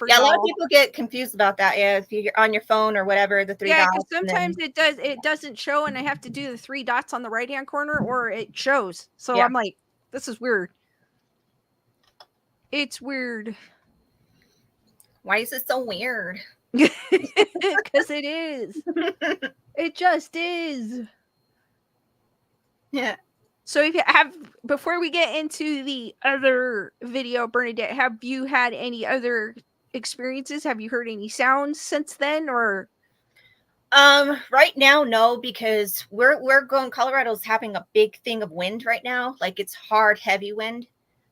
Yeah, a lot of people get confused about that. Yeah, if you're on your phone or whatever, the 3 dots. Yeah, because sometimes it doesn't show, and I have to do the 3 dots on the right hand corner, or it shows. So yeah. I'm like, this is weird. It's weird. Why is it so weird? Because it is. It just is. Yeah. So if you have, before we get into the other video, Bernadette, have you had any other experiences? Have you heard any sounds since then, or? Right now, no, because we're going. Colorado's having a big thing of wind right now. Like, it's hard, heavy wind.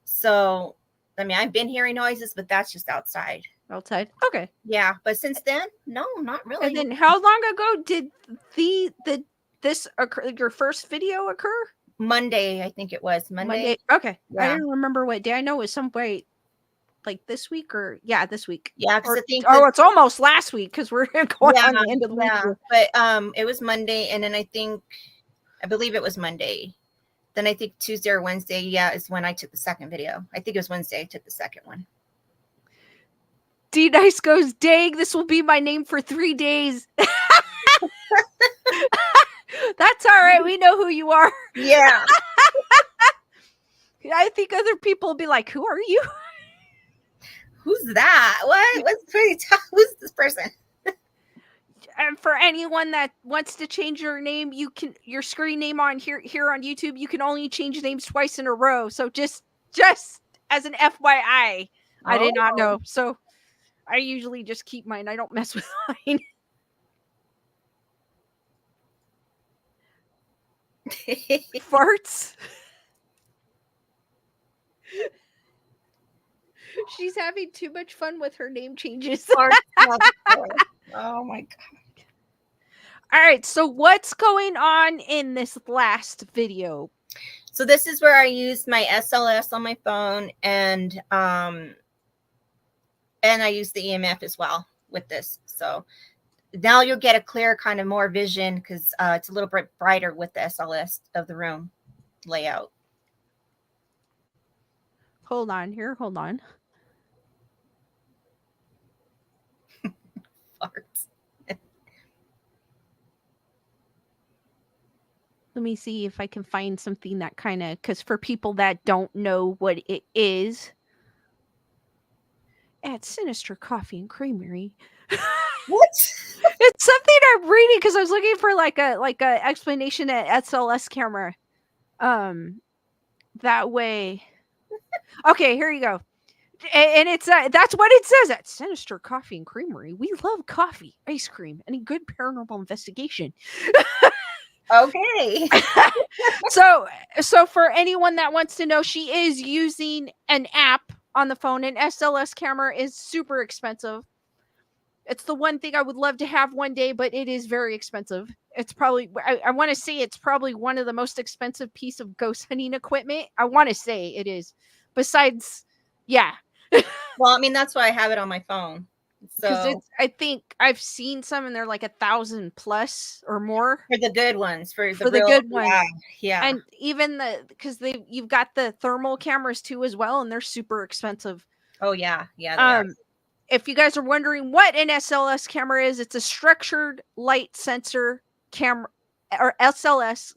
So, I mean, I've been hearing noises, but that's just outside. Outside. Okay. Yeah, but since then, no, not really. And then, how long ago did this occur? Your first video occur? Monday, I think it was Monday. Okay. Yeah. I didn't remember what day. I know it was some way, like this week or this week. Yeah, because I think it's almost last week because we're going on the end of the week. But it was Monday, and then I believe it was Monday. Then I think Tuesday or Wednesday, is when I took the second video. I think it was Wednesday I took the second one. D Nice goes, dang, this will be my name for 3 days. That's all right. We know who you are. Yeah. I think other people will be like, who are you? Who's that? What? Who's this person? And for anyone that wants to change your name, your screen name on here on YouTube, you can only change names twice in a row. So just as an FYI, I did not know. So I usually just keep mine. I don't mess with mine. Farts. She's having too much fun with her name changes. Oh my god. All right, so what's going on in this last video? So this is where I used my SLS on my phone, and I used the EMF as well with this. So now you'll get a clear kind of more vision because it's a little bit brighter with the SLS of the room layout. Hold on here. Hold on. Farts. Let me see if I can find something that kind of, because for people that don't know what it is, at Sinister Coffee and Creamery. What? It's something I'm reading because I was looking for like a explanation at SLS camera. That way. Okay, here you go. And it's that's what it says at Sinister Coffee and Creamery. We love coffee, ice cream, and a good paranormal investigation. Okay. So for anyone that wants to know, she is using an app on the phone. An SLS camera is super expensive. It's the one thing I would love to have one day, but it is very expensive. It's probably, I want to say it's probably one of the most expensive piece of ghost hunting equipment. I want to say it is. Besides, yeah. Well, I mean, that's why I have it on my phone. So I think I've seen some and they're like $1,000+ or more for the good ones, for the good ones. Yeah. And even because you've got the thermal cameras too as well, and they're super expensive. Oh yeah, yeah. If you guys are wondering what an SLS camera is, it's a structured light sensor camera, or SLS.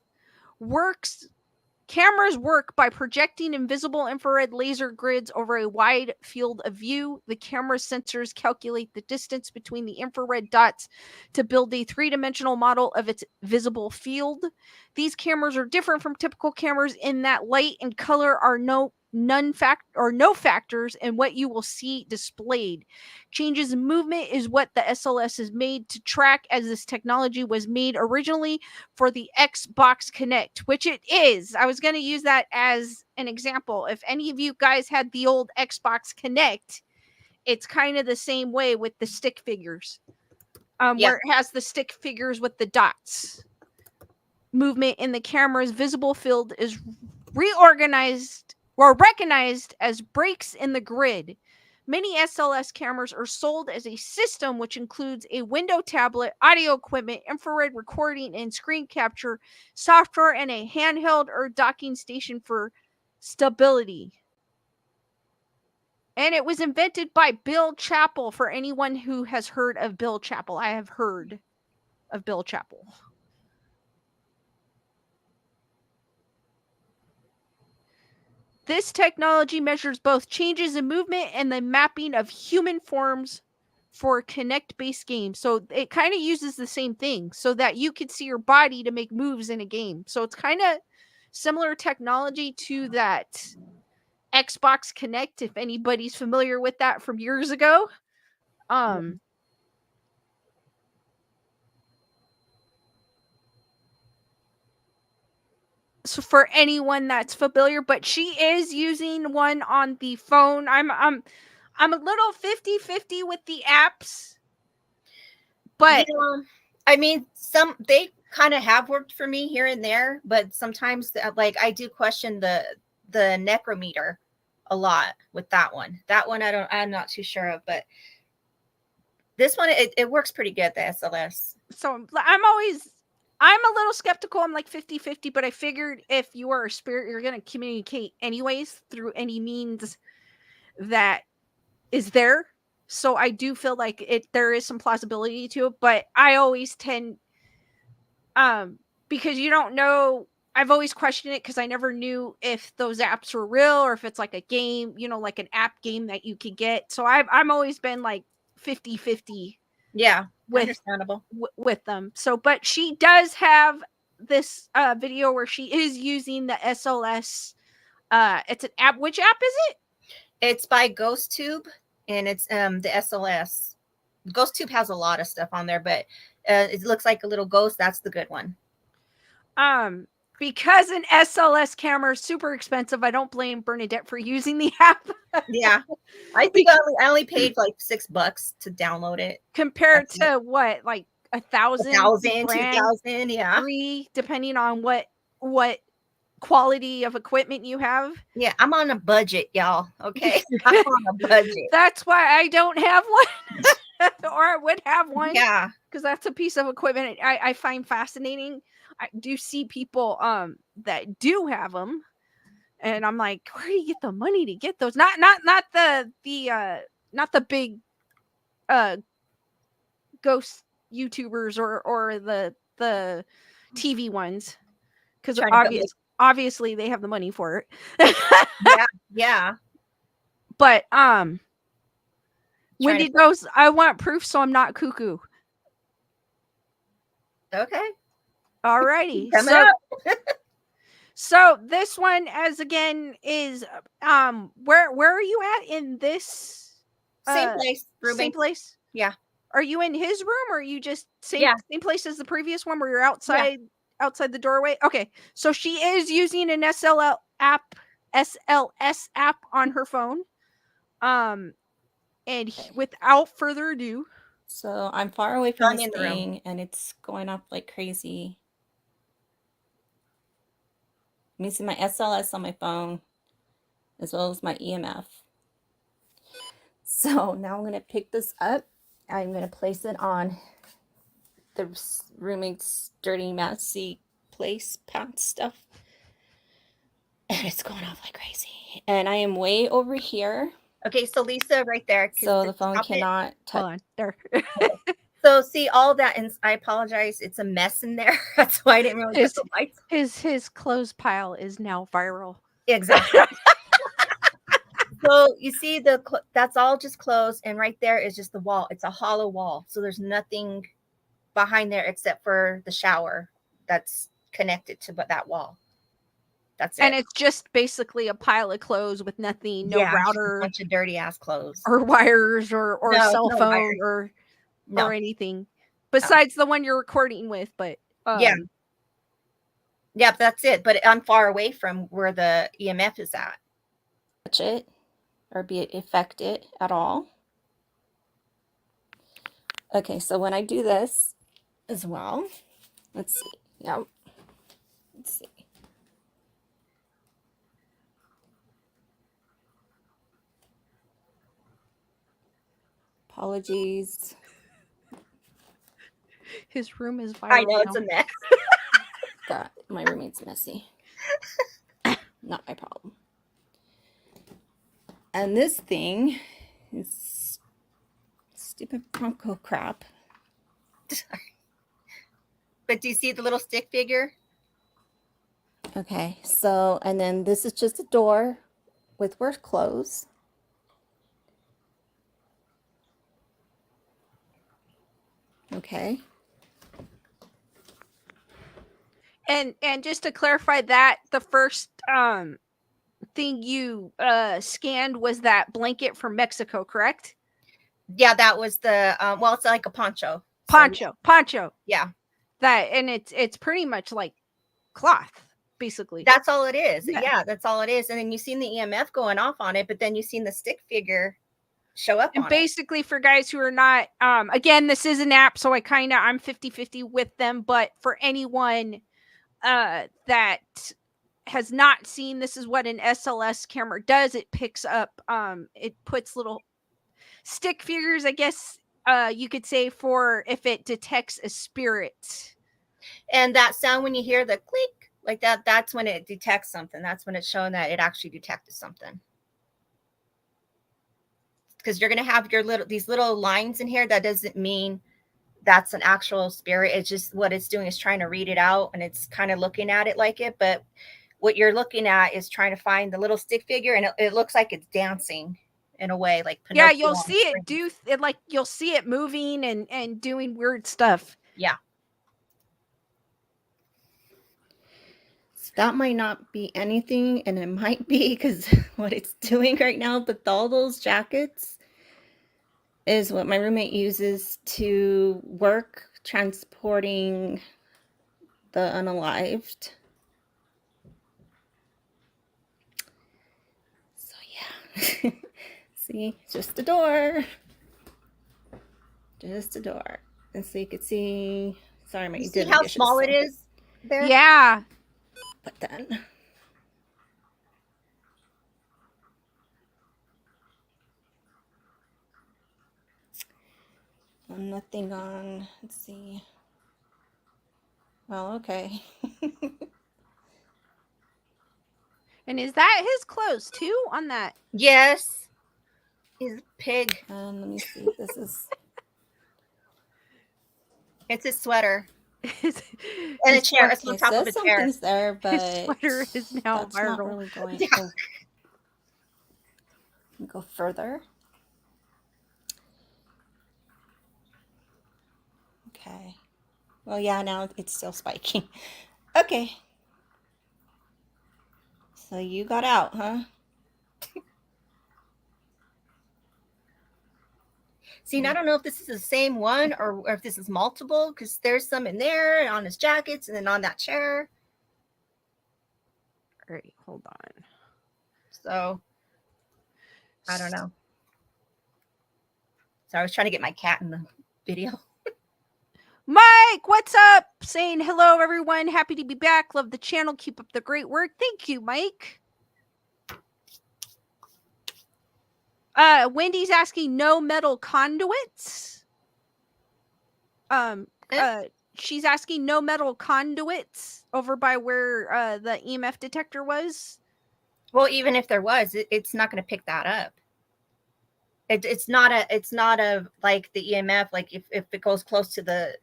Cameras work by projecting invisible infrared laser grids over a wide field of view. The camera sensors calculate the distance between the infrared dots to build a three-dimensional model of its visible field. These cameras are different from typical cameras in that light and color are no no factors in what you will see displayed. Changes in movement is what the SLS is made to track, as this technology was made originally for the Xbox Kinect, which it is. I was going to use that as an example. If any of you guys had the old Xbox Kinect, it's kind of the same way with the stick figures, where it has the stick figures with the dots. Movement in the camera's visible field is reorganized or recognized as breaks in the grid. Many SLS cameras are sold as a system, which includes a window tablet, audio equipment, infrared recording and screen capture software, and a handheld or docking station for stability. And it was invented by Bill Chappell. For anyone who has heard of Bill Chappell, I have heard of Bill Chappell. This technology measures both changes in movement and the mapping of human forms for Kinect-based games. So it kind of uses the same thing so that you can see your body to make moves in a game. So it's kind of similar technology to that Xbox Kinect, if anybody's familiar with that from years ago. So for anyone that's familiar, but she is using one on the phone. I'm a little 50-50 with the apps. But I mean, they kind of have worked for me here and there, but sometimes like I do question the necrometer a lot with that one. That one I'm not too sure of, but this one it works pretty good, the SLS. So I'm a little skeptical. I'm like 50-50, but I figured if you are a spirit, you're going to communicate anyways through any means that is there. So I do feel like there is some plausibility to it, but I always tend, because you don't know, I've always questioned it because I never knew if those apps were real or if it's like a game, like an app game that you could get. So I'm always been like 50-50. Yeah, understandable with them. So, but she does have this video where she is using the SLS. It's an app. Which app is it? It's by GhostTube, and it's the SLS. GhostTube has a lot of stuff on there, but it looks like a little ghost. That's the good one. Because an SLS camera is super expensive, I don't blame Bernadette for using the app. Yeah, I think I only paid like $6 to download it compared to what, like 1,000, 2,000, yeah, $3, depending on what quality of equipment you have. Yeah, I'm on a budget, y'all. Okay, I'm on a budget. That's why I don't have one, or I would have one. Yeah, because that's a piece of equipment I find fascinating. I do see people that do have them, and I'm like, where do you get the money to get those? Not the big ghost YouTubers or the TV ones, because obviously they have the money for it. yeah. But Wendy goes, I want proof so I'm not cuckoo. Okay. Alrighty. So this one, as again, is where are you at in this? Same place. Same place? Yeah. Are you in his room, or are you just same place as the previous one where you're outside the doorway? Okay. So she is using an SLS app on her phone. And without further ado, so I'm far away from this thing, and it's going off like crazy. I'm using my SLS on my phone, as well as my EMF. So now I'm going to pick this up. I'm going to place it on the roommate's dirty, messy place pants stuff. And it's going off like crazy. And I am way over here. Okay, so Lisa, right there. So the phone cannot touch. Hold on, there. So see all that, and I apologize. It's a mess in there. That's why I didn't really put the lights. His clothes pile is now viral. Exactly. So you see that's all just closed, and right there is just the wall. It's a hollow wall, so there's nothing behind there except for the shower that's connected to that wall. That's And it. it's just basically a pile of clothes with nothing, no Yeah, just a router bunch of dirty ass clothes. or wires or No, cell no phone wires. or anything besides the one you're recording with. But Yeah, that's it. But I'm far away from where the EMF is at. Touch it or be affected at all. Okay, so when I do this as well, let's see. Yep. Let's see. Apologies. His room is viral. I know it's a mess. God, my roommate's messy. Not my problem. And this thing is stupid Bronco crap. But do you see the little stick figure? Okay, so, and then this is just a door with work clothes. Okay. And just to clarify that, the first thing you scanned was that blanket from Mexico, correct? Yeah, that was the well, it's like a poncho. Poncho. Yeah. That, and it's pretty much like cloth, basically. That's all it is. Yeah, that's all it is. And then you've seen the EMF going off on it, but then you've seen the stick figure show up and on basically it. For guys who are not again, this is an app, so I'm 50-50 with them, but for anyone that has not seen, this is what an SLS camera does. It picks up it puts little stick figures, I guess you could say, for if it detects a spirit. And that sound when you hear the click like that, that's when it detects something. That's when it's showing that it actually detected something. Because you're going to have these little lines in here. That doesn't mean that's an actual spirit. It's just what it's doing is trying to read it out, and it's kind of looking at it like it. But what you're looking at is trying to find the little stick figure, and it looks like it's dancing in a way, like Pinocchio. Yeah, you'll see it do it, like you'll see it moving and doing weird stuff. Yeah. That might not be anything, and it might be because what it's doing right now, but all those jackets is what my roommate uses to work transporting the unalived. So yeah. See, just a door. Just a door. And so you could see, sorry, my you see how small it is there? Yeah. But then nothing on, let's see. Well, okay. And is that his clothes too on that? Yes. He's a pig. Let me see if this is. It's his sweater. And a chair. It's on top of a chair. Something's there, but his sweater is now that's viral. not really going. Yeah. Oh. Go further. Okay. Well, yeah, now it's still spiking. Okay. So you got out, huh? See, and I don't know if this is the same one or if this is multiple, because there's some in there on his jackets and then on that chair. All right, hold on. So, I don't know. So I was trying to get my cat in the video. Mike, what's up? Saying hello, everyone. Happy to be back. Love the channel. Keep up the great work. Thank you, Mike. Wendy's asking no metal conduits. She's asking no metal conduits over by where the EMF detector was. Well, even if there was, it's not going to pick that up. It's not a like the EMF, like if it goes close to the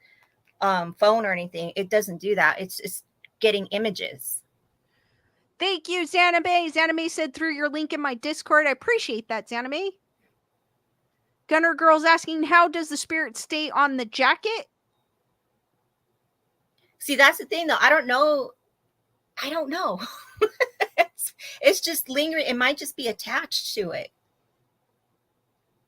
phone or anything, it doesn't do that. It's getting images. Thank you, Zaname. Zaname said through your link in my Discord. I appreciate that, Zaname. Gunner Girl's asking, how does the spirit stay on the jacket? See, that's the thing, though. I don't know. It's just lingering. It might just be attached to it.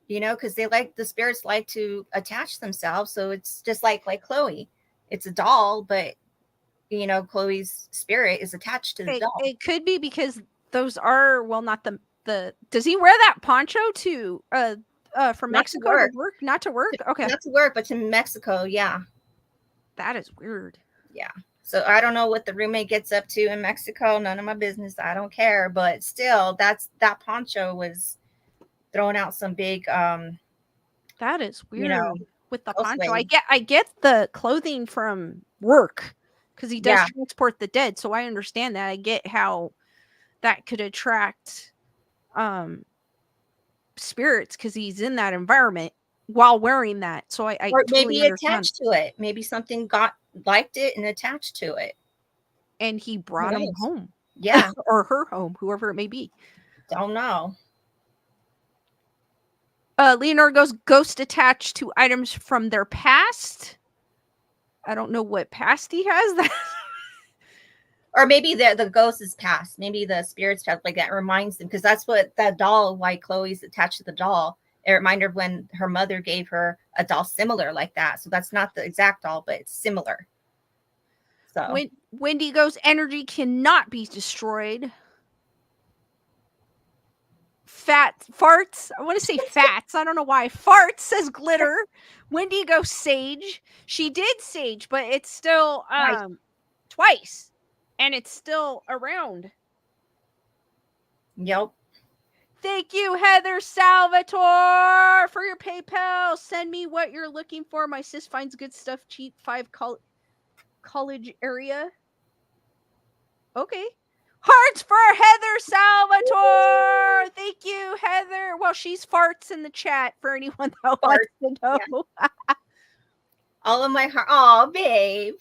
You know, because the spirits like to attach themselves. So it's just like Chloe. It's a doll, but you know, Chloe's spirit is attached to the doll. It could be because those are, well, not the does he wear that poncho to from Mexico to work? Not to work? Okay. Not to work, but to Mexico, yeah. That is weird. Yeah. So I don't know what the roommate gets up to in Mexico. None of my business. I don't care. But still, that poncho was throwing out some big that is weird, you know, with the poncho. I get the clothing from work because he does transport the dead, so I understand that. I get how that could attract spirits because he's in that environment while wearing that. So I or totally maybe understand. Attached to it. Maybe something liked it and attached to it. And he brought him home. Yeah. Or her home, whoever it may be. Don't know. Leonardo goes, ghost attached to items from their past. I don't know what past he has. Or maybe the ghost is past. Maybe the spirit's past, like that reminds them, because that's what that doll, why Chloe's attached to the doll. It reminded her of when her mother gave her a doll similar like that. So that's not the exact doll, but it's similar. So when Wendy goes, energy cannot be destroyed. Farts. I want to say fats. I don't know why. Farts says glitter. Wendy goes sage. She did sage, but it's still twice. And it's still around. Yep. Thank you, Heather Salvatore, for your PayPal. Send me what you're looking for. My sis finds good stuff cheap. 5 college area. Okay. Hearts for Heather Salvatore. Thank you, Heather. Well, she's farts in the chat for anyone that wants to know. Yeah. All of my heart. Oh, babe.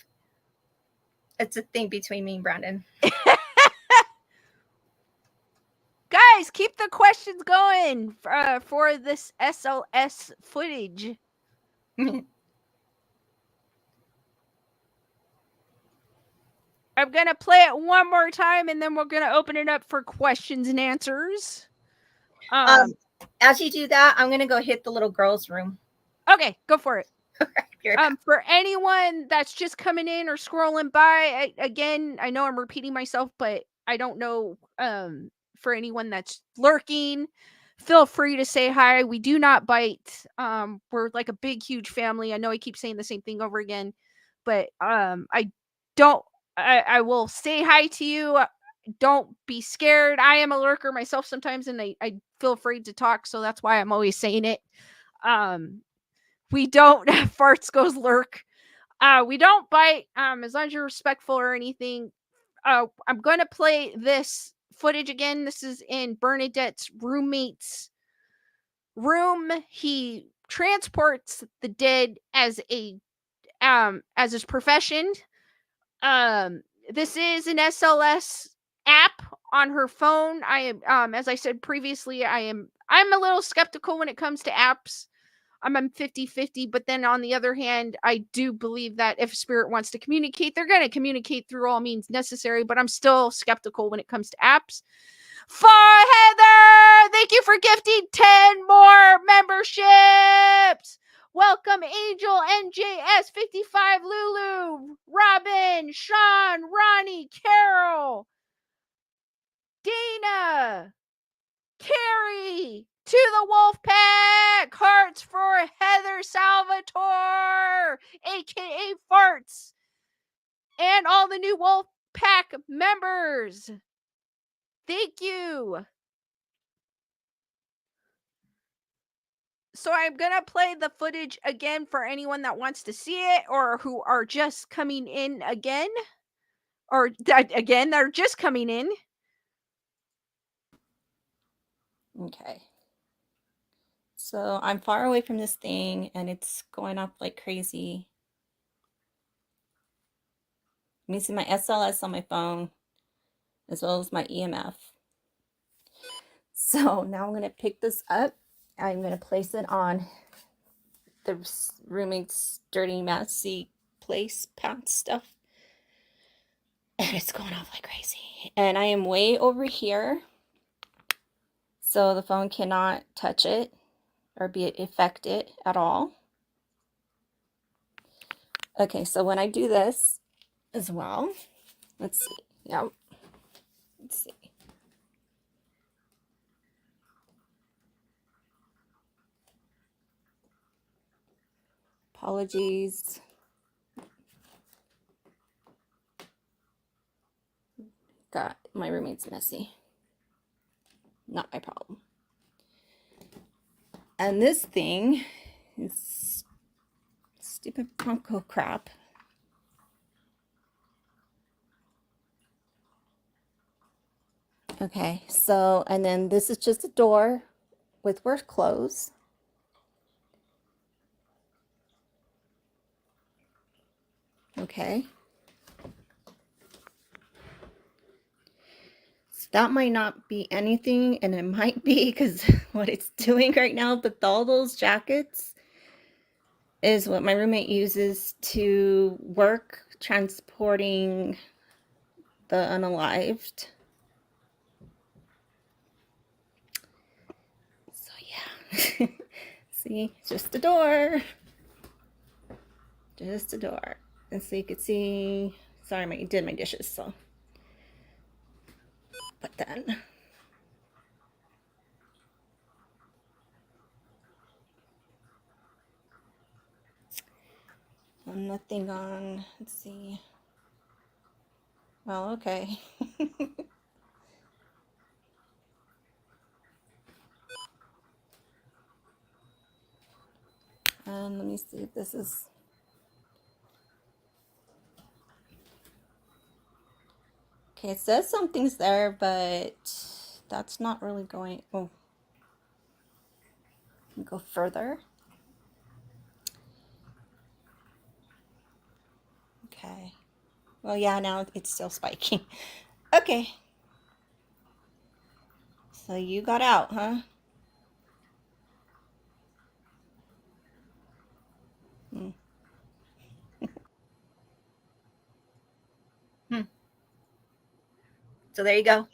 It's a thing between me and Brandon. Guys, keep the questions going for this SLS footage. I'm going to play it one more time, and then we're going to open it up for questions and answers. As you do that, I'm going to go hit the little girl's room. Okay, go for it. For anyone that's just coming in or scrolling by, again, I know I'm repeating myself, but I don't know. For anyone that's lurking, feel free to say hi. We do not bite. We're like a big, huge family. I know I keep saying the same thing over again, but I will say hi to you. Don't be scared. I am a lurker myself sometimes, and I feel afraid to talk, so that's why I'm always saying it. We don't farts goes lurk. We don't bite. As long as you're respectful or anything. I'm gonna play this footage again. This is in Bernadette's roommate's room. He transports the dead as his profession. This is an SLS app on her phone. I am as I said previously, I'm a little skeptical when it comes to apps. I'm 50-50, but then on the other hand, I do believe that if spirit wants to communicate, they're going to communicate through all means necessary, but I'm still skeptical when it comes to apps. For Heather, thank you for gifting 10 more memberships. Welcome Angel, NJS, 55, Lulu, Robin, Sean, Ronnie, Carol, Dana, Carrie, to the wolf pack. Hearts for Heather Salvatore, aka Farts, and all the new wolf pack members. Thank you. So I'm gonna play the footage again for anyone that wants to see it or who are just coming in again, or again they're just coming in. Okay. So I'm far away from this thing and it's going off like crazy. I'm using my SLS on my phone as well as my EMF. So now I'm going to pick this up. I'm going to place it on the roommate's dirty, messy place, pants stuff. it's going off like crazy. And I am way over here, so the phone cannot touch it or be affected at all. Okay, so when I do this as well, let's see. Yep. Let's see. Apologies. God, my roommate's messy. Not my problem. And this thing is stupid Bronco crap. Okay, so, and then this is just a door with work clothes. Okay. So that might not be anything, and it might be because what it's doing right now, but all those jackets is what my roommate uses to work transporting the unalived. So yeah. See, just a door. Just a door. And so you could see, sorry, I did my dishes, so. But then. Nothing on, let's see. Well, okay. And let me see if this is. Okay, it says something's there, but that's not really going. Oh, go further. Okay. Well, yeah, now it's still spiking. Okay. So you got out, huh? So there you go.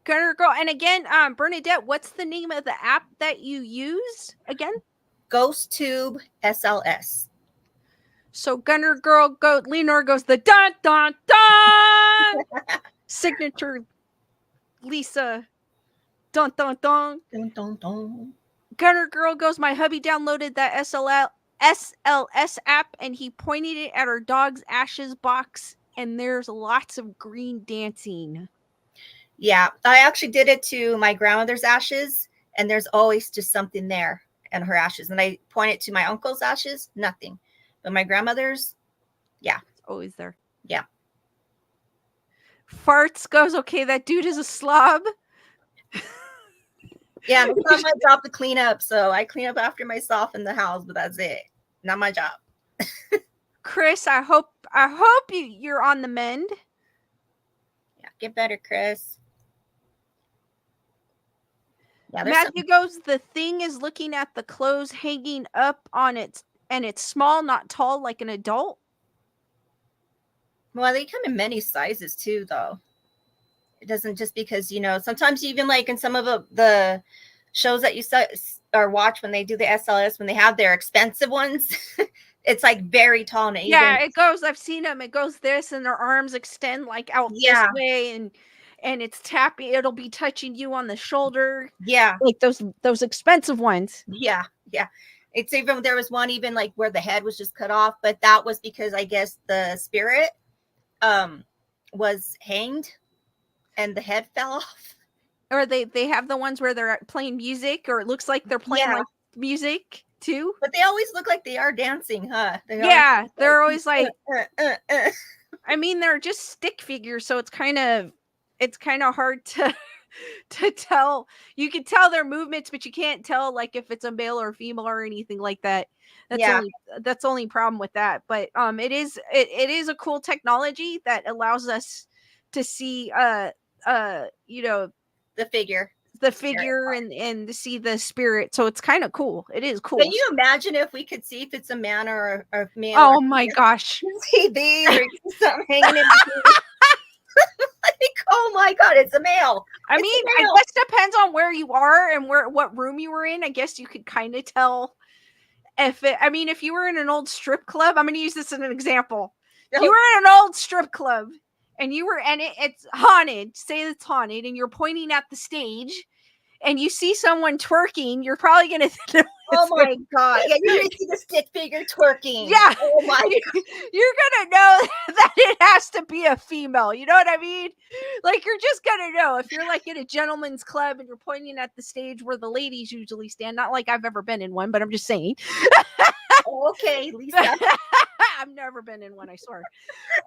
Gunner Girl. And again, Bernadette, what's the name of the app that you use again? Ghost Tube SLS. So Gunner Girl Lenore goes the dun dun dun signature Lisa dun dun dun. Dun, dun, dun. Gunner Girl goes, my hubby downloaded that SLS app and he pointed it at our dog's ashes box and there's lots of green dancing. Yeah, I actually did it to my grandmother's ashes, and there's always just something there in her ashes. And I point it to my uncle's ashes, nothing. But my grandmother's, yeah. It's always there. Yeah. Farts goes, okay, that dude is a slob. Yeah, it's not my job to clean up. So I clean up after myself in the house, but that's it. Not my job. Chris, I hope you're on the mend. Yeah, get better, Chris. Yeah, Matthew goes, the thing is looking at the clothes hanging up on it, and it's small, not tall, like an adult. Well, they come in many sizes too, though. It doesn't just because, sometimes even like in some of the shows that you or watch when they do the SLS, when they have their expensive ones, it's like very tall. And yeah, it goes, I've seen them. It goes this and their arms extend like out this way and it's tapping. It'll be touching you on the shoulder. Yeah. Like those expensive ones. Yeah. Yeah. It's even, there was one even like where the head was just cut off, but that was because I guess the spirit was hanged and the head fell off. Or they have the ones where they're playing music, or it looks like they're playing like music too. But they always look like they are dancing, huh? They're always like I mean, they're just stick figures, so it's kind of hard to tell. You can tell their movements, but you can't tell like if it's a male or female or anything like that. That's only problem with that. But it is a cool technology that allows us to see the the figure and to see the spirit. So it's kind of cool. It is cool. Can you imagine if we could see if it's a man or a male? Oh my gosh. TV or something hanging in the like, oh my god, it's a male. I mean, I guess depends on where you are and what room you were in. I guess you could kind of tell if you were in an old strip club, I'm going to use this as an example. If you were in an old strip club and it's haunted, say it's haunted, and you're pointing at the stage and you see someone twerking, you're probably going to oh my god. Yeah, you're going to see the stick figure twerking. Yeah. Oh my god. You're going to know that it has to be a female. You know what I mean? Like, you're just going to know if you're like in a gentleman's club and you're pointing at the stage where the ladies usually stand. Not like I've ever been in one, but I'm just saying. Okay, Lisa. I've never been in one, I swear.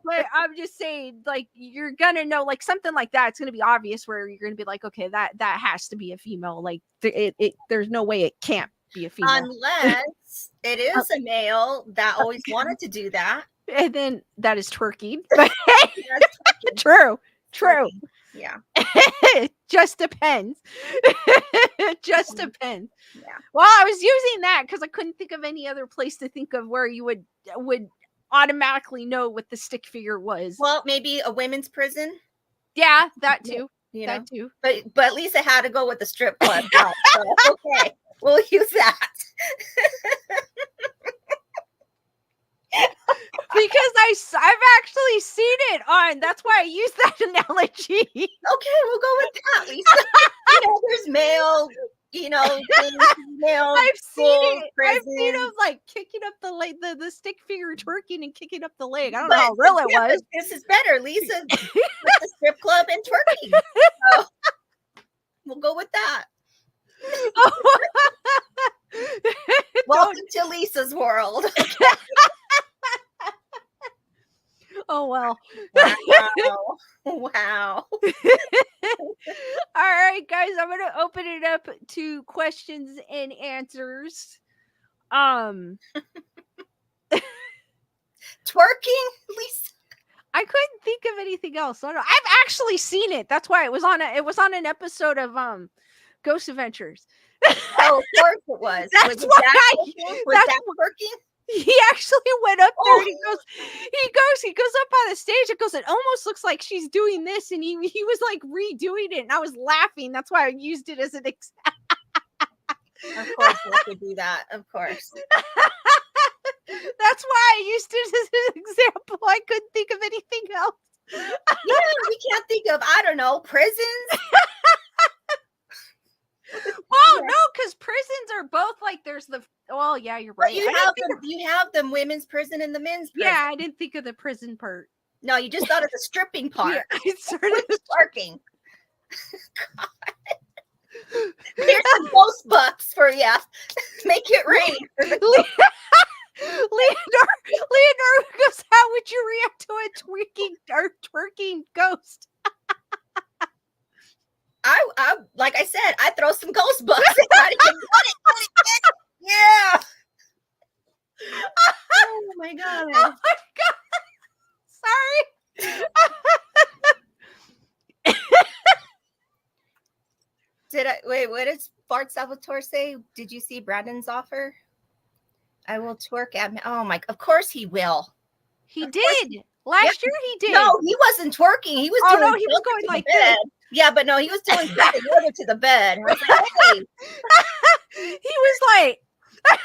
But I'm just saying, like, you're gonna know, like, something like that. It's gonna be obvious where you're gonna be like, okay, that has to be a female. Like, there's no way it can't be a female unless it is a male that always wanted to do that. And then that is twerking. True. Twerking. Yeah. It just depends. It just depends. Yeah. Well, I was using that because I couldn't think of any other place to think of where you would automatically know what the stick figure was. Well, maybe a women's prison. Yeah, that too. You that know? too. But Lisa had to go with the strip club. So, okay, we'll use that. Because I've actually seen it on. That's why I use that analogy. Okay, we'll go with that, Lisa. There's male. Male. I've seen it. Prison. I've seen him like kicking up the leg, the stick figure twerking and kicking up the leg. I don't know how real it was. This is better, Lisa. With the strip club and twerking. So, we'll go with that. Welcome to Lisa's world. Oh well. Wow. All right, guys, I'm gonna open it up to questions and answers. Twerking, Lisa. I couldn't think of anything else. I don't know. I've actually seen it. That's why it was on an episode of Ghost Adventures. Oh, of course it was. That's was why. that twerking? He actually went up there and he goes up on the stage. It goes, it almost looks like she's doing this, and he was like redoing it, and I was laughing. That's why I used it as an example. Of course, I could do that. Of course. That's why I used it as an example. I couldn't think of anything else. We can't think of, I don't know, prisons. Well, no, because prisons are both like there's the. Well, yeah, you're right. You have the women's prison and the men's prison. Yeah, I didn't think of the prison part. No, you just thought of the stripping part. Yeah, I started twerking. God. Here's some ghost bucks for you. Make it rain. Leonardo goes, how would you react to a twerking ghost? I like I said, I throw some ghost bucks at it. Yeah. Oh my god. Oh my god. Sorry. What does Bart Salvatore say? Did you see Brandon's offer? I will twerk at me. Oh my, of course he will. He did. Last year he did. No, he wasn't twerking. He was doing he was going like this. Yeah, but no, he was doing something other to the bed. I was like, hey. He was like God.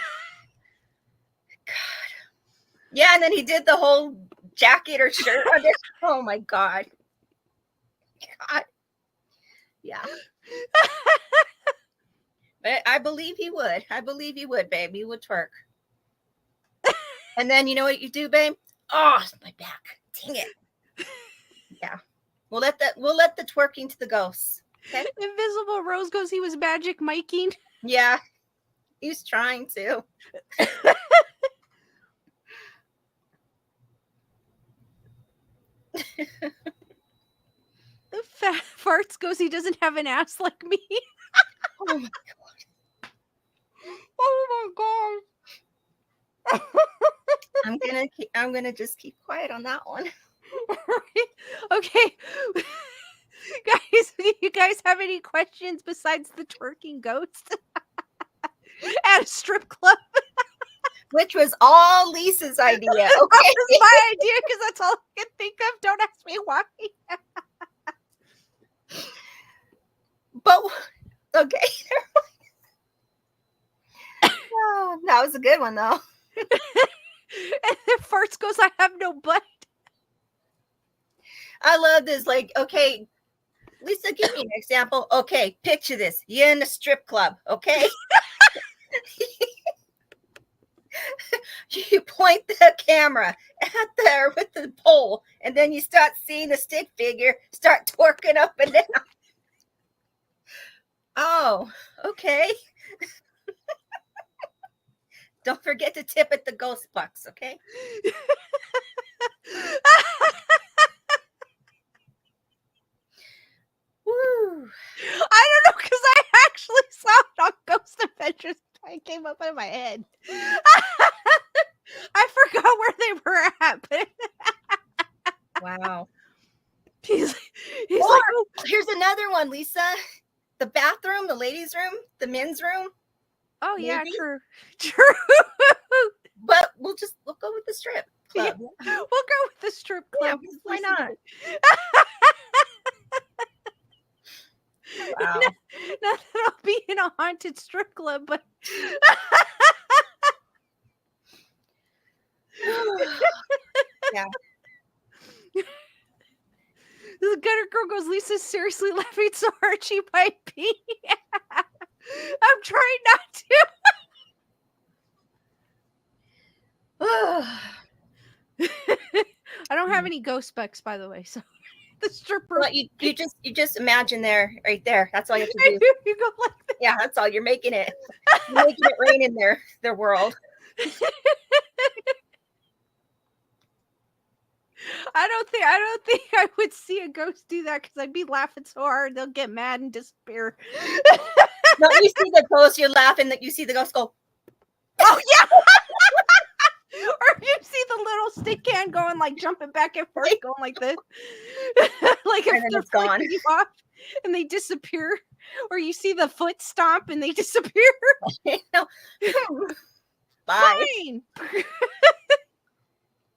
Yeah, and then he did the whole jacket or shirt under. Oh my god. God. Yeah. But I believe he would. I believe he would, babe. He would twerk. And then you know what you do, babe? Oh, my back. Dang it. Yeah. We'll let the twerking to the ghosts. Okay? Invisible Rose goes, he was magic miking. Yeah. He was trying to. The fat farts goes, he doesn't have an ass like me. Oh my god. Oh my god. I'm gonna just keep quiet on that one. Okay. Guys, do you guys have any questions besides the twerking ghost at a strip club? Which was all Lisa's idea. That Okay. was my idea because that's all I can think of. Don't ask me why. But okay. Oh, that was a good one though. And then Farts goes, I have no butt. I love this. Like, okay, Lisa, give me an example. Okay, picture this. You're in a strip club, okay? You point the camera at there with the pole, and then you start seeing the stick figure start twerking up and down. Oh, okay. Don't forget to tip at the ghost bucks, okay? Woo. I don't know because I actually saw it on Ghost Adventures. It came up in my head. I forgot where they were at, but Wow. he's Or, like, oh. Here's another one, Lisa. The bathroom, the ladies' room, the men's room. Oh yeah, Maybe. true. But we'll go with the strip club. Yeah, we'll go with the strip club. Yeah, why not? Wow. Not that I'll be in a haunted strip club, but Yeah. The gutter girl goes, Lisa's seriously laughing so hard she might pee. I'm trying not to. I don't have any ghost bucks, by the way, so the stripper. Well, you just imagine there, right there. That's all you have to do. You go like that. Yeah, that's all. You're making it rain in their world. I don't think I would see a ghost do that because I'd be laughing so hard they'll get mad and disappear. No, you see the ghost, you're laughing that you see the ghost go, oh yeah. Or you see the little stick can going like jumping back and forth, going like this. Like and if then they're it's gone. flicking you off and they disappear. Or you see the foot stomp and they disappear. No. Bye. Fine.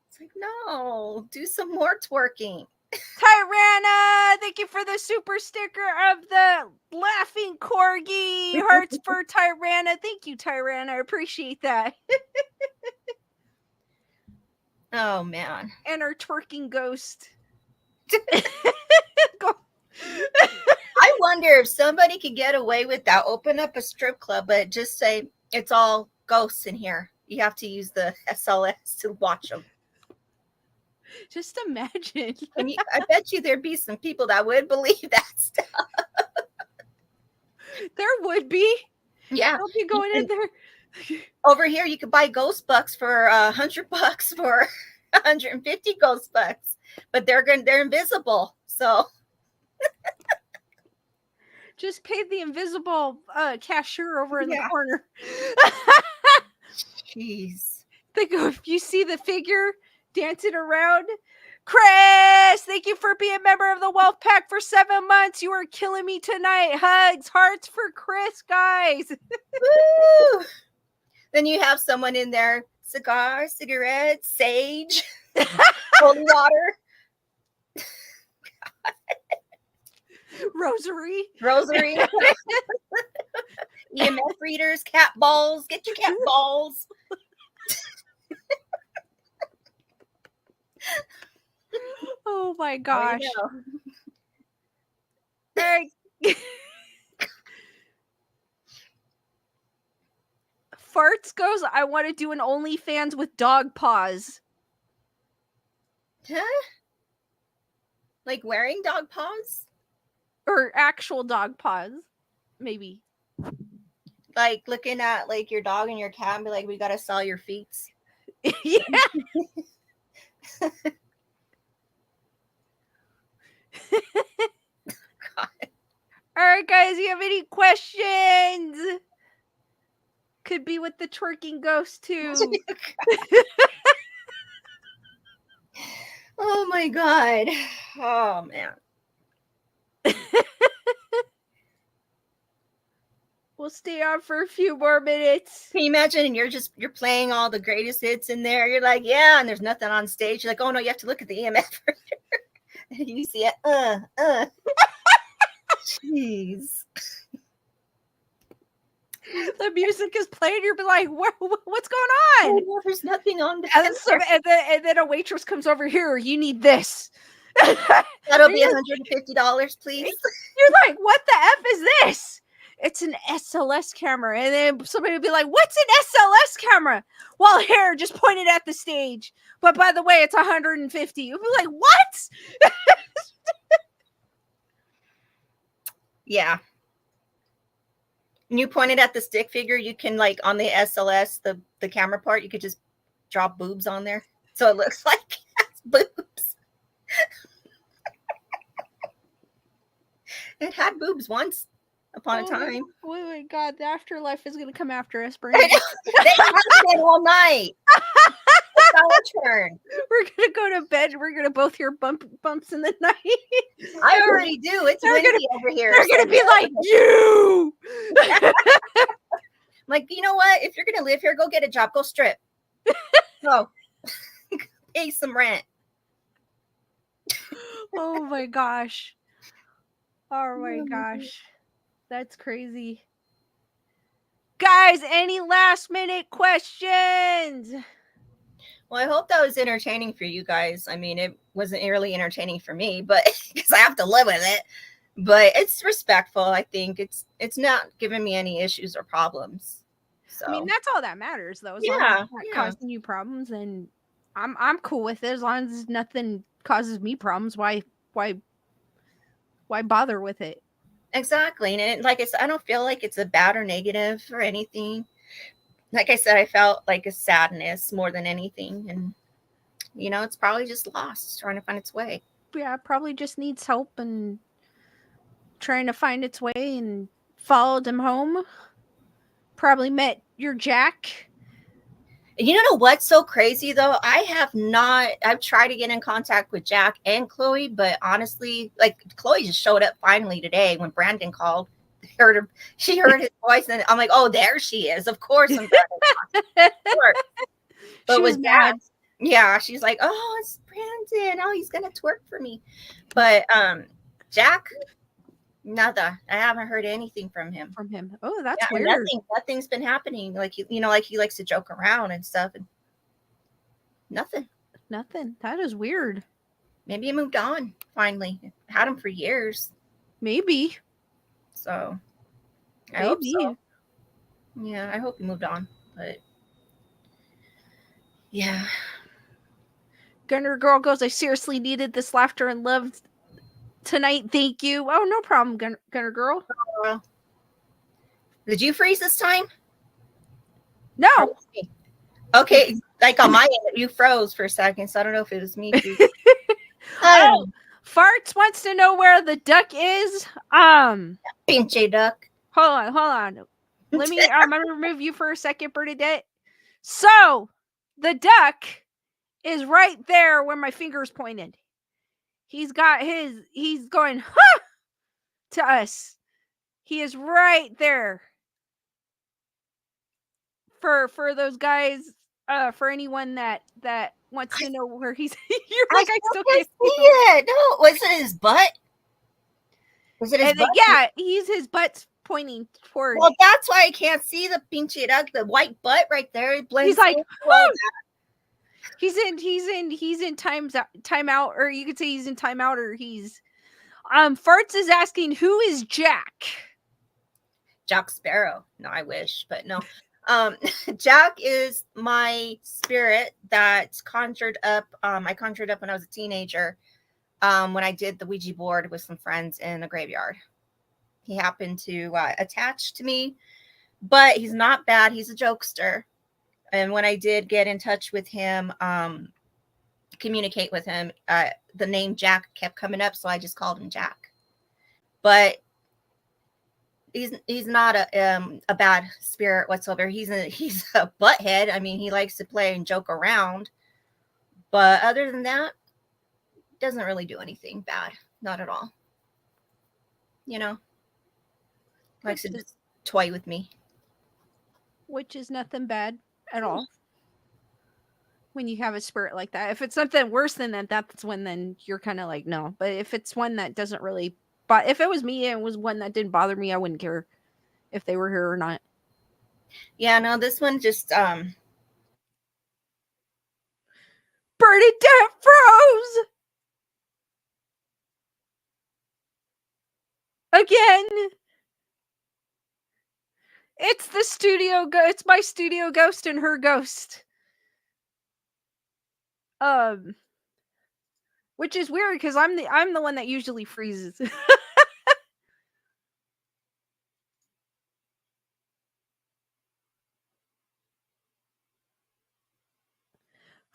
It's like, no, do some more twerking. Tyrana, thank you for the super sticker of the laughing corgi. Hearts for Tyrana. Thank you, Tyrana. I appreciate that. Oh man. And our twerking ghost. I wonder if somebody could get away with that. Open up a strip club, but just say it's all ghosts in here. You have to use the SLS to watch them. Just imagine. I bet you there'd be some people that would believe that stuff. There would be. Yeah. They'll be going in there. Over here, you could buy ghost bucks for $100 for 150 ghost bucks, but they're invisible. So just pay the invisible cashier over in the corner. Jeez. They go, if you see the figure dancing around. Chris, thank you for being a member of the Wealth Pack for 7 months. You are killing me tonight. Hugs, hearts for Chris, guys. Woo! Then you have someone in there, cigar, cigarette, sage, holy water. Rosary. EMF readers, cat balls. Get your cat balls. Oh my gosh. Oh, Hey. Farts goes, I want to do an OnlyFans with dog paws. Huh? Like wearing dog paws? Or actual dog paws. Maybe. Like looking at like your dog and your cat and be like, we gotta sell your feet. Yeah. All right, guys, you have any questions? Could be with the twerking ghost too. Oh my god. Oh man. We'll stay on for a few more minutes. Can you imagine? And you're playing all the greatest hits in there. You're like, yeah, and there's nothing on stage. You're like, oh no, you have to look at the EMF. And you see it. Jeez. The music is playing. You're like, what's going on? Oh, there's nothing on there. And then a waitress comes over here. You need this. That'll be $150, please. You're like, what the F is this? It's an SLS camera. And then somebody would be like, what's an SLS camera? Well, here, just point it at the stage. But by the way, it's 150. You'd be like, what? Yeah. And you pointed at the stick figure, you can like on the SLS, the camera part, you could just drop boobs on there. So it looks like it has boobs. It had boobs once upon a time. Oh my God, the afterlife is going to come after us, They Brandon. have been all night. It's our turn. We're going to go to bed. We're going to both hear bumps in the night. I already do. It's windy over here. They're going to be like, you. Like, you know what? If you're going to live here, go get a job. Go strip. Go. Pay some rent. Oh my gosh. Oh my gosh. That's crazy. Guys, any last minute questions? Well, I hope that was entertaining for you guys. I mean, it wasn't really entertaining for me, but because I have to live with it. But it's respectful. I think it's not giving me any issues or problems. So I mean, that's all that matters, though. As long as it's not causing you problems, and I'm cool with it. As long as nothing causes me problems, why bother with it? Exactly. And like I said, I don't feel like it's a bad or negative or anything. Like I said, I felt like a sadness more than anything. And, you know, it's probably just lost, trying to find its way. Yeah, it probably just needs help and trying to find its way, and followed him home. Probably met your Jack. You know what's so crazy, though? I've tried to get in contact with Jack and Chloe, but honestly, like Chloe just showed up finally today when Brandon called. She heard his voice, and I'm like, oh, there she is. Of course. I'm glad. But with Jack, yeah, she's like, oh, it's Brandon. Oh, he's going to twerk for me. But Jack, nada. I haven't heard anything from him. Oh, that's weird. Nothing's been happening. Like, like he likes to joke around and stuff. And nothing. That is weird. Maybe he moved on finally. Had him for years. Maybe. So I hope so. Yeah, I hope he moved on. But yeah. Gunner Girl goes, I seriously needed this laughter and love tonight. Thank you. Oh, no problem, Gunner Girl. Did you freeze this time? No. Okay, like on my end, you froze for a second, so I don't know if it was me. Farts wants to know where the duck is. Pinche duck. Hold on. Let me. I'm gonna remove you for a second, Bernadette. So the duck is right there where my finger's pointed. He's going, huh, to us. He is right there. For those guys, for anyone that wants to know where he's, you're like, I still can't see it. No, was it his butt? Was it his butt? Yeah, his butt's pointing toward. Well, that's why I can't see the pinche duck, the white butt right there. It blends. He's like, huh. He's in timeout, or you could say he's in timeout, or he's Farts is asking, who is Jack? Jack Sparrow. No, I wish, but no. Jack is my spirit that's conjured up. I conjured up when I was a teenager, when I did the Ouija board with some friends in the graveyard. He happened to attach to me, but he's not bad. He's a jokester. And when I did get in touch with him, communicate with him, the name Jack kept coming up, so I just called him Jack. But he's not a bad spirit whatsoever. He's a butthead. I mean, he likes to play and joke around, but other than that, doesn't really do anything bad. Not at all. you know, likes to Which is- just toy with me. Which is nothing bad at all. When you have a spirit like that. If it's something worse than that, that's when then you're kind of like, no. But if it's one that doesn't really, but if it was me and it was one that didn't bother me, I wouldn't care if they were here or not. Yeah, no, this one just Bernadette froze again. It's the studio it's my studio ghost and her ghost. Which is weird because I'm the one that usually freezes.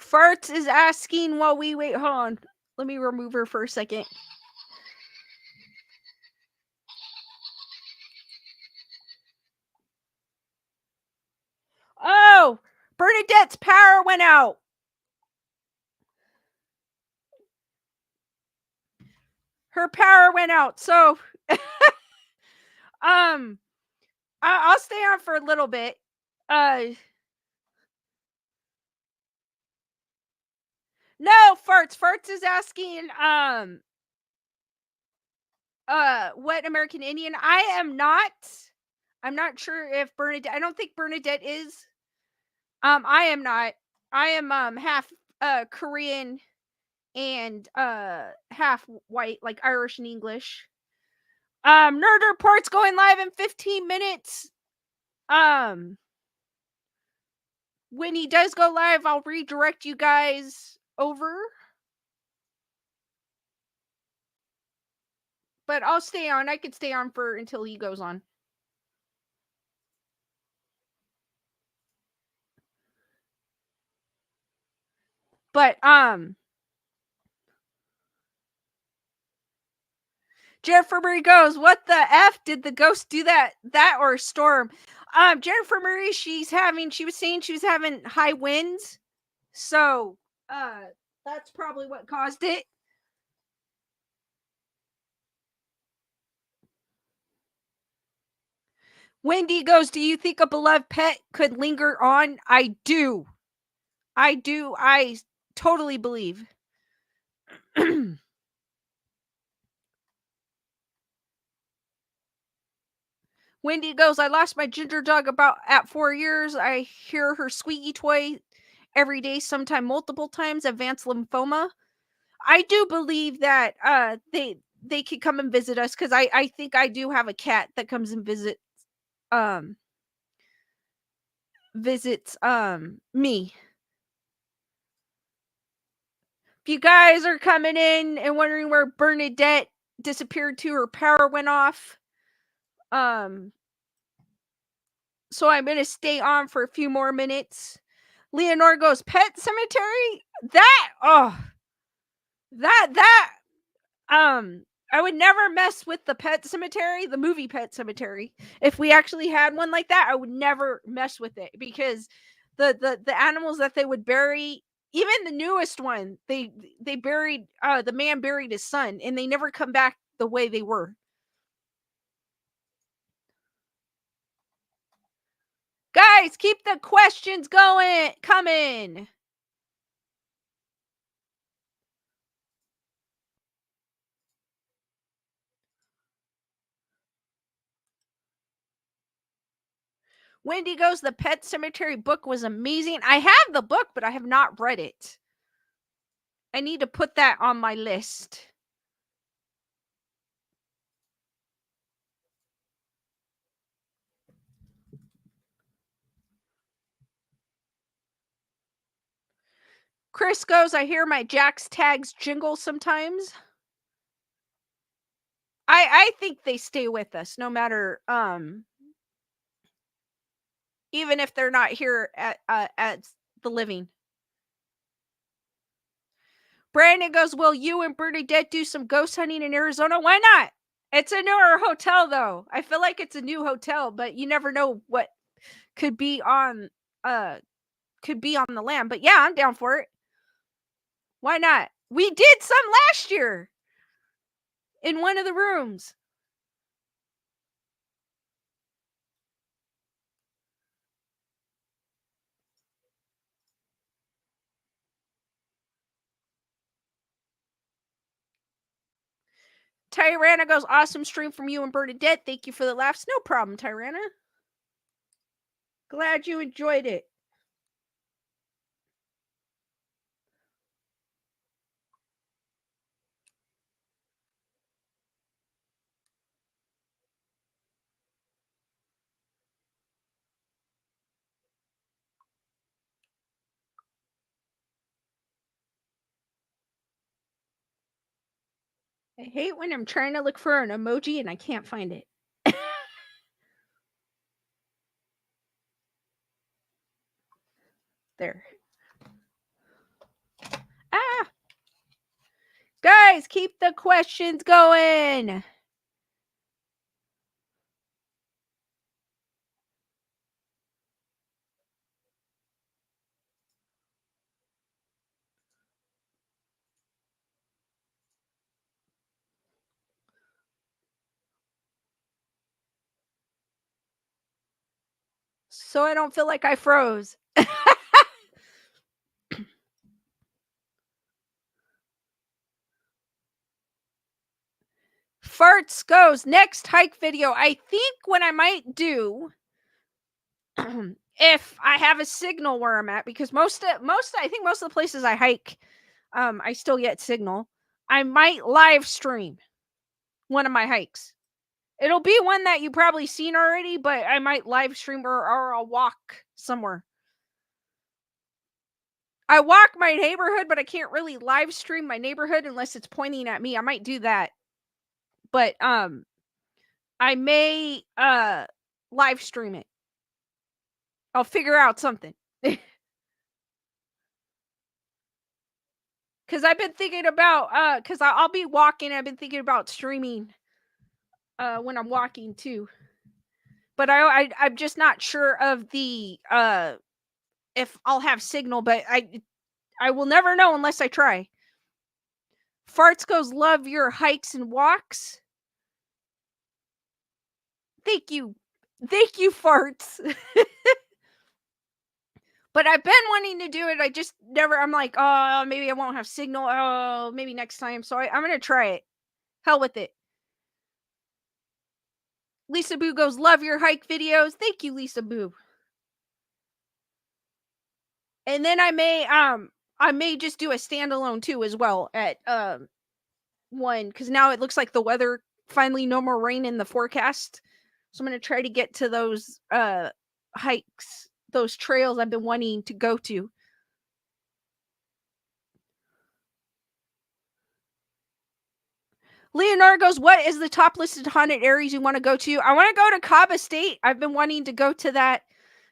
Farts is asking while we wait. Hold on. Let me remove her for a second. Oh, Bernadette's power went out. Her power went out. So, I'll stay on for a little bit. No, Farts. Farts is asking, what American Indian? I am not. I'm not sure if Bernadette. I don't think Bernadette is. I am not. I am half Korean and half white, like Irish and English. Nerd Report's going live in 15 minutes. When he does go live, I'll redirect you guys over. But I'll stay on. I could stay on for until he goes on. But Jennifer Marie goes, what the F did the ghost do that or storm? Jennifer Marie, she was saying she was having high winds. So that's probably what caused it. Wendy goes, do you think a beloved pet could linger on? I do. I totally believe. Wendy goes, I lost my ginger dog at 4 years. I hear her squeaky toy every day, sometime multiple times, advanced lymphoma. I do believe that they could come and visit us because I think I do have a cat that comes and visits me. If you guys are coming in and wondering where Bernadette disappeared to, her power went off. So I'm gonna stay on for a few more minutes. Leonore goes, Pet Cemetery? I would never mess with the Pet Cemetery, the movie Pet Cemetery. If we actually had one like that, I would never mess with it because the animals that they would bury, even the newest one, they buried the man buried his son and they never come back the way they were. Guys, keep the questions coming. Wendy goes, the Pet Cemetery book was amazing. I have the book, but I have not read it. I need to put that on my list. Chris goes, I hear my Jack's tags jingle sometimes. I think they stay with us no matter even if they're not here at the living. Brandon goes, will you and Bernadette do some ghost hunting in Arizona? Why not? It's a newer hotel though. I feel like it's a new hotel, but you never know what could be on the land. But yeah, I'm down for it. Why not? We did some last year in one of the rooms. Tyrana goes, awesome stream from you and Bernadette. Thank you for the laughs. No problem, Tyrana. Glad you enjoyed it. I hate when I'm trying to look for an emoji and I can't find it. There. Ah! Guys, keep the questions going. So I don't feel like I froze. Farts goes, next hike video. I think what I might do if I have a signal where I'm at, because I think most of the places I hike, I still get signal. I might live stream one of my hikes. It'll be one that you probably seen already, but I might live stream or I'll walk somewhere. I walk my neighborhood, but I can't really live stream my neighborhood unless it's pointing at me. I might do that. But I may live stream it. I'll figure out something. Cuz I've been thinking about cuz I'll be walking, I've been thinking about streaming when I'm walking too. But I'm just not sure of the if I'll have signal, but I will never know unless I try. Farts goes, love your hikes and walks. Thank you. Thank you, Farts. But I've been wanting to do it. I just never, I'm like, oh, maybe I won't have signal. Oh, maybe next time. So I'm going to try it. Hell with it. Lisa Boo goes, love your hike videos. Thank you, Lisa Boo. And then I may just do a standalone too as well at one, because now it looks like the weather finally no more rain in the forecast. So I'm going to try to get to those hikes, those trails I've been wanting to go to. Leonardo goes, what is the top listed haunted areas you want to go to? I want to go to Cabo State. I've been wanting to go to that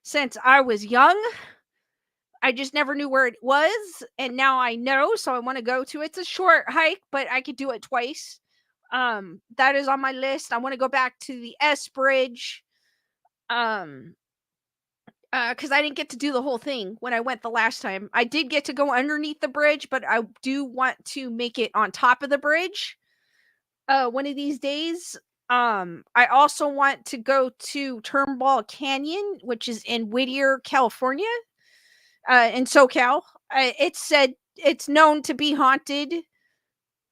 since I was young. I just never knew where it was, and now I know, so I want to go to it. It's a short hike, but I could do it twice. That is on my list. I want to go back to the S Bridge. Because I didn't get to do the whole thing when I went the last time. I did get to go underneath the bridge, but I do want to make it on top of the bridge one of these days. I also want to go to Turnbull Canyon, which is in Whittier, California, in SoCal. It's said it's known to be haunted.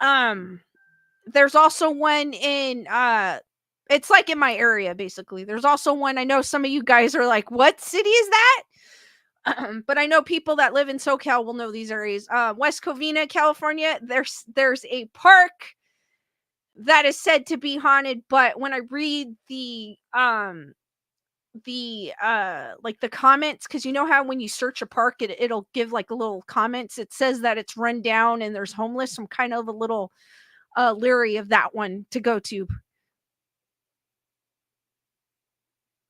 There's also one in it's like in my area, basically. There's also one, I know some of you guys are like, what city is that? But I know people that live in SoCal will know these areas. West Covina, California, there's a park that is said to be haunted, but when I read the like the comments, because you know how when you search a park it'll give like a little comments, it says that it's run down and there's homeless. I'm kind of a little leery of that one to go to.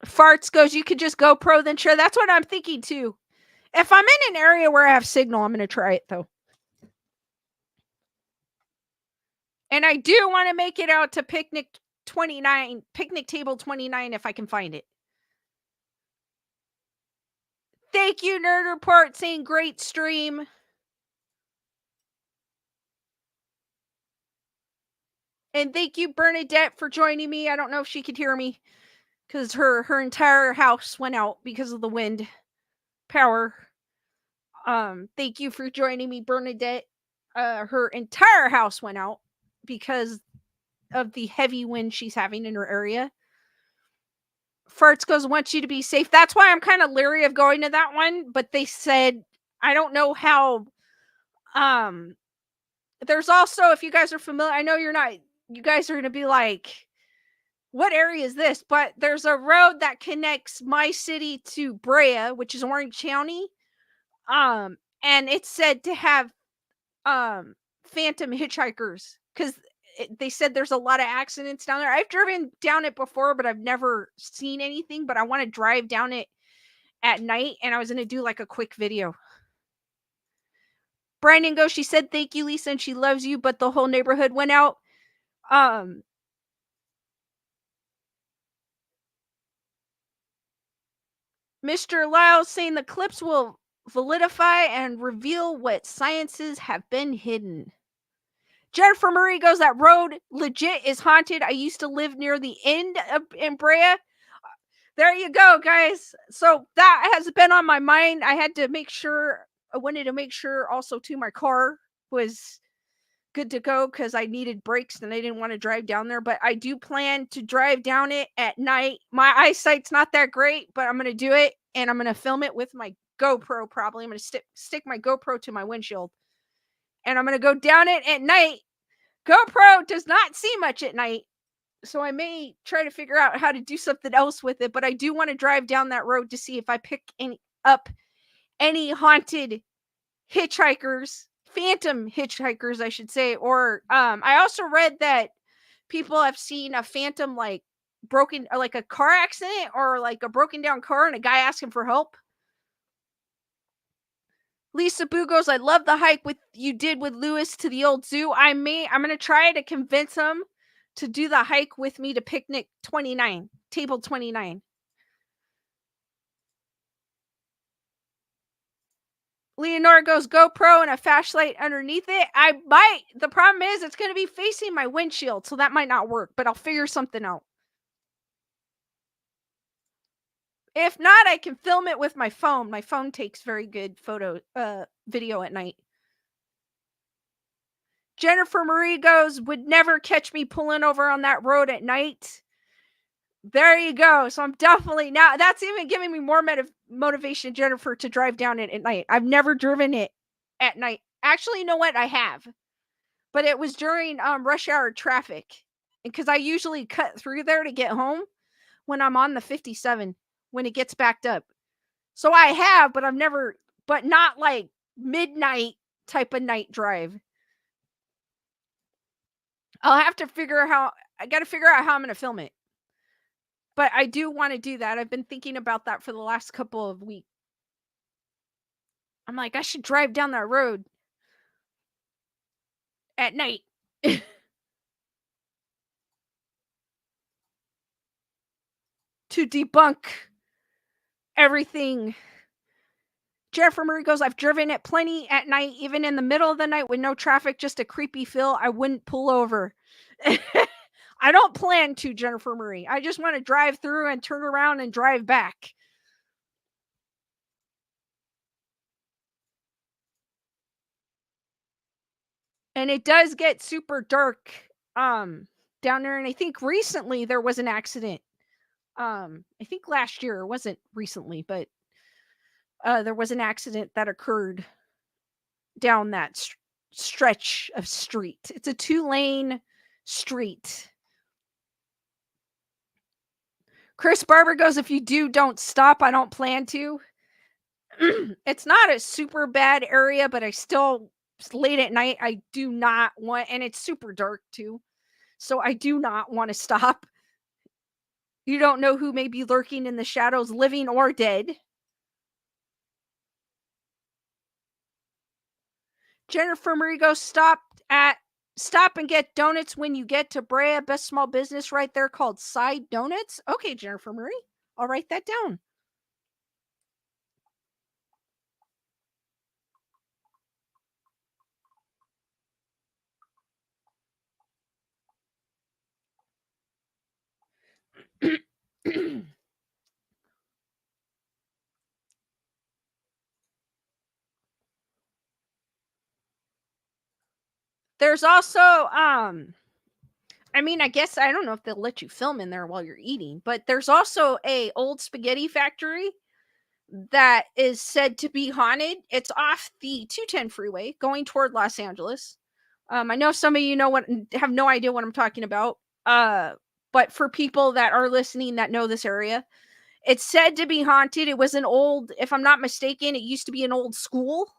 Farts goes, you could just GoPro then share. That's what I'm thinking too. If I'm in an area where I have signal, I'm going to try it though. And I do want to make it out to picnic table 29 if I can find it. Thank you, Nerd Report, saying great stream. And thank you, Bernadette, for joining me. I don't know if she could hear me because her entire house went out because of the wind power. Thank you for joining me, Bernadette. Her entire house went out because of the heavy wind she's having in her area. Farts goes, wants you to be safe. That's why I'm kind of leery of going to that one. But they said, I don't know how. There's also, if you guys are familiar, I know you're not, you guys are going to be like, what area is this? But there's a road that connects my city to Brea, which is Orange County. And it's said to have phantom hitchhikers because they said there's a lot of accidents down there. I've driven down it before, but I've never seen anything. But I want to drive down it at night, and I was going to do like a quick video. Brandon goes, she said thank you, Lisa, and she loves you, but the whole neighborhood went out. Mr. Lyle saying the clips will validify and reveal what sciences have been hidden. Jennifer Murray goes, that road legit is haunted. I used to live near the end in Brea. There you go, guys. So that has been on my mind. I had to make sure, I wanted to make sure also too my car was good to go because I needed brakes and I didn't want to drive down there. But I do plan to drive down it at night. My eyesight's not that great, but I'm going to do it and I'm going to film it with my GoPro probably. I'm going to stick my GoPro to my windshield and I'm going to go down it at night. GoPro does not see much at night, so I may try to figure out how to do something else with it, but I do want to drive down that road to see if I pick up any haunted hitchhikers, phantom hitchhikers, I should say, or I also read that people have seen a phantom like broken, or like a car accident or like a broken down car and a guy asking for help. Lisa Boo goes, I love the hike you did with Lewis to the old zoo. I'm going to try to convince him to do the hike with me to picnic 29, table 29. Leonora goes, GoPro and a flashlight underneath it. I might. The problem is it's going to be facing my windshield, so that might not work, but I'll figure something out. If not, I can film it with my phone. My phone takes very good video at night. Jennifer Marie goes, would never catch me pulling over on that road at night. There you go. So I'm definitely, now that's even giving me more motivation, Jennifer, to drive down it at night. I've never driven it at night. Actually, you know what? I have. But it was during rush hour traffic. Because I usually cut through there to get home when I'm on the 57 when it gets backed up. So I have, but I've never, but not like midnight type of night drive. I'll have to figure out how I'm going to film it. But I do want to do that. I've been thinking about that for the last couple of weeks. I'm like, I should drive down that road at night. To debunk everything. Jennifer Murray goes, I've driven it plenty at night, even in the middle of the night with no traffic, just a creepy feel. I wouldn't pull over. I don't plan to, Jennifer Murray. I just want to drive through and turn around and drive back. And it does get super dark down there. And I think recently there was an accident. I think last year, it wasn't recently, but there was an accident that occurred down that stretch of street. It's a 2-lane street. Chris Barber goes, if you do, don't stop. I don't plan to. It's not a super bad area, but I still, late at night, I do not want, and it's super dark too. So I do not want to stop. You don't know who may be lurking in the shadows, living or dead. Jennifer Marigo, stop and get donuts when you get to Brea. Best small business right there called Side Donuts. Okay, Jennifer Marie, I'll write that down. There's also I mean, I guess I don't know if they'll let you film in there while you're eating, but there's also a old spaghetti factory that is said to be haunted. It's off the 210 freeway going toward Los Angeles. I know some of you have no idea what I'm talking about. But for people that are listening that know this area, it's said to be haunted. It was an old, if I'm not mistaken, it used to be an old school.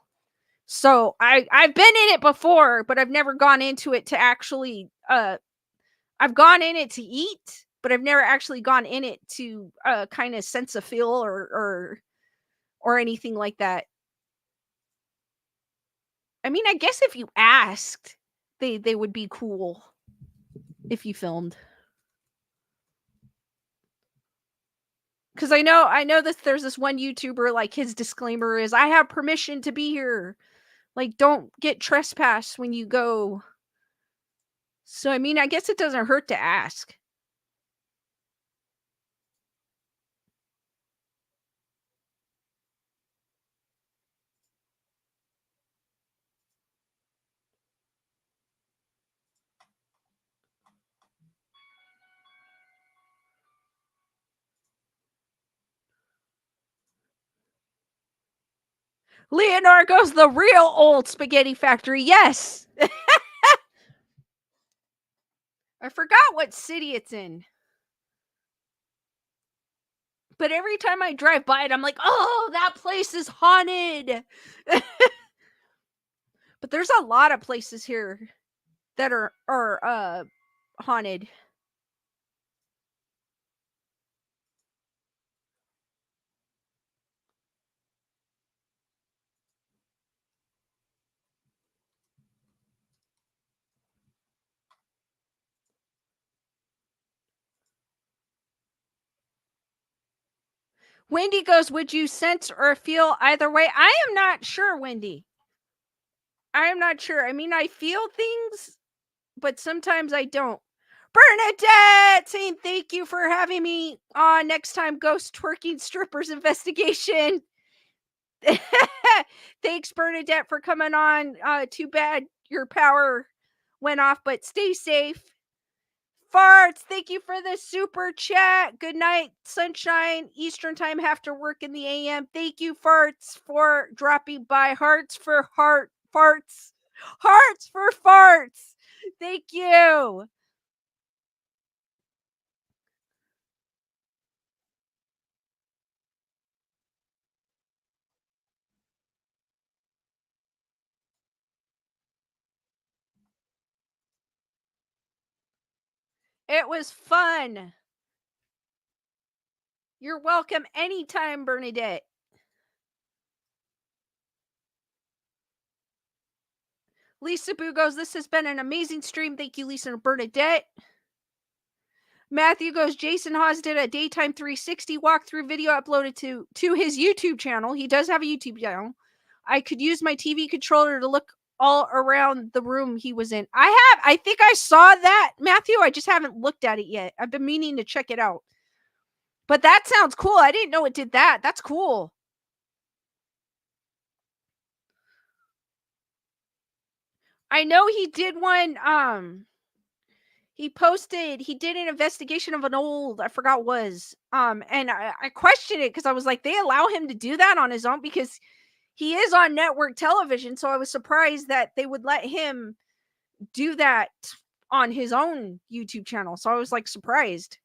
So I've been in it before, but I've never gone into it to actually I've gone in it to eat, but I've never actually gone in it to kind of sense a feel or anything like that. I mean, I guess if you asked, they would be cool if you filmed. Because I know that there's this one YouTuber, like his disclaimer is, I have permission to be here. Like, don't get trespassed when you go. So, I mean, I guess it doesn't hurt to ask. Leonard goes, the real old spaghetti factory. Yes. I forgot what city it's in. But every time I drive by it, I'm like, oh, that place is haunted. But there's a lot of places here that are haunted. Wendy goes, would you sense or feel either way? I am not sure, Wendy. I am not sure. I mean, I feel things, but sometimes I don't. Bernadette saying thank you for having me on next time ghost twerking strippers investigation. Thanks, Bernadette, for coming on. Too bad your power went off, but stay safe. Farts, thank you for the super chat. Good night, sunshine. Eastern time, have to work in the AM. Thank you, Farts, for dropping by. Hearts for farts. Hearts for farts. Thank you. It was fun. You're welcome anytime, Bernadette. Lisa Boo goes, this has been an amazing stream. Thank you, Lisa and Bernadette. Matthew goes, Jason Hawes did a daytime 360 walkthrough video uploaded to his YouTube channel. He does have a YouTube channel. I could use my TV controller to look all around the room he was in. I think I saw that, Matthew. I just haven't looked at it yet. I've been meaning to check it out. But that sounds cool. I didn't know it did that. That's cool. I know he did one, he did an investigation of an old, I forgot was, and I questioned it because I was like, they allow him to do that on his own, because he is on network television. So I was surprised that they would let him do that on his own YouTube channel. So I was like surprised.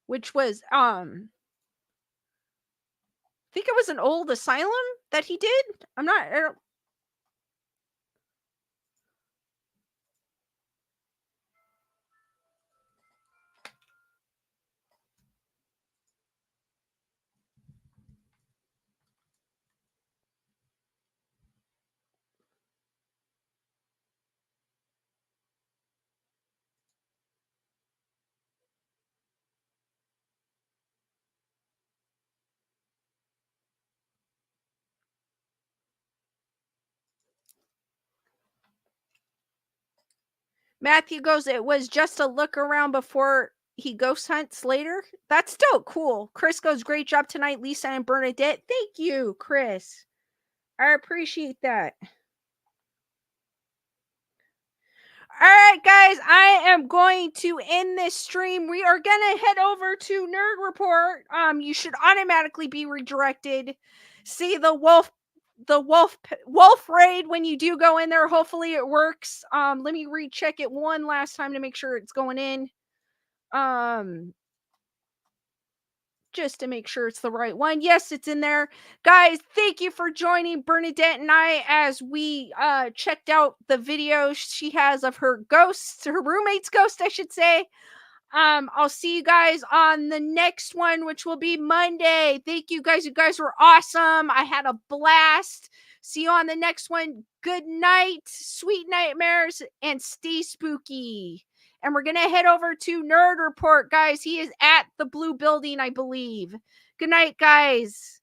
Which was, I think it was an old asylum that he did. I don't. Matthew goes, it was just a look around before he ghost hunts later. That's dope. Cool. Chris goes, great job tonight, Lisa and Bernadette. Thank you, Chris. I appreciate that. All right, guys, I am going to end this stream. We are going to head over to Nerd Report. You should automatically be redirected. See the wolf raid when you do go in there. Hopefully it works. Let me recheck it one last time to make sure it's going in. Just to make sure it's the right one. Yes, it's in there. Guys, thank you for joining Bernadette and I as we checked out the video she has of her ghosts, her roommate's ghost, I should say. I'll see you guys on the next one, which will be Monday. Thank you guys. You guys were awesome. I had a blast. See you on the next one. Good night, sweet nightmares, and stay spooky. And we're going to head over to Nerd Report, guys. He is at the blue building, I believe. Good night, guys.